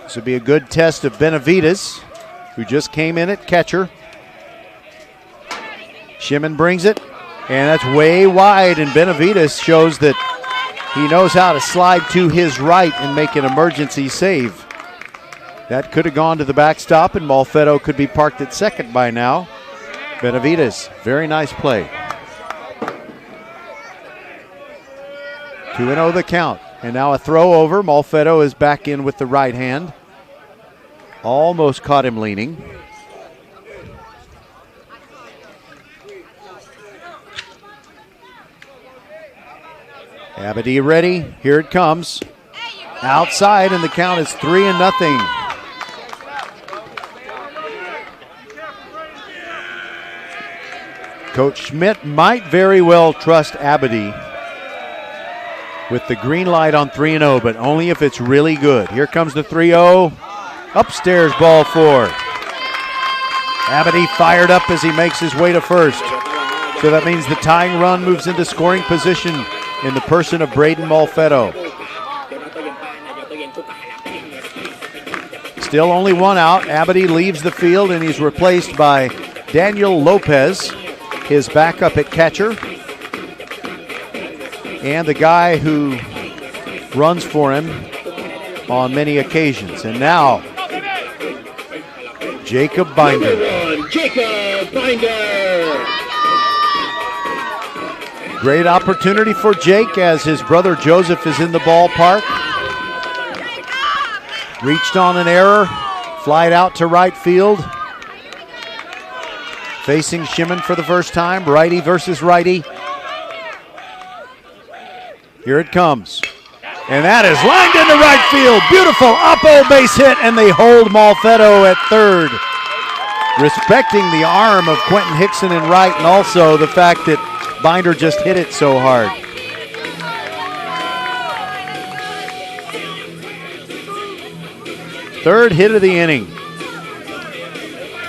This would be a good test of Benavides, who just came in at catcher. Shimon brings it, and that's way wide, and Benavides shows that he knows how to slide to his right and make an emergency save. That could have gone to the backstop, and Malfetto could be parked at second by now. Benavides, very nice play. 2-0 the count, and now a throw over. Malfetto is back in with the right hand. Almost caught him leaning. Abedy ready, here it comes. Outside, and the count is 3-0. Coach Schmidt might very well trust Abedy with the green light on 3-0, but only if it's really good. Here comes the 3-0. Upstairs, ball 4. Abedy fired up as he makes his way to first. So that means the tying run moves into scoring position in the person of Braden Malfetto. Still only one out. Abedy leaves the field, and he's replaced by Daniel Lopez, his backup at catcher, and the guy who runs for him on many occasions. And now, Jacob Binder. Jacob Binder. Great opportunity for Jake as his brother Joseph is in the ballpark. Reached on an error, flied out to right field. Facing Shimon for the first time, righty versus righty. Here it comes. And that is lined into right field. Beautiful Oppo base hit, and they hold Malfetto at third. Respecting the arm of Quentin Hickson in right, and also the fact that Binder just hit it so hard. Third hit of the inning.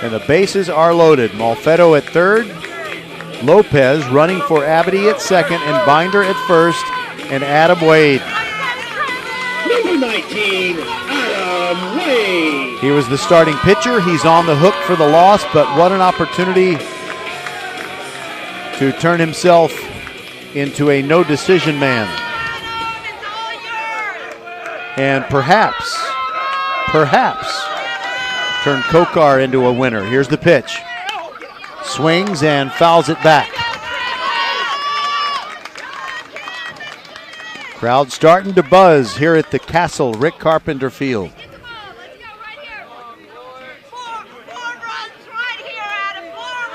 And the bases are loaded. Malfetto at third. Lopez running for Abedy at second, and Binder at first, and Adam Wade. Number 19, Adam Wade. He was the starting pitcher. He's on the hook for the loss, but what an opportunity to turn himself into a no-decision man. And perhaps turn Kokar into a winner. Here's the pitch. Swings and fouls it back. Crowd starting to buzz here at the Castle Rick Carpenter Field.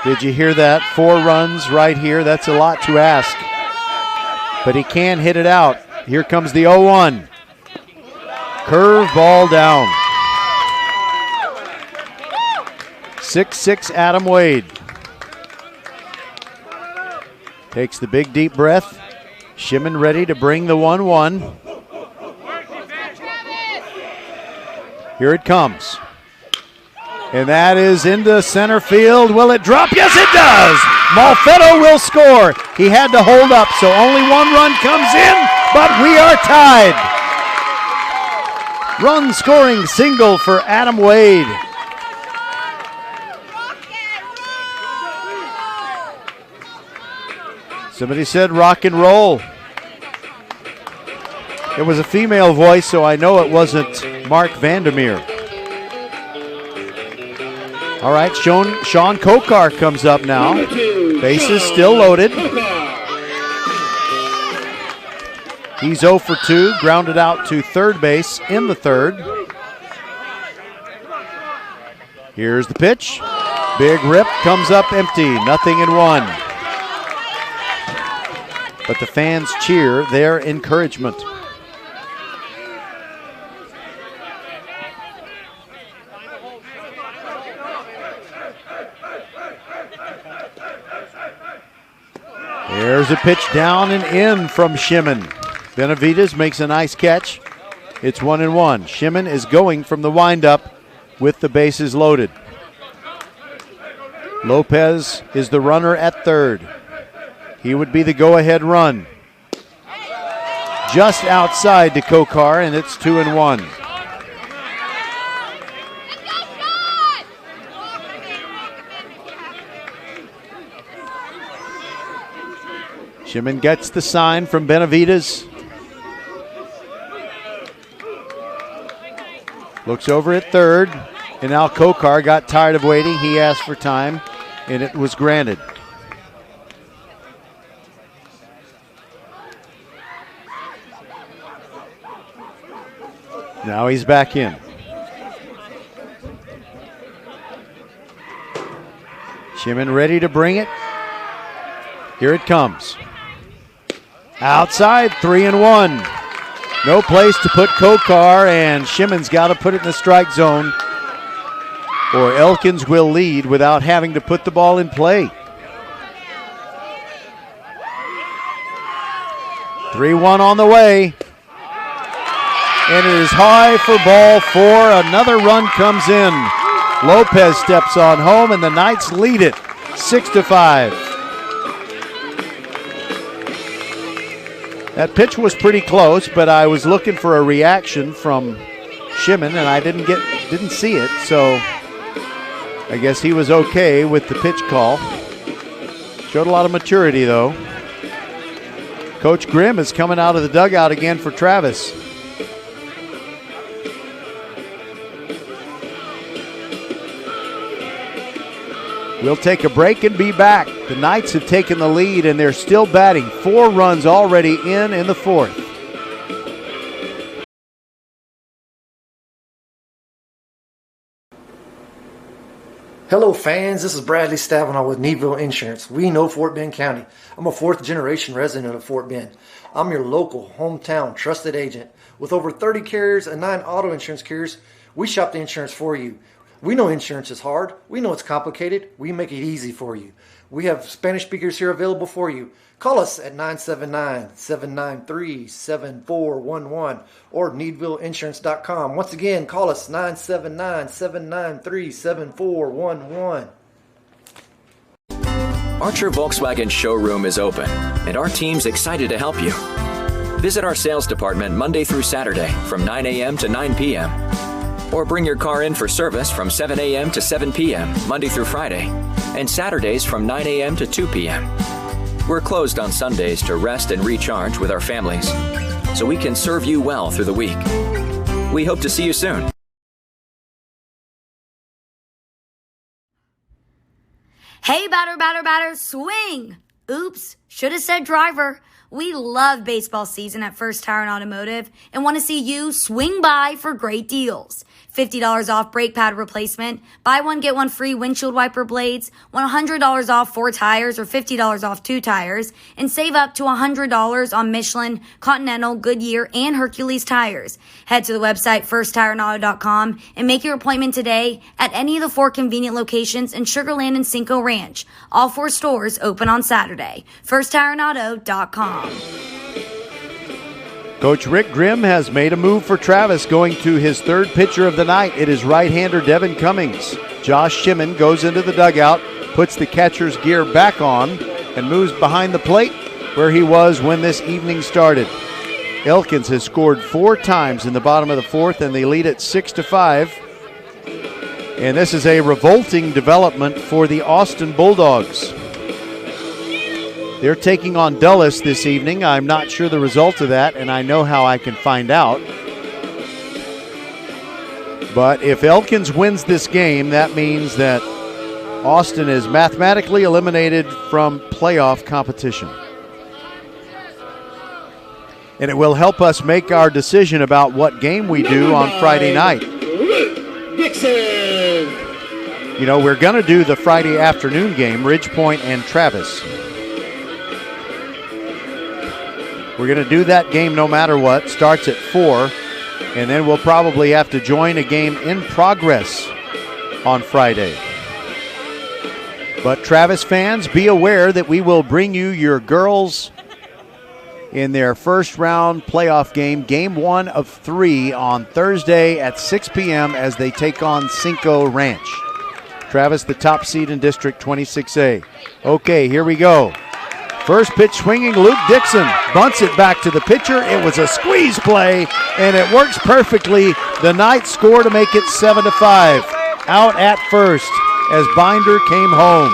Did you hear that? 4 runs right here. That's a lot to ask. But he can hit it out. Here comes the 0-1. Curve ball down. 6-6 Adam Wade. Takes the big deep breath. Shimon ready to bring the 1-1. Here it comes. And that is into center field. Will it drop? Yes, it does. Malfetto will score. He had to hold up, so only 1 run comes in, but we are tied. Run scoring single for Adam Wade. Somebody said rock and roll. It was a female voice, so I know it wasn't Mark Vandermeer. All right, Sean Kokar comes up now. Bases still loaded. He's 0 for 2, grounded out to third base in the third. Here's the pitch. Big rip, comes up empty, 0-1. But the fans cheer their encouragement. There's a pitch down and in from Shimon. Benavides makes a nice catch. It's 1-1. Shimon is going from the windup with the bases loaded. Lopez is the runner at third. He would be the go-ahead run. Just outside to Kokar, and it's 2-1. Shimon gets the sign from Benavides. Looks over at third, and now Kokar got tired of waiting. He asked for time, and it was granted. Now he's back in. Shimon ready to bring it. Here it comes. Outside, 3-1. No place to put Kokar, and Shimon's got to put it in the strike zone, or Elkins will lead without having to put the ball in play. 3-1 on the way. And it is high for ball 4. Another run comes in. Lopez steps on home, and the Knights lead it 6-5. That pitch was pretty close, but I was looking for a reaction from Shimon, and I didn't see it, so I guess he was okay with the pitch call. Showed a lot of maturity, though. Coach Grimm is coming out of the dugout again for Travis. We'll take a break and be back. The Knights have taken the lead, and they're still batting. 4 runs already in the fourth. Hello fans, this is Bradley Stavanaugh with Needville Insurance. We know Fort Bend County. I'm a 4th generation resident of Fort Bend. I'm your local, hometown, trusted agent. With over 30 carriers and 9 auto insurance carriers, we shop the insurance for you. We know insurance is hard. We know it's complicated. We make it easy for you. We have Spanish speakers here available for you. Call us at 979-793-7411 or needvilleinsurance.com. Once again, call us 979-793-7411. Archer Volkswagen showroom is open, and our team's excited to help you. Visit our sales department Monday through Saturday from 9 a.m. to 9 p.m. Or bring your car in for service from 7 a.m. to 7 p.m. Monday through Friday, and Saturdays from 9 a.m. to 2 p.m. We're closed on Sundays to rest and recharge with our families, so we can serve you well through the week. We hope to see you soon. Hey, batter, batter, batter, swing! Oops, should have said driver. We love baseball season at First Tire and Automotive and want to see you swing by for great deals. $50 off brake pad replacement, buy one get one free windshield wiper blades, $100 off 4 tires or $50 off 2 tires, and save up to $100 on Michelin, Continental, Goodyear, and Hercules tires. Head to the website firsttireandauto.com and make your appointment today at any of the 4 convenient locations in Sugar Land and Cinco Ranch. All 4 stores open on Saturday. firsttireandauto.com. Coach Rick Grimm has made a move for Travis, going to his 3rd pitcher of the night. It is right-hander Devin Cummings. Josh Shimon goes into the dugout, puts the catcher's gear back on, and moves behind the plate where he was when this evening started. Elkins has scored 4 times in the bottom of the 4th, and they lead it 6-5. And this is a revolting development for the Austin Bulldogs. They're taking on Dulles this evening. I'm not sure the result of that, and I know how I can find out. But if Elkins wins this game, that means that Austin is mathematically eliminated from playoff competition. And it will help us make our decision about what game we do on Friday night. Dixon. You know, we're going to do the Friday afternoon game, Ridge Point and Travis. We're going to do that game no matter what. Starts at 4, and then we'll probably have to join a game in progress on Friday. But Travis fans, be aware that we will bring you your girls in their first round playoff game, game 1 of 3 on Thursday at 6 p.m. as they take on Cinco Ranch. Travis, the top seed in District 26A. Okay, here we go. First pitch swinging, Luke Dixon bunts it back to the pitcher. It was a squeeze play, and it works perfectly. The Knights score to make it 7-5. Out at first as Binder came home.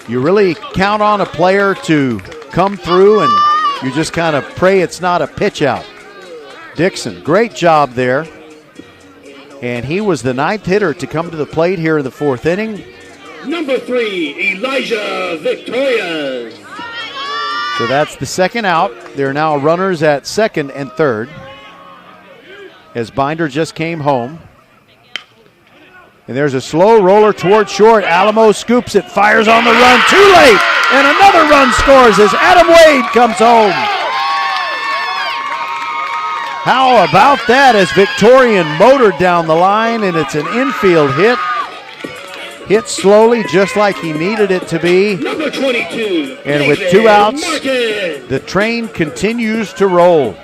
You really count on a player to come through, and you just kind of pray it's not a pitch out. Dixon, great job there. And he was the 9th hitter to come to the plate here in the 4th inning. Number 3, Elijah Victorious. So that's the 2nd out. There are now runners at 2nd and 3rd as Binder just came home. And there's a slow roller toward short. Alamo scoops it, fires on the run, too late, and another run scores as Adam Wade comes home. How about that as Victorian motored down the line, and it's an infield hit. Hit slowly, just like he needed it to be. Number 22. And with 2 outs, the train continues to roll.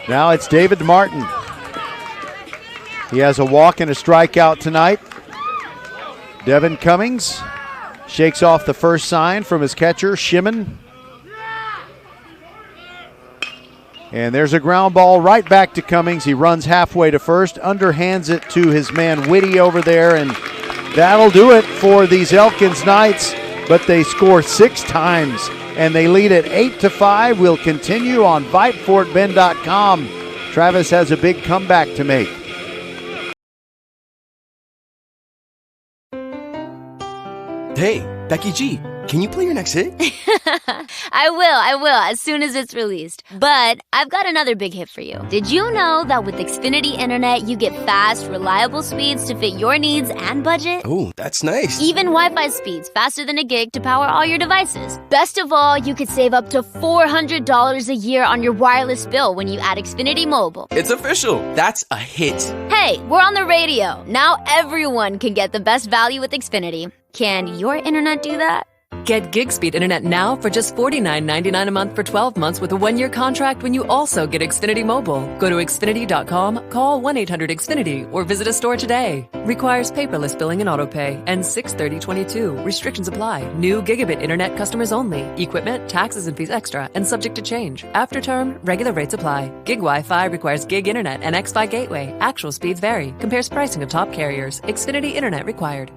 Now it's David Martin. He has a walk and a strikeout tonight. Devin Cummings shakes off the first sign from his catcher, Shimon. And there's a ground ball right back to Cummings. He runs halfway to first, underhands it to his man Whitty over there, and that'll do it for these Elkins Knights. But they score 6 times, and they lead at 8-5. We'll continue on VypeFortBend.com. Travis has a big comeback to make. Hey, Becky G, can you play your next hit? I will, as soon as it's released. But I've got another big hit for you. Did you know that with Xfinity Internet, you get fast, reliable speeds to fit your needs and budget? Oh, that's nice. Even Wi-Fi speeds faster than a gig to power all your devices. Best of all, you could save up to $400 a year on your wireless bill when you add Xfinity Mobile. It's official. That's a hit. Hey, we're on the radio. Now everyone can get the best value with Xfinity. Can your internet do that? Get gig speed internet now for just $49.99 a month for 12 months with a 1-year contract when you also get Xfinity Mobile. Go to Xfinity.com, call 1-800-XFINITY, or visit a store today. Requires paperless billing and autopay. Ends 6/30/22. Restrictions apply. New gigabit internet customers only. Equipment, taxes, and fees extra and subject to change. After term, regular rates apply. Gig Wi-Fi requires gig internet and Xfi gateway. Actual speeds vary. Compares pricing of top carriers. Xfinity internet required.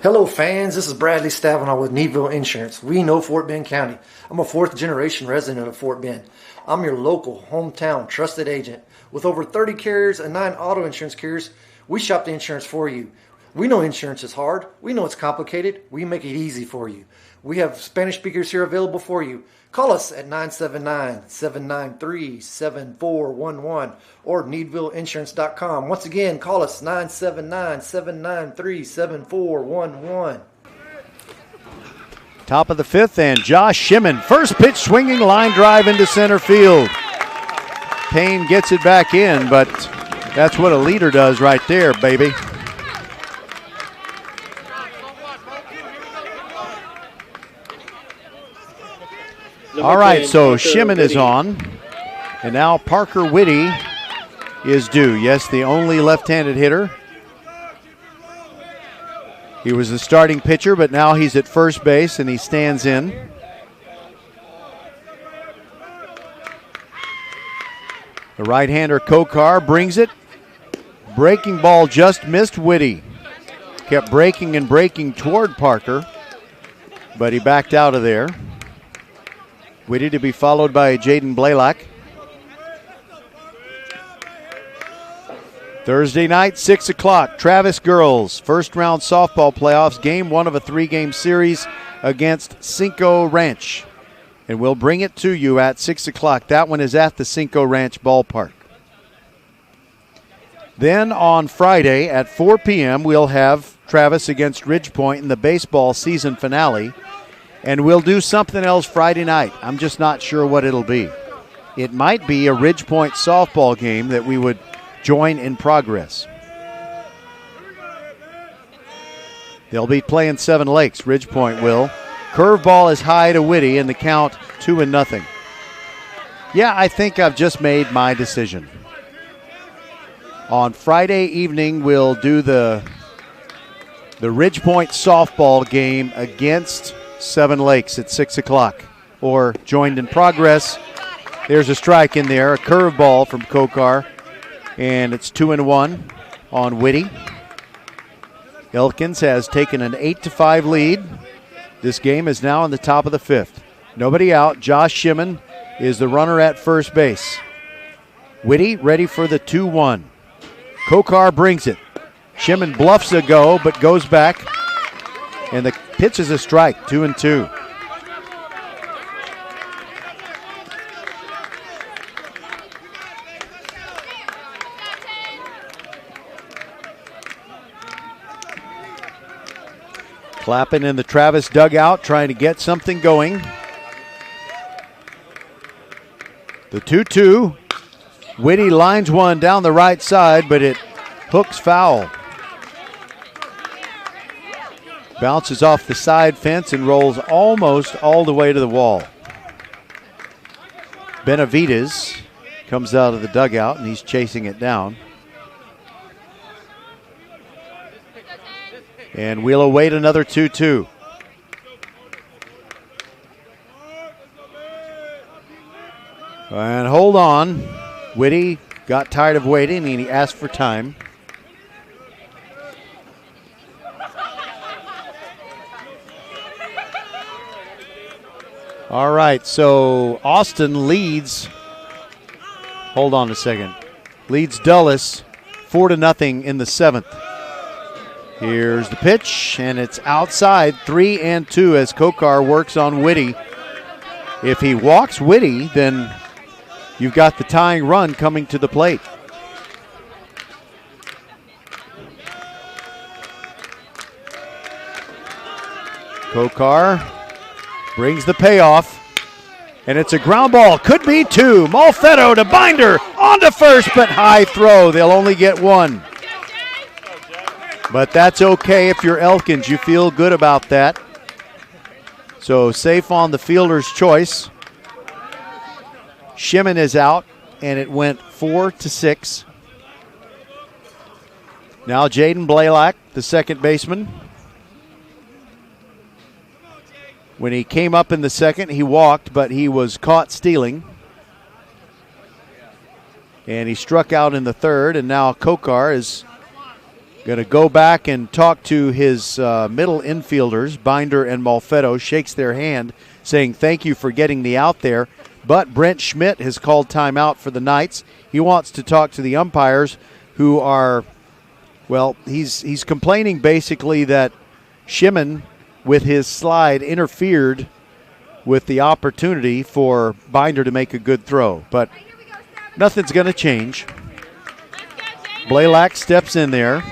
Hello fans, this is Bradley Stabenow with Needville Insurance. We know Fort Bend County. I'm a 4th generation resident of Fort Bend. I'm your local, hometown, trusted agent. With over 30 carriers and 9 auto insurance carriers, We shop the insurance for you. We know insurance is hard. We know it's complicated. We make it easy for you. We have Spanish speakers here available for you. Call us at 979-793-7411 or needvilleinsurance.com. Once again, call us 979-793-7411. Top of the fifth, and Josh Shimon, first pitch swinging line drive into center field. Payne gets it back in, but that's what a leader does right there, baby. All right, so Shimon is on, and now Parker Whitty is due. Yes, the only left-handed hitter. He was the starting pitcher, but now he's at first base, and he stands in. The right-hander Kokar brings it. Breaking ball just missed Whitty. Kept breaking and breaking toward Parker, but he backed out of there. Whitty to be followed by Jaden Blaylock. Thursday night, 6 o'clock, Travis girls, first round softball playoffs, game one of a 3-game series against Cinco Ranch. And we'll bring it to you at 6 o'clock. That one is at the Cinco Ranch ballpark. Then on Friday at 4 p.m., we'll have Travis against Ridgepoint in the baseball season finale. And we'll do something else Friday night. I'm just not sure what it'll be. It might be a Ridgepoint softball game that we would join in progress. They'll be playing Seven Lakes. Ridgepoint will. Curveball is high to Whitty, and the count 2-0. Yeah, I think I've just made my decision. On Friday evening, we'll do the Ridgepoint softball game against Seven Lakes at 6 o'clock, or joined in progress. There's a strike in there, a curveball from Kokar, and it's 2-1 on Whitty. Elkins has taken an 8-5 lead. This game is now in the top of the fifth. Nobody out. Josh Shimon is the runner at first base. Whitty ready for the 2-1. Kokar brings it. Shimon bluffs a go, but goes back. And the pitch is a strike, 2-2. Clapping in the Travis dugout, trying to get something going. The 2-2. Whitty lines one down the right side, but it hooks foul. Bounces off the side fence and rolls almost all the way to the wall. Benavides comes out of the dugout, and he's chasing it down. And we'll await another 2-2. And hold on. Whitty got tired of waiting, and he asked for time. All right, so Austin leads. Hold on a second. Leads Dulles 4-0 in the seventh. Here's the pitch, and it's outside, 3-2 as Kokar works on Whitty. If he walks Whitty, then you've got the tying run coming to the plate. Kokar brings the payoff, and it's a ground ball. Could be two. Malfetto to Binder, on to first, but high throw. They'll only get one. But that's okay if you're Elkins. You feel good about that. So safe on the fielder's choice. Shimon is out, and it went 4-6. Now Jaden Blaylock, the second baseman. When he came up in the second, he walked, but he was caught stealing. And he struck out in the third, and now Kokar is going to go back and talk to his middle infielders, Binder and Malfetto, shakes their hand, saying thank you for getting the out there. But Brent Schmidt has called timeout for the Knights. He wants to talk to the umpires who are Well, he's complaining basically that Shimon, with his slide, interfered with the opportunity for Binder to make a good throw. But nothing's going to change. Blaylock steps in there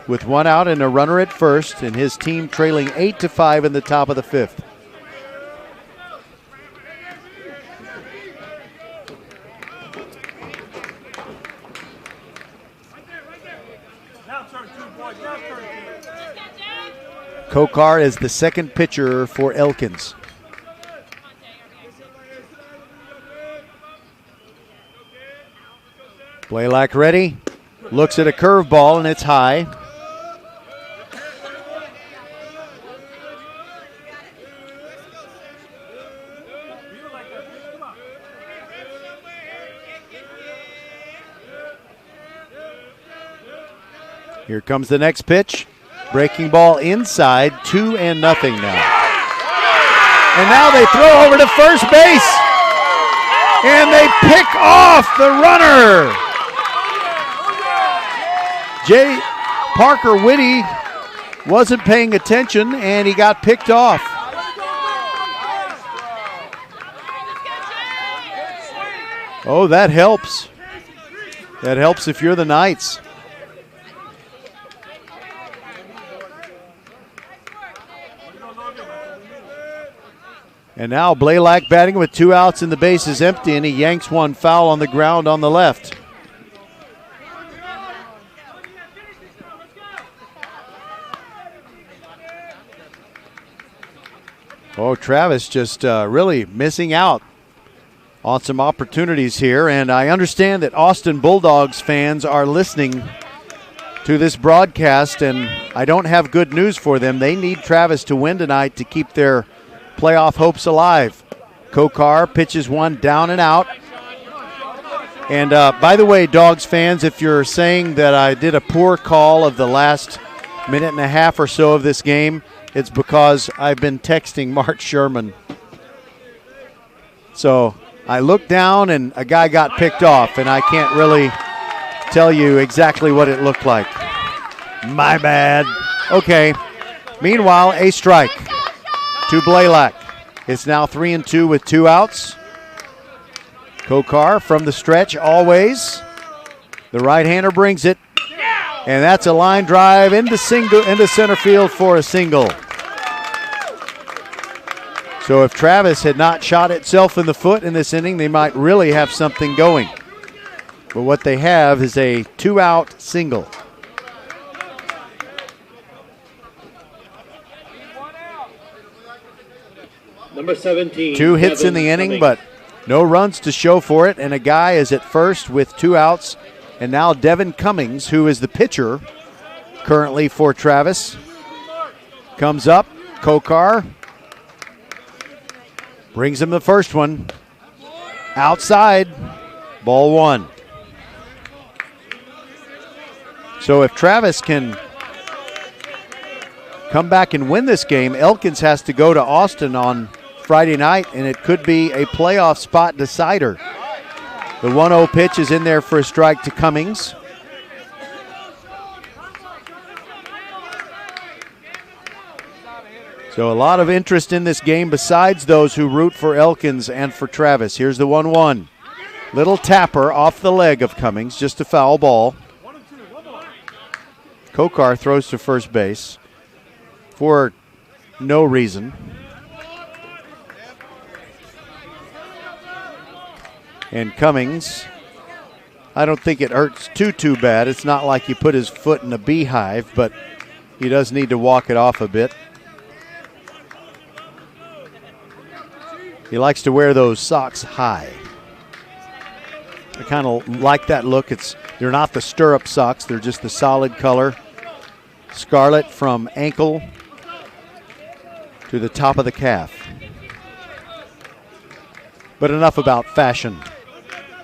with one out and a runner at first, and his team trailing 8-5 in the top of the fifth. Kokar is the second pitcher for Elkins. Blaylock ready, looks at a curveball and it's high. Here comes the next pitch. Breaking ball inside, 2-0 now. And now they throw over to first base. And they pick off the runner. Jay Parker Whitty wasn't paying attention and he got picked off. Oh, that helps. That helps if you're the Knights. And now Blaylock batting with 2 outs and the base is empty, and he yanks one foul on the ground on the left. Oh, Travis just really missing out on some opportunities here, and I understand that Austin Bulldogs fans are listening to this broadcast, and I don't have good news for them. They need Travis to win tonight to keep their playoff hopes alive. Kokar pitches one down and out. And by the way, Dogs fans, if you're saying that I did a poor call of the last minute and a half or so of this game, it's because I've been texting Mark Sherman. So I looked down and a guy got picked off, and I can't really tell you exactly what it looked like. My bad. Okay. Meanwhile, a strike to Blaylock. It's now 3-2 with 2 outs. Kokar from the stretch always. The right-hander brings it. And that's a line drive into center field for a single. So if Travis had not shot itself in the foot in this inning, they might really have something going. But what they have is a 2-out single. Number 17. 2 hits in the inning, but no runs to show for it. And a guy is at first with 2 outs. And now Devin Cummings, who is the pitcher currently for Travis, comes up. Kokar brings him the first one. Outside, ball 1. So if Travis can come back and win this game, Elkins has to go to Austin on Friday night, and it could be a playoff spot decider. The 1-0 pitch is in there for a strike to Cummings. So a lot of interest in this game besides those who root for Elkins and for Travis. Here's the 1-1. Little tapper off the leg of Cummings, just a foul ball. Kokar throws to first base for no reason. And Cummings, I don't think it hurts too bad. It's not like he put his foot in a beehive, but he does need to walk it off a bit. He likes to wear those socks high. I kind of like that look. They're not the stirrup socks. They're just the solid color. Scarlet from ankle to the top of the calf. But enough about fashion.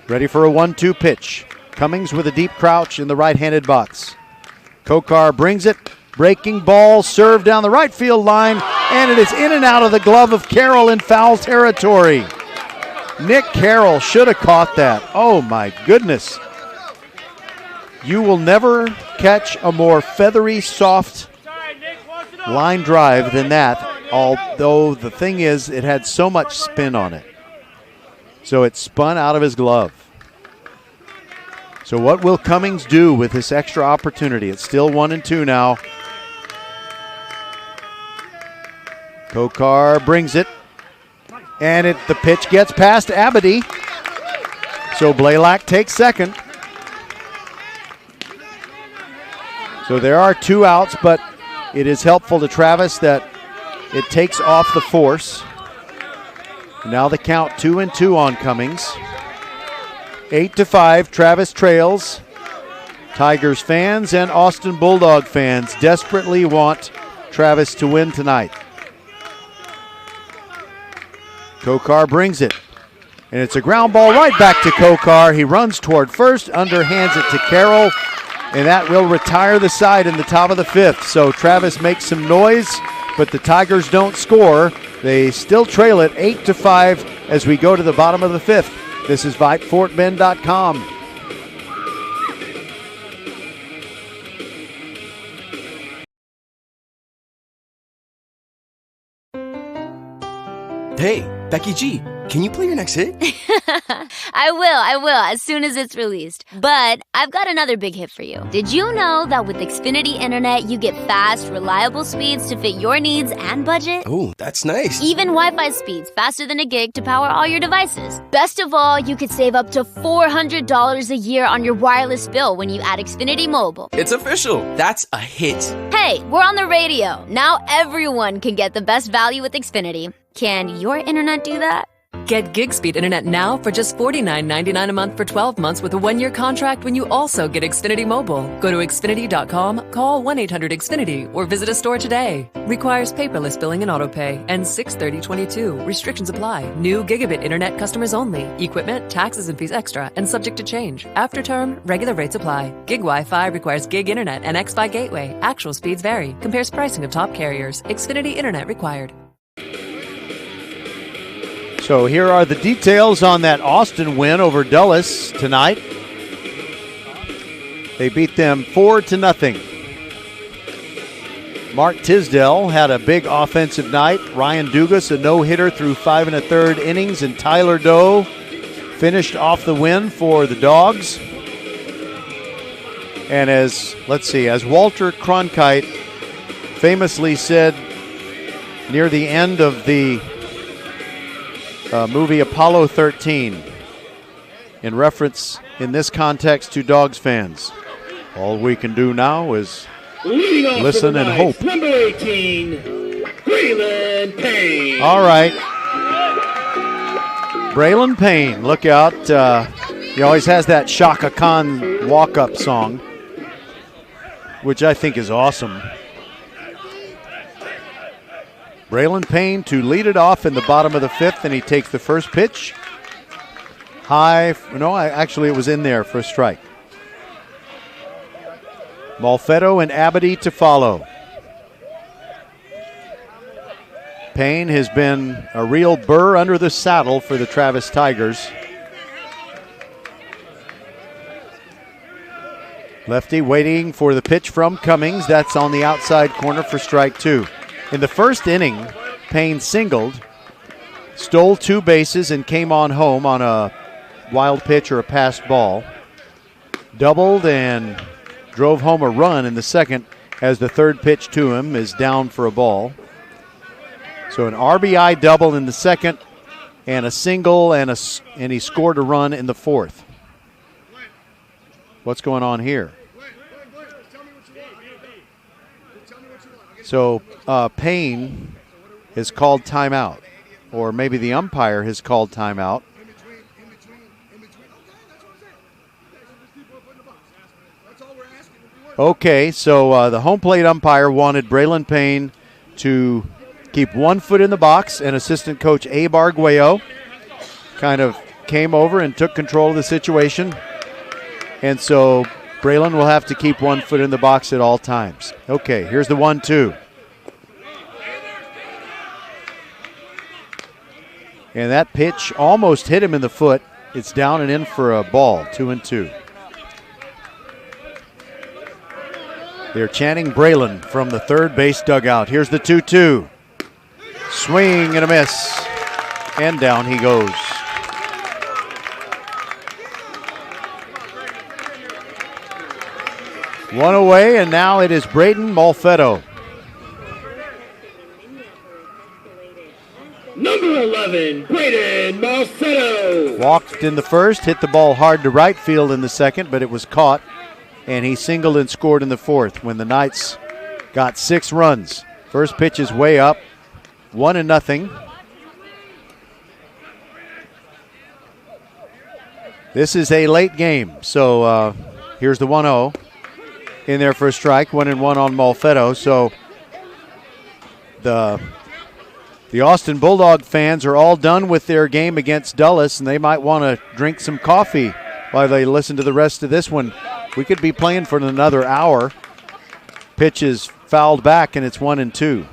Ready for a 1-2 pitch. Cummings with a deep crouch in the right-handed box. Kokar brings it. Breaking ball served down the right field line, and it is in and out of the glove of Carroll in foul territory. Nick Carroll should have caught that. Oh, my goodness. You will never catch a more feathery, soft line drive than that, although the thing is it had so much spin on it. So it spun out of his glove. So what will Cummings do with this extra opportunity? It's still 1-2 now. Kokar brings it. And the pitch gets past Abedy. So Blaylock takes second. So there are 2 outs, but it is helpful to Travis that it takes off the force. Now the count 2-2 on Cummings. 8-5, Travis trails. Tigers fans and Austin Bulldog fans desperately want Travis to win tonight. Kokar brings it. And it's a ground ball right back to Kokar. He runs toward first, underhands it to Carroll, and that will retire the side in the top of the 5th. So Travis makes some noise, but the Tigers don't score. They still trail it 8-5 as we go to the bottom of the 5th. This is VypeFortBend.com. Hey, Becky G, can you play your next hit? I will, as soon as it's released. But I've got another big hit for you. Did you know that with Xfinity Internet, you get fast, reliable speeds to fit your needs and budget? Oh, that's nice. Even Wi-Fi speeds faster than a gig to power all your devices. Best of all, you could save up to $400 a year on your wireless bill when you add Xfinity Mobile. It's official. That's a hit. Hey, we're on the radio. Now everyone can get the best value with Xfinity. Can your internet do that? Get gig speed internet now for just $49.99 a month for 12 months with a 1-year contract when you also get Xfinity Mobile. Go to Xfinity.com, call 1-800-XFINITY, or visit a store today. Requires paperless billing and autopay. Ends 6/30/22. Restrictions apply. New gigabit internet customers only. Equipment, taxes and fees extra and subject to change. After term, regular rates apply. Gig Wi-Fi requires gig internet and X-Fi gateway. Actual speeds vary. Compares pricing of top carriers. Xfinity internet required. So here are the details on that Austin win over Dulles tonight. They beat them 4-0. Mark Tisdale had a big offensive night. Ryan Dugas, a no-hitter through 5 1/3 innings, and Tyler Doe finished off the win for the Dogs. And as Walter Cronkite famously said near the end of the movie Apollo 13, in reference in this context to Dogs fans, all we can do now is listen and hope. Number 18, Braylon Payne. All right. Braylon Payne, look out. He always has that Shaka Khan walk-up song, which I think is awesome. Braylon Payne to lead it off in the bottom of the 5th, and he takes the first pitch. Actually it was in there for a strike. Malfetto and Abedy to follow. Payne has been a real burr under the saddle for the Travis Tigers. Lefty waiting for the pitch from Cummings. That's on the outside corner for strike 2. In the first inning, Payne singled, stole 2 bases, and came on home on a wild pitch or a passed ball. Doubled and drove home a run in the second as the third pitch to him is down for a ball. So an RBI double in the second and a single, and he scored a run in the fourth. What's going on here? So Payne has called timeout, or maybe the umpire has called timeout. Okay, so the home plate umpire wanted Braylon Payne to keep 1 foot in the box, and assistant coach Abe Arguello kind of came over and took control of the situation. And so Braylon will have to keep 1 foot in the box at all times. Okay, here's the 1-2. And that pitch almost hit him in the foot. It's down and in for a ball, 2-2. They're chanting Braylon from the third base dugout. Here's the 2-2. Swing and a miss. And down he goes. One away, and now it is Braden Malfetto. Number 11, Braden Malfetto. Walked in the first, hit the ball hard to right field in the second, but it was caught, and he singled and scored in the fourth when the Knights got 6 runs. First pitch is way up, 1-0. This is a late game, so here's the 1-0 in there for a strike, 1-1 on Malfetto. So the Austin Bulldog fans are all done with their game against Dulles, and they might want to drink some coffee while they listen to the rest of this one. We could be playing for another hour. Pitch is fouled back, and it's 1-2.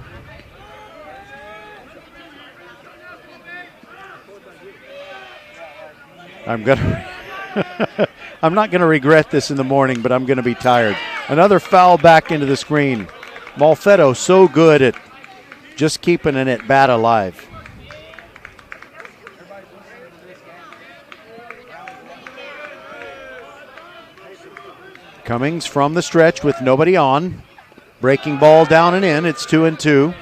I'm not going to regret this in the morning, but I'm going to be tired. Another foul back into the screen. Malfetto so good at just keeping an at-bat alive. Cummings from the stretch with nobody on. Breaking ball down and in. It's 2-2.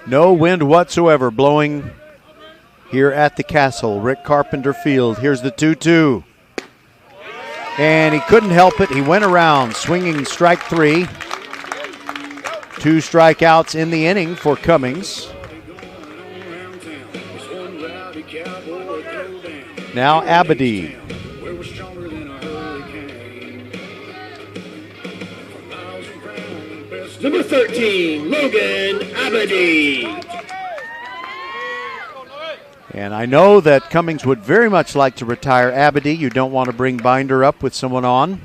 No wind whatsoever blowing here at the Castle, Rick Carpenter Field. Here's the 2-2. And he couldn't help it. He went around, swinging strike 3. 2 strikeouts in the inning for Cummings. Now Abedy. Number 13, Logan Abedy. And I know that Cummings would very much like to retire Abedy. You don't want to bring Binder up with someone on.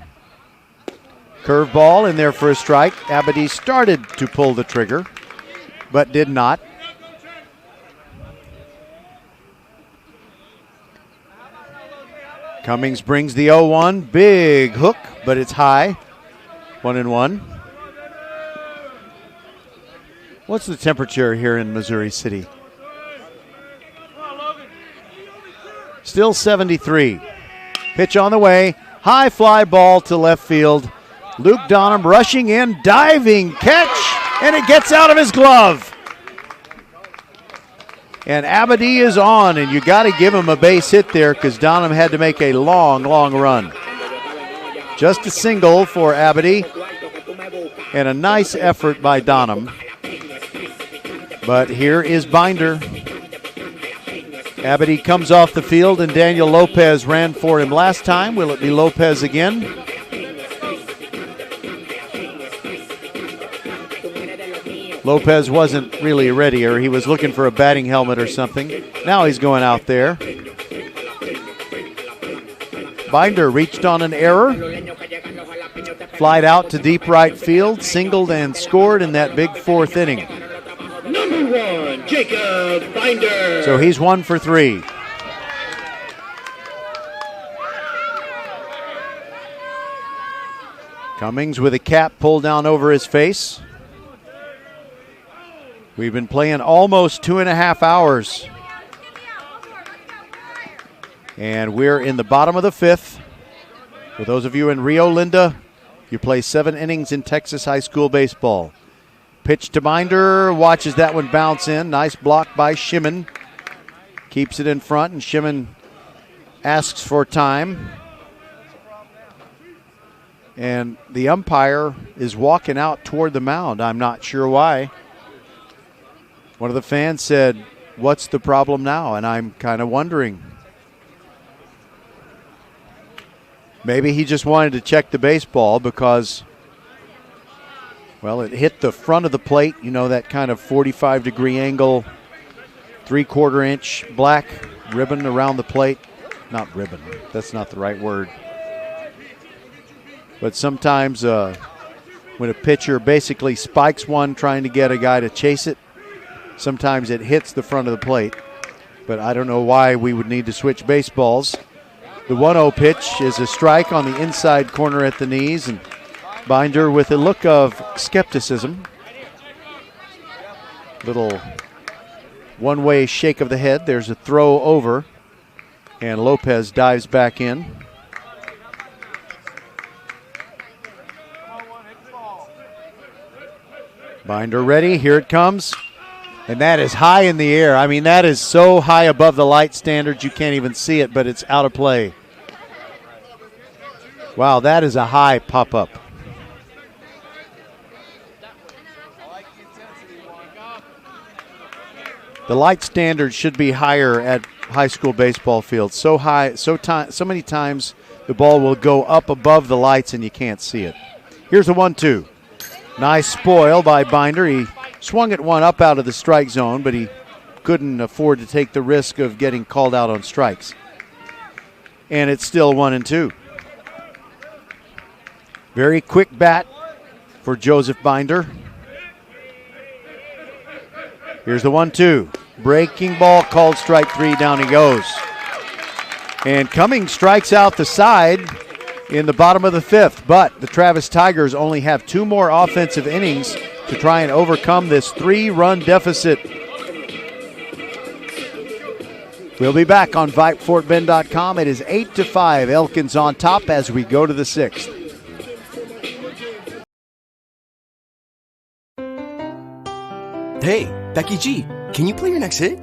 Curveball in there for a strike. Abedy started to pull the trigger, but did not. Cummings brings the 0-1. Big hook, but it's high. 1-1. What's the temperature here in Missouri City? Still 73. Pitch on the way. High fly ball to left field. Luke Donham rushing in, diving catch, and it gets out of his glove. And Abedy is on, and you got to give him a base hit there because Donham had to make a long, long run. Just a single for Abedy, and a nice effort by Donham. But here is Binder. Abedy comes off the field, and Daniel Lopez ran for him last time. Will it be Lopez again? Lopez wasn't really ready, or he was looking for a batting helmet or something. Now he's going out there. Binder reached on an error. Flied out to deep right field, singled and scored in that big fourth inning. Number 1, Jacob Binder. So he's 1 for 3. Cummings with a cap pulled down over his face. We've been playing almost 2.5 hours. And we're in the bottom of the 5th. For those of you in Rio Linda, you play 7 innings in Texas high school baseball. Pitch to Binder, watches that one bounce in. Nice block by Shimon. Keeps it in front, and Shimon asks for time. And the umpire is walking out toward the mound. I'm not sure why. One of the fans said, "What's the problem now?" And I'm kind of wondering. Maybe he just wanted to check the baseball because, well, it hit the front of the plate, you know, that kind of 45-degree angle, 3/4 inch black ribbon around the plate. Not ribbon, that's not the right word. But sometimes when a pitcher basically spikes one trying to get a guy to chase it, sometimes it hits the front of the plate. but I don't know why we would need to switch baseballs. The 1-0 pitch is a strike on the inside corner at the knees, and Binder with a look of skepticism. Little one-way shake of the head. There's a throw over, and Lopez dives back in. Binder ready. Here it comes. And that is high in the air. I mean, that is so high above the light standards you can't even see it, but it's out of play. Wow, that is a high pop-up. The light standards should be higher at high school baseball fields. So high, so many times the ball will go up above the lights and you can't see it. Here's a 1-2. Nice spoil by Binder. He swung at one up out of the strike zone, but he couldn't afford to take the risk of getting called out on strikes. And it's still 1-2. Very quick bat for Joseph Binder. Here's the 1-2. Breaking ball, called strike 3, down he goes. And Cummings strikes out the side in the bottom of the 5th, but the Travis Tigers only have 2 more offensive innings to try and overcome this 3-run deficit. We'll be back on VypeFortBend.com. It is 8-5. Elkins on top as we go to the 6th. Hey, Becky G, can you play your next hit?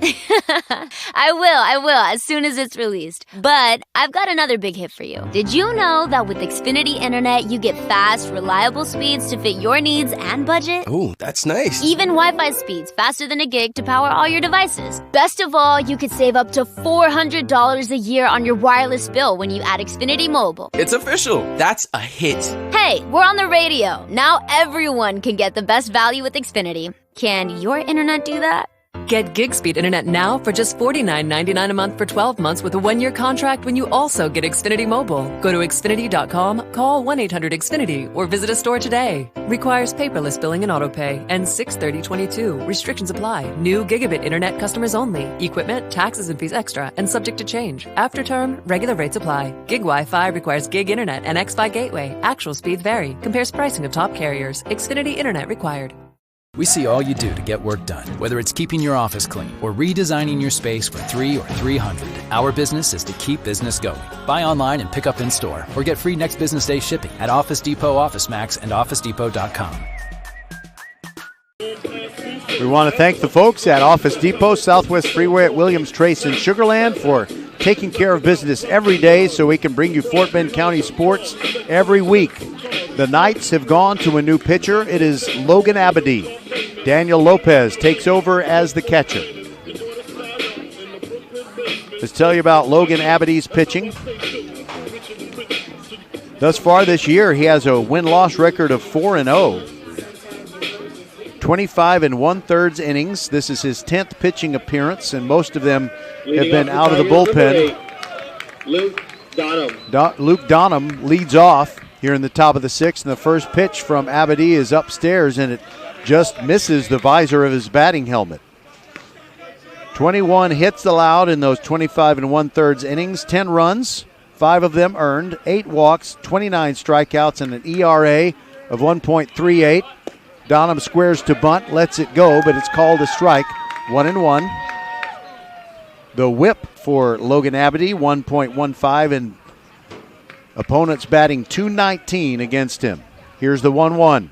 I will, as soon as it's released. But I've got another big hit for you. Did you know that with Xfinity Internet, you get fast, reliable speeds to fit your needs and budget? Oh, that's nice. Even Wi-Fi speeds faster than a gig to power all your devices. Best of all, you could save up to $400 a year on your wireless bill when you add Xfinity Mobile. It's official. That's a hit. Hey, we're on the radio. Now everyone can get the best value with Xfinity. Can your internet do that? Get gig speed internet now for just $49.99 a month for 12 months with a 1-year contract when you also get Xfinity Mobile. Go to Xfinity.com, call 1-800-XFINITY, or visit a store today. Requires paperless billing and autopay. Ends 6/30/22. Restrictions apply. New gigabit internet customers only. Equipment, taxes and fees extra and subject to change. After term, regular rates apply. Gig Wi-Fi requires gig internet and X-Fi gateway. Actual speeds vary. Compares pricing of top carriers. Xfinity internet required. We see all you do to get work done, whether it's keeping your office clean or redesigning your space for 3 or 300. Our business is to keep business going. Buy online and pick up in store, or get free next business day shipping at Office Depot, OfficeMax, and OfficeDepot.com. We want to thank the folks at Office Depot, Southwest Freeway at Williams Trace in Sugar Land for taking care of business every day so we can bring you Fort Bend County sports every week. The Knights have gone to a new pitcher. It is Logan Abadie. Daniel Lopez takes over as the catcher. Let's tell you about Logan Abadie's pitching. Thus far this year, he has a win-loss record of 4-0. 25 1/3 innings. This is his 10th pitching appearance, and most of them have been out of the bullpen. Luke Donham. Luke Donham leads off here in the top of the 6th, and the first pitch from Abadie is upstairs, and it just misses the visor of his batting helmet. 21 hits allowed in those 25 1/3 innings, 10 runs, 5 of them earned, 8 walks, 29 strikeouts, and an ERA of 1.38. Donham squares to bunt, lets it go, but it's called a strike, 1-1. The whip for Logan Abadie, 1.15, and opponents batting .219 against him. Here's the 1-1.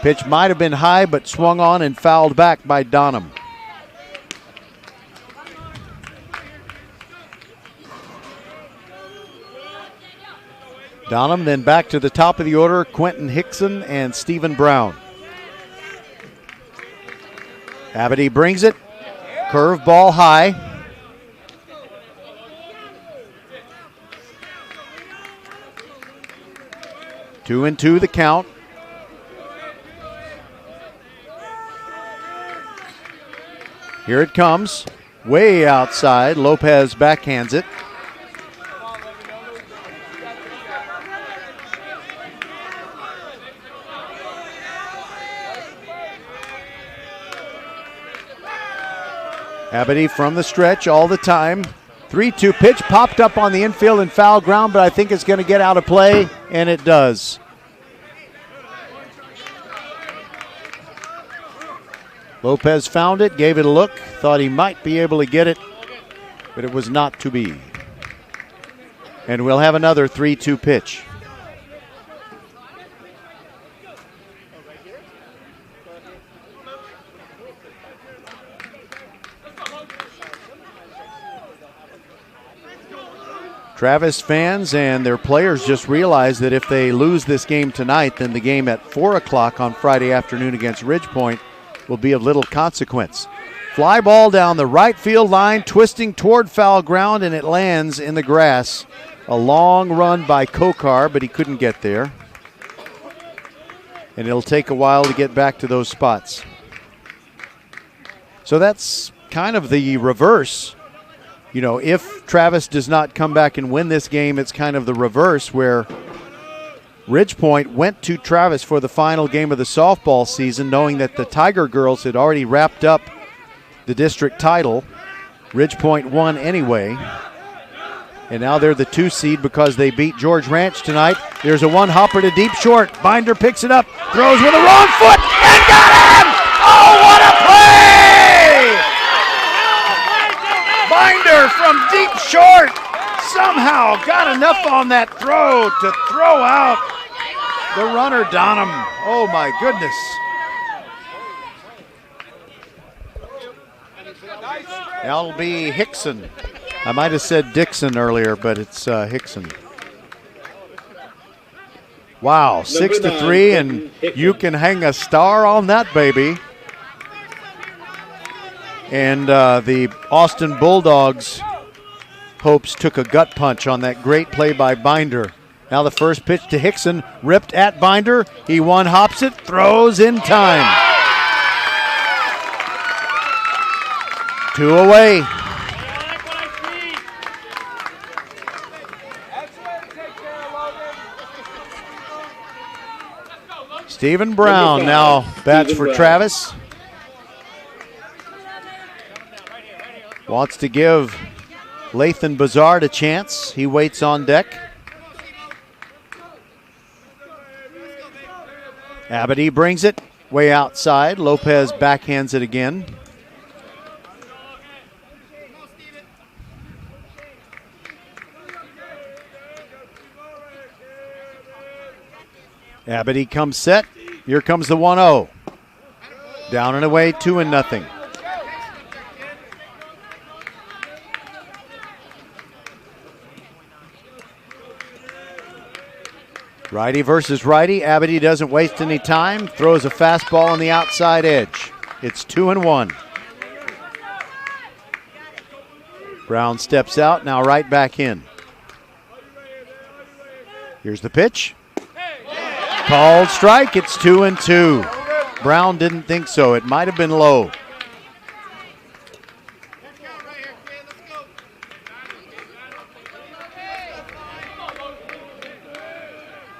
Pitch might have been high, but swung on and fouled back by Donham. Donham then back to the top of the order, Quentin Hickson and Stephen Brown. Abadie brings it. Curve ball high. Two and two the count. Here it comes. Way outside. Lopez backhands it. Abity from the stretch all the time. 3-2 pitch popped up on the infield and foul ground, but I think it's going to get out of play, and it does. Lopez found it, gave it a look, thought he might be able to get it, but it was not to be. And we'll have another 3-2 pitch. Travis fans and their players just realize that if they lose this game tonight, then the game at 4 o'clock on Friday afternoon against Ridgepoint will be of little consequence. Fly ball down the right field line, twisting toward foul ground, and it lands in the grass. A long run by Kokar, but he couldn't get there. And it'll take a while to get back to those spots. So that's kind of the reverse. You know, if Travis does not come back and win this game, it's kind of the reverse where Ridgepoint went to Travis for the final game of the softball season, knowing that the Tiger girls had already wrapped up the district title. Ridgepoint won anyway. And now they're the 2 seed because they beat George Ranch tonight. There's a one hopper to deep short. Binder picks it up, throws with the wrong foot, and got him! Oh, what a play! Binder from deep short somehow got enough on that throw to throw out the runner, Donham. Oh, my goodness. That'll be Hickson. I might have said Dixon earlier, but it's Hickson. Wow, 6-3, and you can hang a star on that, baby. And the Austin Bulldogs' hopes took a gut punch on that great play by Binder. Now the first pitch to Hickson, ripped at Binder. He one-hops it, throws in time. 2 away. Stephen Brown now bats for Travis. Wants to give Lathan Bazard a chance. He waits on deck. Abity brings it way outside. Lopez backhands it again. Abity comes set. Here comes the 1-0. Down and away, 2-0. Righty versus righty. Abity doesn't waste any time. Throws a fastball on the outside edge. It's 2-1. Brown steps out, now right back in. Here's the pitch. Called strike, it's 2-2. Brown didn't think so. It might have been low.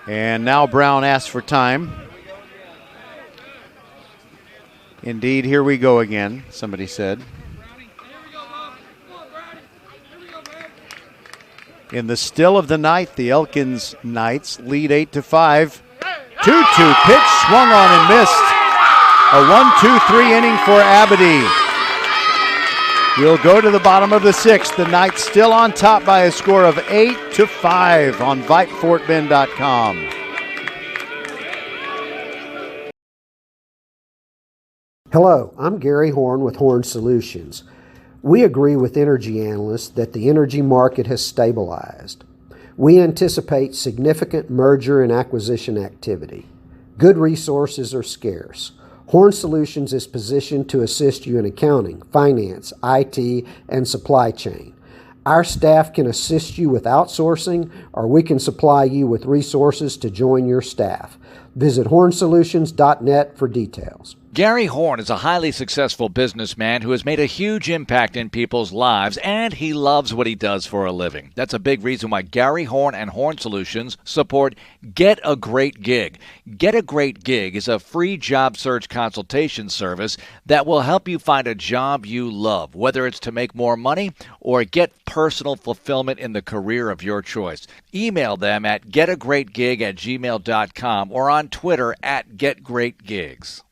And now Brown asks for time. Indeed, here we go again, somebody said. In the still of the ninth, the Elkins Knights lead 8-5. 2-2 pitch, swung on and missed. A 1-2-3 inning for Abity. We'll go to the bottom of the 6th. The Knights still on top by a score of 8-5 on VypeFortBend.com. Hello, I'm Gary Horn with Horn Solutions. We agree with energy analysts that the energy market has stabilized. We anticipate significant merger and acquisition activity. Good resources are scarce. Horn Solutions is positioned to assist you in accounting, finance, IT, and supply chain. Our staff can assist you with outsourcing, or we can supply you with resources to join your staff. Visit hornsolutions.net for details. Gary Horn is a highly successful businessman who has made a huge impact in people's lives, and he loves what he does for a living. That's a big reason why Gary Horn and Horn Solutions support Get a Great Gig. Get a Great Gig is a free job search consultation service that will help you find a job you love, whether it's to make more money or get personal fulfillment in the career of your choice. Email them at getagreatgig@gmail.com or on Twitter at getgreatgigs.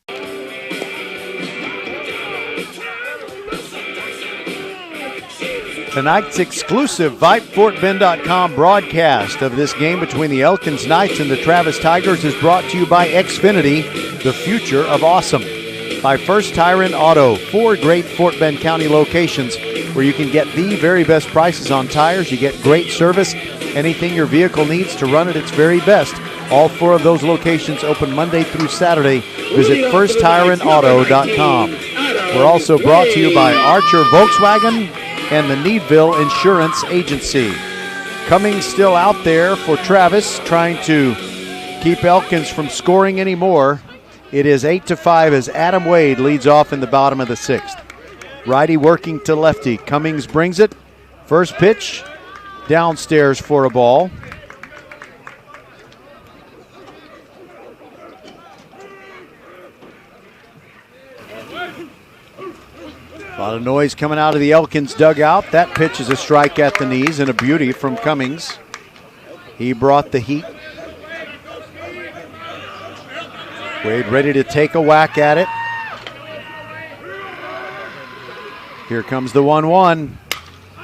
Tonight's exclusive VypeFortBend.com broadcast of this game between the Elkins Knights and the Travis Tigers is brought to you by Xfinity, the future of awesome. By First Tire and Auto, 4 great Fort Bend County locations where you can get the very best prices on tires. You get great service, anything your vehicle needs to run at its very best. All 4 of those locations open Monday through Saturday. Visit FirstTireandAuto.com. We're also brought to you by Archer Volkswagen and the Needville Insurance Agency. Cummings still out there for Travis, trying to keep Elkins from scoring anymore. It is 8-5 as Adam Wade leads off in the bottom of the 6th. Righty working to lefty. Cummings brings it. First pitch, downstairs for a ball. A lot of noise coming out of the Elkins dugout. That pitch is a strike at the knees and a beauty from Cummings. He brought the heat. Wade ready to take a whack at it. Here comes the 1-1.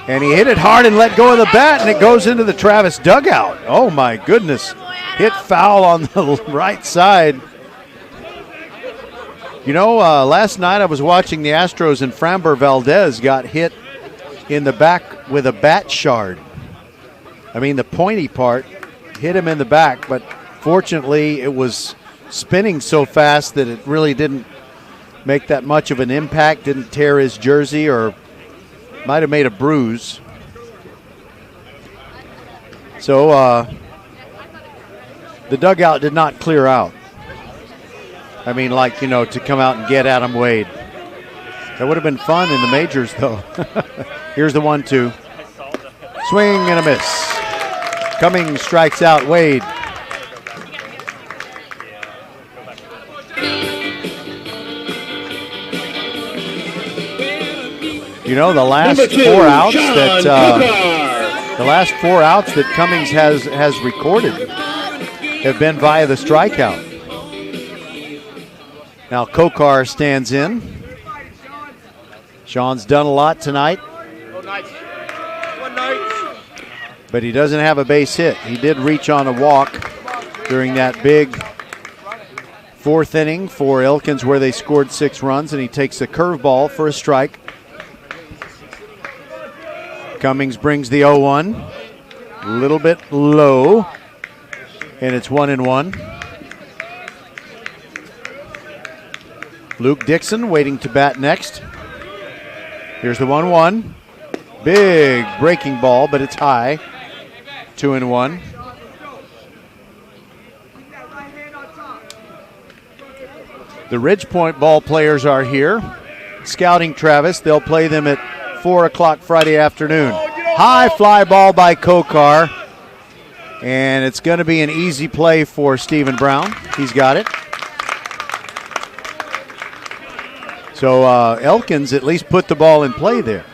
And he hit it hard and let go of the bat, and it goes into the Travis dugout. Oh, my goodness. Hit foul on the right side. You know, last night I was watching the Astros, and Framber Valdez got hit in the back with a bat shard. I mean, the pointy part hit him in the back, but fortunately it was spinning so fast that it really didn't make that much of an impact, didn't tear his jersey or might have made a bruise. So the dugout did not clear out. I mean, like, you know, to come out and get Adam Wade. That would have been fun in the majors, though. Here's the 1-2. Swing and a miss. Cummings strikes out Wade. You know, the last 4 outs that Cummings has recorded have been via the strikeout. Now Kokar stands in. Sean's done a lot tonight, but he doesn't have a base hit. He did reach on a walk during that big 4th inning for Elkins where they scored 6 runs, and he takes a curveball for a strike. Cummings brings the 0-1. A little bit low, and it's 1-1. Luke Dixon waiting to bat next. Here's the 1-1. Big breaking ball, but it's high. 2-1. The Ridge Point ball players are here, scouting Travis. They'll play them at 4 o'clock Friday afternoon. High fly ball by Kokar. And it's going to be an easy play for Stephen Brown. He's got it. So Elkins at least put the ball in play there.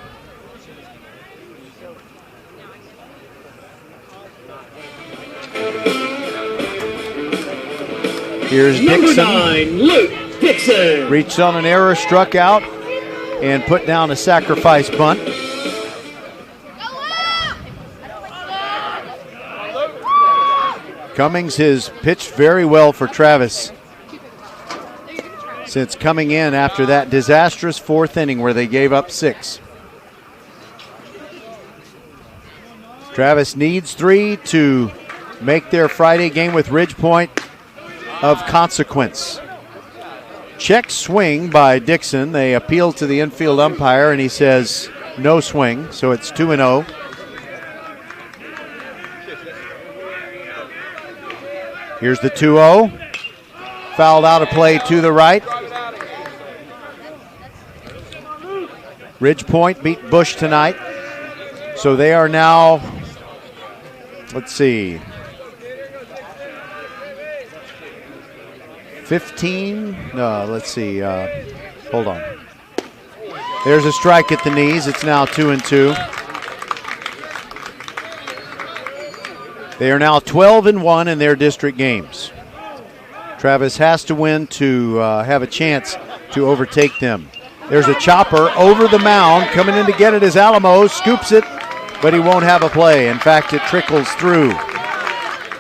Here's Dixon. Number 9, Luke Dixon. Reached on an error, struck out, and put down a sacrifice bunt. Cummings has pitched very well for Travis since coming in after that disastrous 4th inning where they gave up 6. Travis needs 3 to make their Friday game with Ridge Point of consequence. Check swing by Dixon. They appeal to the infield umpire, and he says no swing, so it's 2-0. Here's the 2-0. Fouled out of play to the right. Ridge Point beat Bush tonight. So they are now, let's see, 15. No, let's see. Hold on. There's a strike at the knees. It's now 2-2. They are now 12-1 in their district games. Travis has to win to have a chance to overtake them. There's a chopper over the mound. Coming in to get it is Alamo. Scoops it, but he won't have a play. In fact, it trickles through.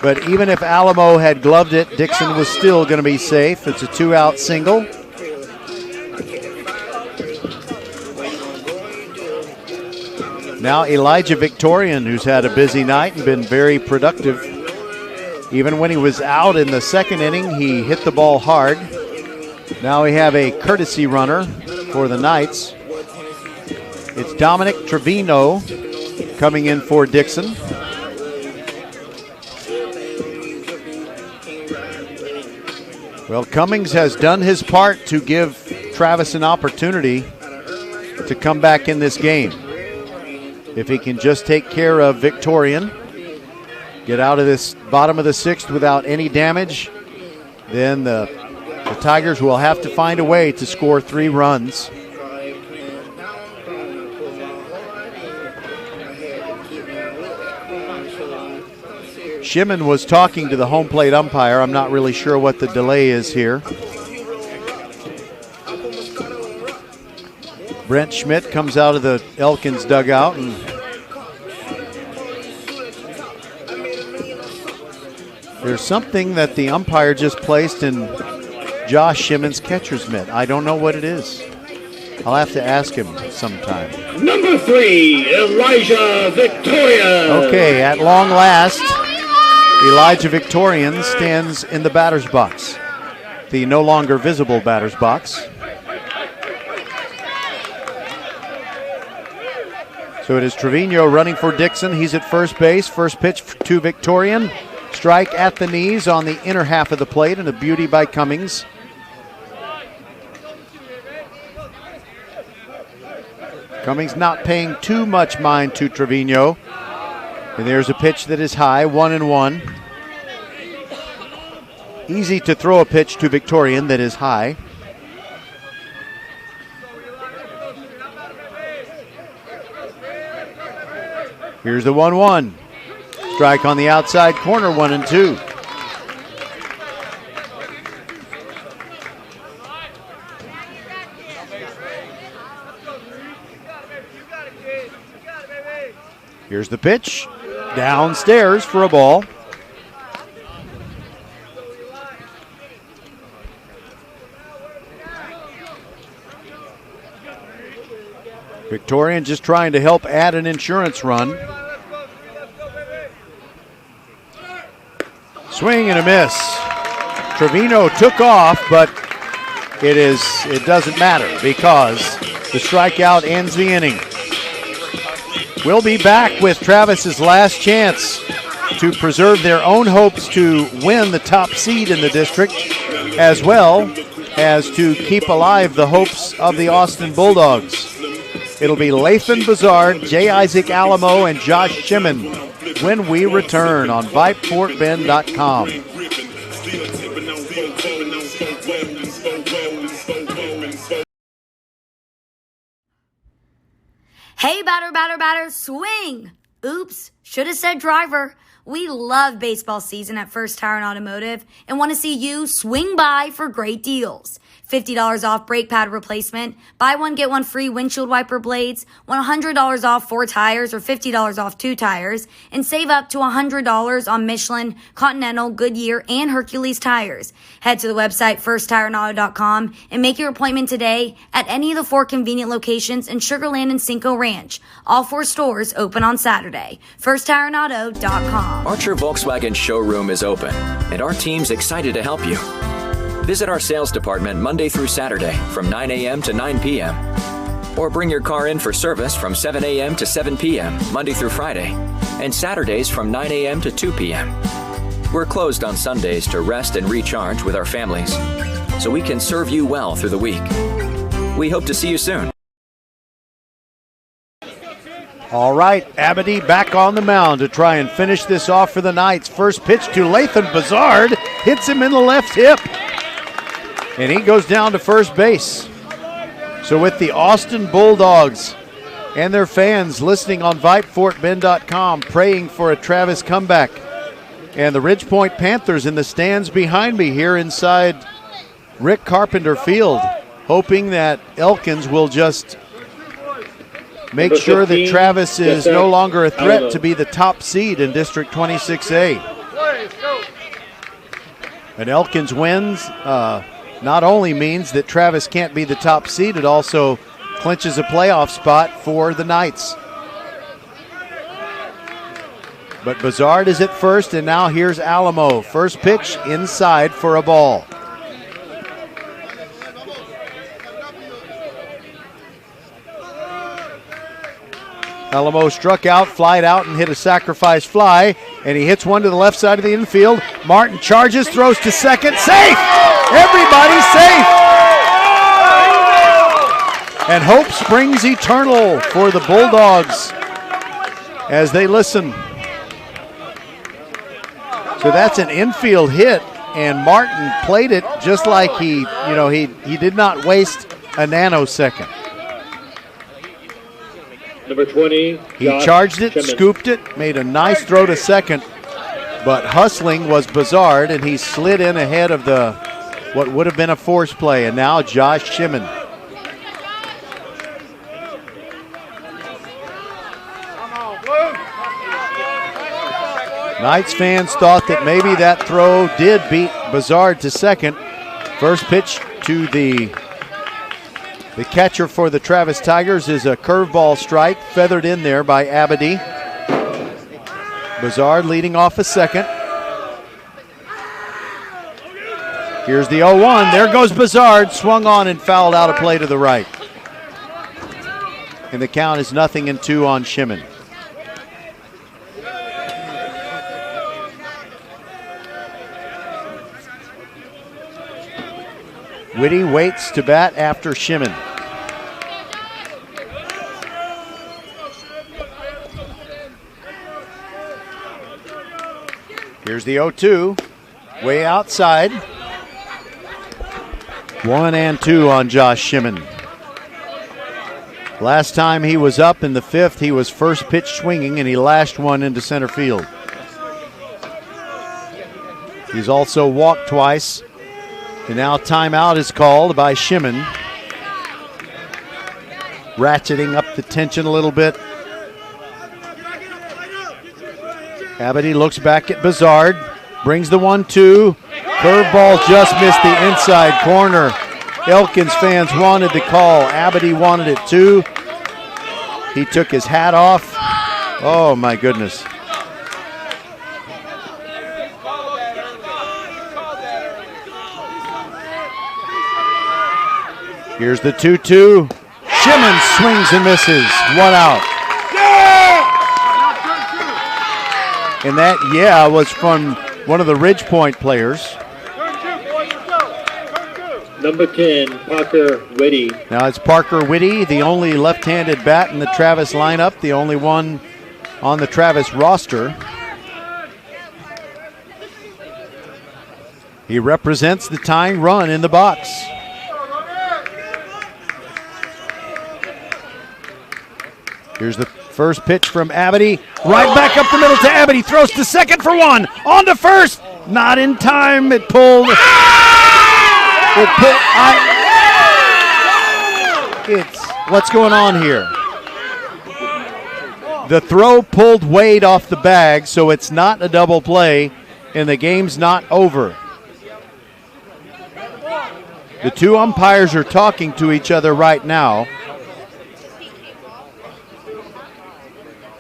But even if Alamo had gloved it, Dixon was still going to be safe. It's a 2-out single. Now Elijah Victorian, who's had a busy night and been very productive. Even when he was out in the second inning, he hit the ball hard. Now we have a courtesy runner for the Knights. It's Dominic Trevino coming in for Dixon. Well, Cummings has done his part to give Travis an opportunity to come back in this game. If he can just take care of Victorian, get out of this bottom of the sixth without any damage, then the Tigers will have to find a way to score 3 runs. Shimon was talking to the home plate umpire. I'm not really sure what the delay is here. Brent Schmidt comes out of the Elkins dugout, and there's something that the umpire just placed in Josh Shimon's catcher's mitt. I don't know what it is. I'll have to ask him sometime. Number 3, Elijah Victorian. Okay, at long last, Elijah Victorian stands in the batter's box, the no longer visible batter's box. So it is Trevino running for Dixon. He's at first base. First pitch to Victorian. Strike at the knees on the inner half of the plate, and a beauty by Cummings. Cummings not paying too much mind to Trevino. And there's a pitch that is high, 1-1. Easy to throw a pitch to Victorian that is high. Here's the 1-1. Strike on the outside corner, 1-2. Here's the pitch. Downstairs for a ball. Victorian just trying to help add an insurance run. Swing and a miss. Trevino took off, but it doesn't matter because the strikeout ends the inning. We'll be back with Travis's last chance to preserve their own hopes to win the top seed in the district, as well as to keep alive the hopes of the Austin Bulldogs. It'll be Lathan Bazard, J. Isaac Alamo, and Josh Shimon when we return on VypeFortBend.com. Hey, batter, swing! Oops, should have said driver. We love baseball season at First Tire and Automotive and want to see you swing by for great deals. $50 off brake pad replacement, buy one, get one free windshield wiper blades, $100 off 4 tires or $50 off 2 tires, and save up to $100 on Michelin, Continental, Goodyear, and Hercules tires. Head to the website firsttireandauto.com and make your appointment today at any of the 4 convenient locations in Sugar Land and Cinco Ranch. All 4 stores open on Saturday. firsttireandauto.com. Archer Volkswagen showroom is open, and our team's excited to help you. Visit our sales department Monday through Saturday from 9 a.m. to 9 p.m. Or bring your car in for service from 7 a.m. to 7 p.m. Monday through Friday, and Saturdays from 9 a.m. to 2 p.m. We're closed on Sundays to rest and recharge with our families, so we can serve you well through the week. We hope to see you soon. All right, Abedy back on the mound to try and finish this off for the Knights. First pitch to Lathan Bazard, hits him in the left hip, and he goes down to first base. So with the Austin Bulldogs and their fans listening on VypeFortBend.com, praying for a Travis comeback, and the Ridgepoint Panthers in the stands behind me here inside Rick Carpenter Field, hoping that Elkins will just make sure that Travis is no longer a threat to be the top seed in District 26A. And Elkins wins not only means that Travis can't be the top seed, it also clinches a playoff spot for the Knights. But Bazard is at first, and now here's Alamo. First pitch inside for a ball. Alamo struck out, flied out, and hit a sacrifice fly, and he hits one to the left side of the infield. Martin charges, throws to second, safe! Everybody's safe! And hope springs eternal for the Bulldogs as they listen. So that's an infield hit, and Martin played it just like he did not waste a nanosecond. Number 20, he charged it, scooped it, made a nice throw to second, but hustling was Bazard, and he slid in ahead of what would have been a force play, and now Josh Shimon. Knights fans thought that maybe that throw did beat Bazard to second. First pitch to the catcher for the Travis Tigers is a curveball strike, feathered in there by Abedy. Bazard leading off a second. Here's the 0-1. There goes Bazard, swung on and fouled out a play to the right. And the count is 0-2 on Shimon. Whitty waits to bat after Shimon. Here's the 0-2, way outside. 1-2 on Josh Shimon. Last time he was up in the fifth, he was first pitch swinging, and he lashed one into center field. He's also walked twice. And now timeout is called by Shimon, ratcheting up the tension a little bit. Abedy looks back at Bazard, brings the 1-2. Curveball just missed the inside corner. Elkins fans wanted the call. Abedy wanted it too. He took his hat off. Oh my goodness. Here's the 2-2. Shimon swings and misses. 1 out. And that, was from one of the Ridgepoint players. Number 10, Parker Whitty. Now it's Parker Whitty, the only left-handed bat in the Travis lineup, the only one on the Travis roster. He represents the tying run in the box. Here's the first pitch from Abedy. Right back up the middle to Abedy. Throws to second for one. On to first. Not in time. It pulled. What's going on here? The throw pulled Wade off the bag, so it's not a double play, and the game's not over. The two umpires are talking to each other right now.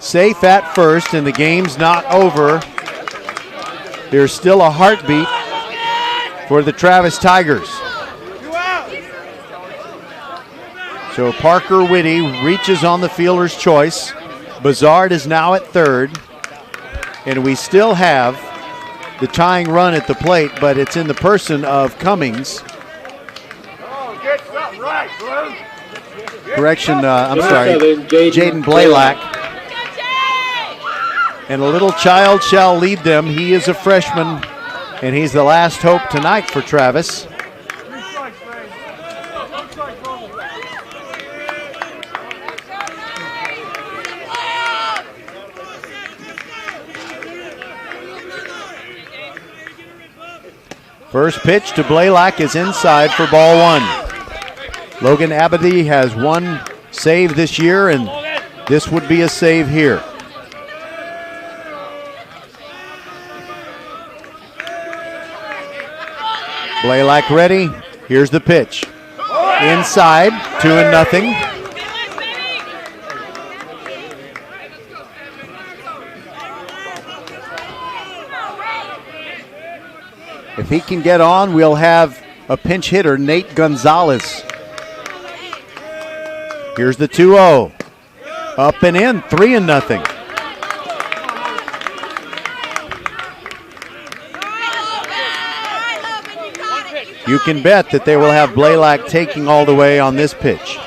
Safe at first, and the game's not over. There's still a heartbeat for the Travis Tigers. So Parker Whitty reaches on the fielder's choice. Bazard is now at third, and we still have the tying run at the plate, but it's in the person of Cummings. Correction, I'm sorry, Jaden Blaylock. and a little child shall lead them. He is a freshman, and he's the last hope tonight for Travis. First pitch to Blaylock is inside for ball one. Logan Abadi has one save this year, and this would be a save here. Blaylock ready. Here's the pitch. Inside, 2-0. If he can get on, we'll have a pinch hitter, Nate Gonzalez. Here's the 2-0. Up and in, 3-0. You can bet that they will have Blaylock taking all the way on this pitch.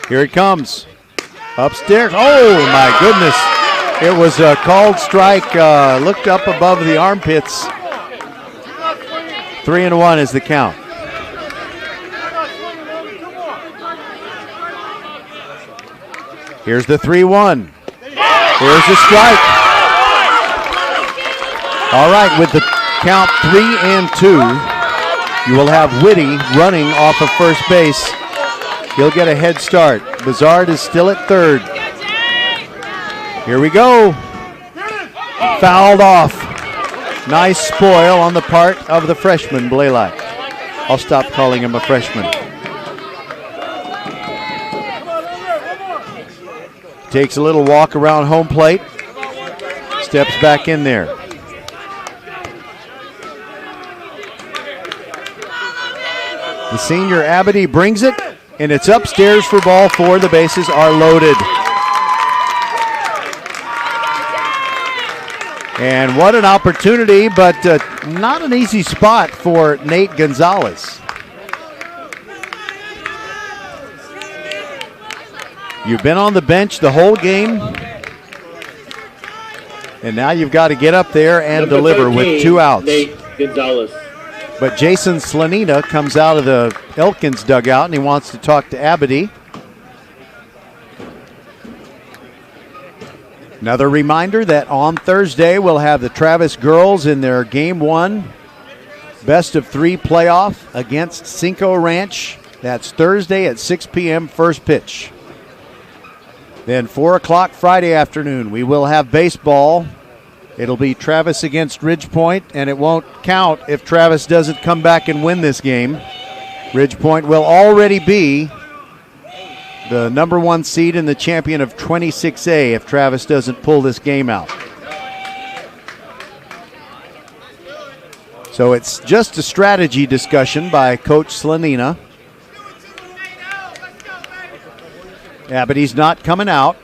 Here it comes. Upstairs. Oh, my goodness. It was a called strike, looked up above the armpits. 3-1 is the count. Here's the 3-1. Here's the strike. All right, with the count 3-2, you will have Whitty running off of first base. He'll get a head start. Bizard is still at third. Here we go. Fouled off. Nice spoil on the part of the freshman, Blaylock. I'll stop calling him a freshman. Takes a little walk around home plate. Steps back in there. The senior Abadi brings it, and it's upstairs for ball four. The bases are loaded. And what an opportunity, but not an easy spot for Nate Gonzalez. You've been on the bench the whole game, and now you've got to get up there and deliver with 2 outs. Nate Gonzalez. But Jason Slanina comes out of the Elkins dugout, and he wants to talk to Abadi. Another reminder that on Thursday we'll have the Travis girls in their Game 1 best-of-3 playoff against Cinco Ranch. That's Thursday at 6 p.m. first pitch. Then 4 o'clock Friday afternoon, we will have baseball. It'll be Travis against Ridgepoint, and it won't count if Travis doesn't come back and win this game. Ridgepoint will already be the number 1 seed and the champion of 26A if Travis doesn't pull this game out. So it's just a strategy discussion by Coach Slanina. Yeah, but he's not coming out.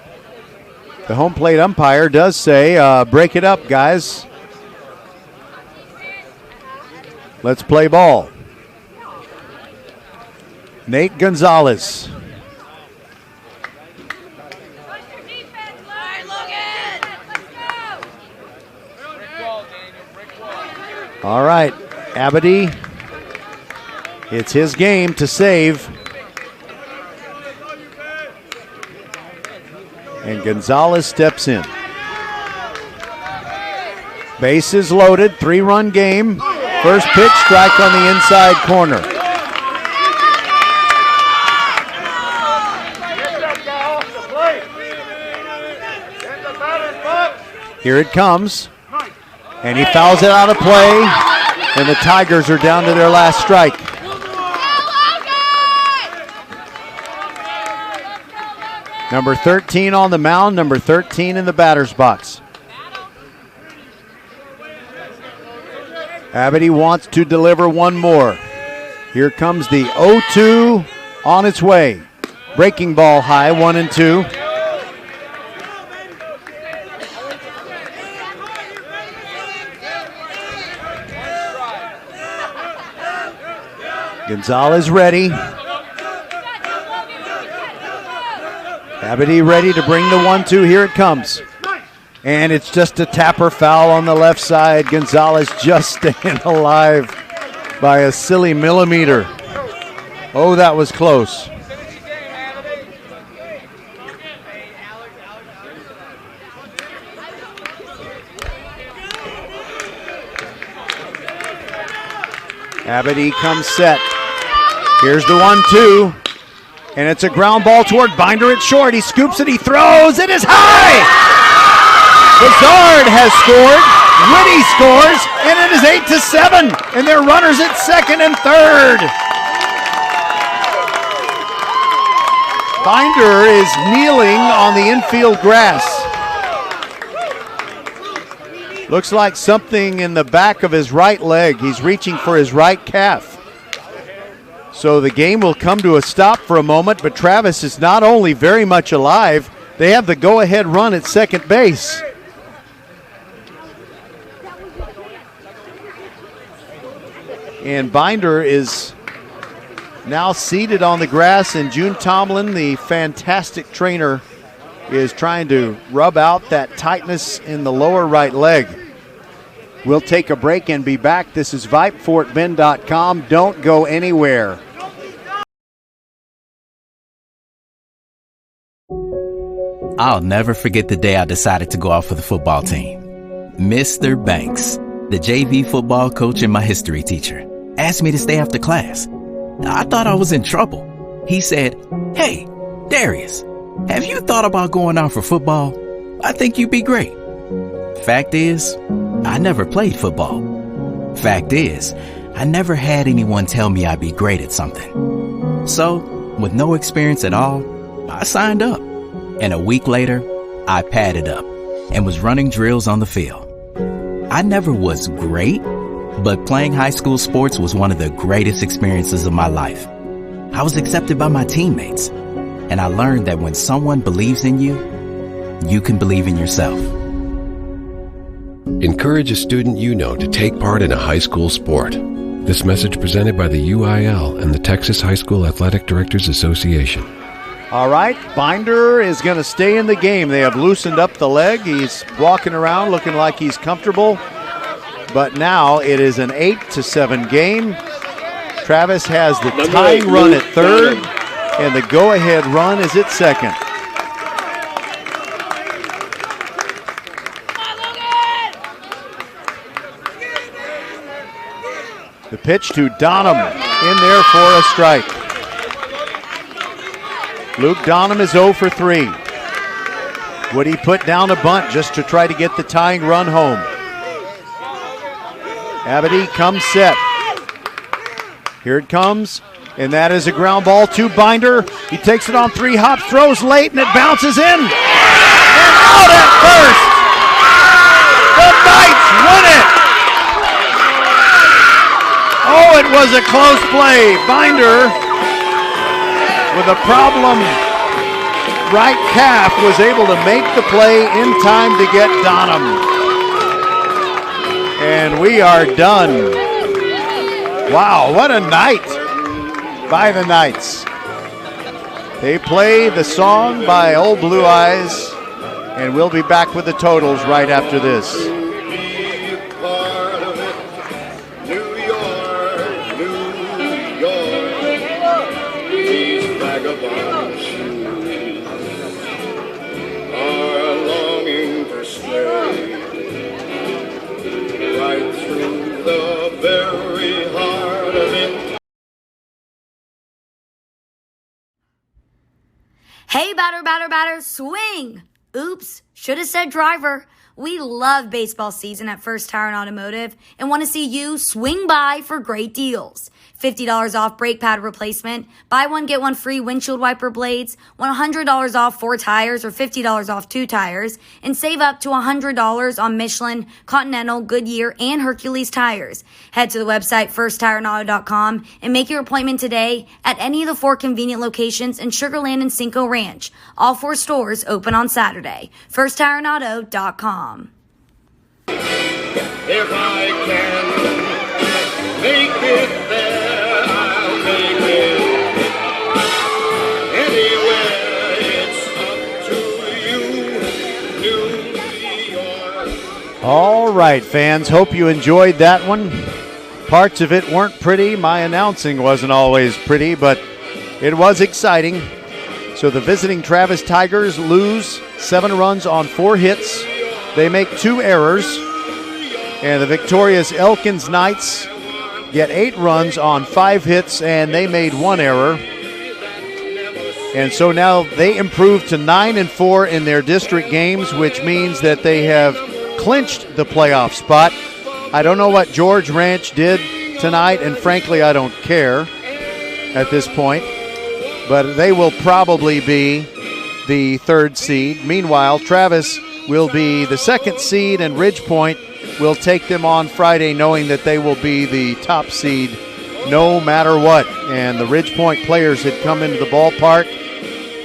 The home plate umpire does say, break it up, guys. Let's play ball. Nate Gonzalez. All right, Abadi, it's his game to save. And Gonzalez steps in. Bases loaded, 3-run game. First pitch, strike on the inside corner. Here it comes. And he fouls it out of play, and the Tigers are down to their last strike. Number 13 on the mound, number 13 in the batter's box. Abadi wants to deliver one more. Here comes the 0-2 on its way. Breaking ball high, 1-2. Gonzalez ready. Abity ready to bring the 1-2. Here it comes. And it's just a tapper foul on the left side. Gonzalez just staying alive by a silly millimeter. Oh, that was close. Abity comes set. Here's the 1-2. And it's a ground ball toward Binder at short. He scoops it, he throws, it is high! Lazard has scored, Whitty scores, and it is 8-7. And they're runners at second and third. Binder is kneeling on the infield grass. Looks like something in the back of his right leg. He's reaching for his right calf. So the game will come to a stop for a moment, but Travis is not only very much alive, they have the go-ahead run at second base. And Binder is now seated on the grass, and June Tomlin, the fantastic trainer, is trying to rub out that tightness in the lower right leg. We'll take a break and be back. This is VypeFortBend.com. Don't go anywhere. I'll never forget the day I decided to go out for the football team. Mr. Banks, the JV football coach and my history teacher, asked me to stay after class. I thought I was in trouble. He said, "Hey, Darius, have you thought about going out for football? I think you'd be great." Fact is, I never played football. Fact is, I never had anyone tell me I'd be great at something. So, with no experience at all, I signed up. And a week later, I padded up and was running drills on the field. I never was great, but playing high school sports was one of the greatest experiences of my life. I was accepted by my teammates, and I learned that when someone believes in you, you can believe in yourself. Encourage a student you know to take part in a high school sport. This message presented by the UIL and the Texas High School Athletic Directors Association. All right, Binder is going to stay in the game. They have loosened up the leg. He's walking around looking like he's comfortable. But now it is an 8-7 game. Travis has the tying run at third, and the go-ahead run is at second. The pitch to Donham, in there for a strike. Luke Donham is 0 for 3. Would he put down a bunt just to try to get the tying run home? Abity comes set. Here it comes, and that is a ground ball to Binder. He takes it on 3 hops, throws late, and it bounces in. And out at first. The Knights win it. Oh, it was a close play. Binder, with a problem right calf, was able to make the play in time to get Donham. And we are done. Wow, what a night by the Knights. They play the song by Old Blue Eyes, and we'll be back with the totals right after this. Hey, batter, swing! Oops, should have said driver. We love baseball season at First Tire and Automotive and want to see you swing by for great deals. $50 off brake pad replacement, buy one, get one free windshield wiper blades, $100 off 4 tires or $50 off 2 tires, and save up to $100 on Michelin, Continental, Goodyear, and Hercules tires. Head to the website firsttireandauto.com and make your appointment today at any of the 4 convenient locations in Sugar Land and Cinco Ranch. All 4 stores open on Saturday. firsttireandauto.com. If I can make it there, I'll make it. Anywhere it's up All right, fans. Hope you enjoyed that one. Parts of it weren't pretty. My announcing wasn't always pretty, but it was exciting. So the visiting Travis Tigers lose 7 runs on 4 hits. They make 2 errors. And the victorious Elkins Knights get 8 runs on 5 hits, and they made 1 error. And so now they improve to 9-4 in their district games, which means that they have clinched the playoff spot. I don't know what George Ranch did tonight, and frankly, I don't care at this point. But they will probably be the 3rd seed. Meanwhile, Travis will be the 2nd seed, and Ridgepoint will take them on Friday, knowing that they will be the top seed no matter what. And the Ridgepoint players had come into the ballpark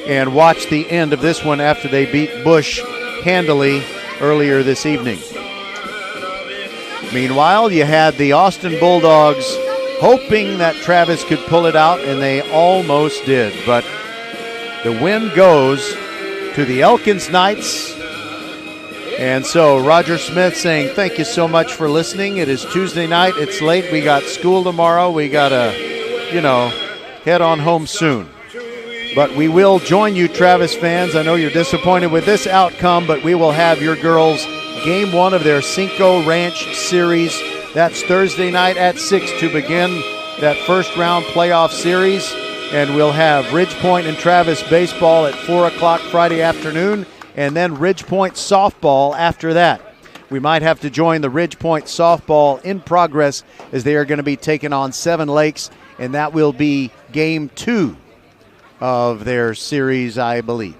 and watched the end of this one after they beat Bush handily earlier this evening. Meanwhile, you had the Austin Bulldogs hoping that Travis could pull it out, and they almost did. But the win goes to the Elkins Knights. And so Roger Smith saying thank you so much for listening. It is Tuesday night. It's late. We got school tomorrow. We got to, head on home soon. But we will join you, Travis fans. I know you're disappointed with this outcome, but we will have your girls Game 1 of their Cinco Ranch series. That's Thursday night at 6 to begin that first round playoff series. And we'll have Ridgepoint and Travis baseball at 4 o'clock Friday afternoon, and then Ridgepoint softball after that. We might have to join the Ridgepoint softball in progress as they are going to be taking on Seven Lakes, and that will be Game 2 of their series, I believe.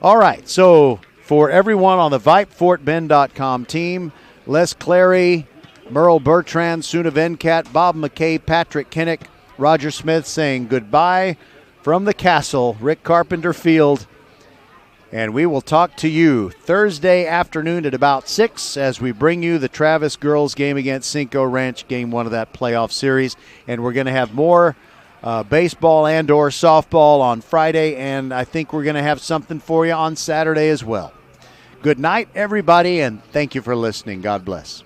All right, so for everyone on the VypeFortBend.com team, Les Clary, Merle Bertrand, Suna Venkat, Bob McKay, Patrick Kinnick, Roger Smith saying goodbye from the castle, Rick Carpenter Field. And we will talk to you Thursday afternoon at about 6 as we bring you the Travis girls game against Cinco Ranch, Game 1 of that playoff series. And we're going to have more baseball and or softball on Friday, and I think we're going to have something for you on Saturday as well. Good night, everybody, and thank you for listening. God bless.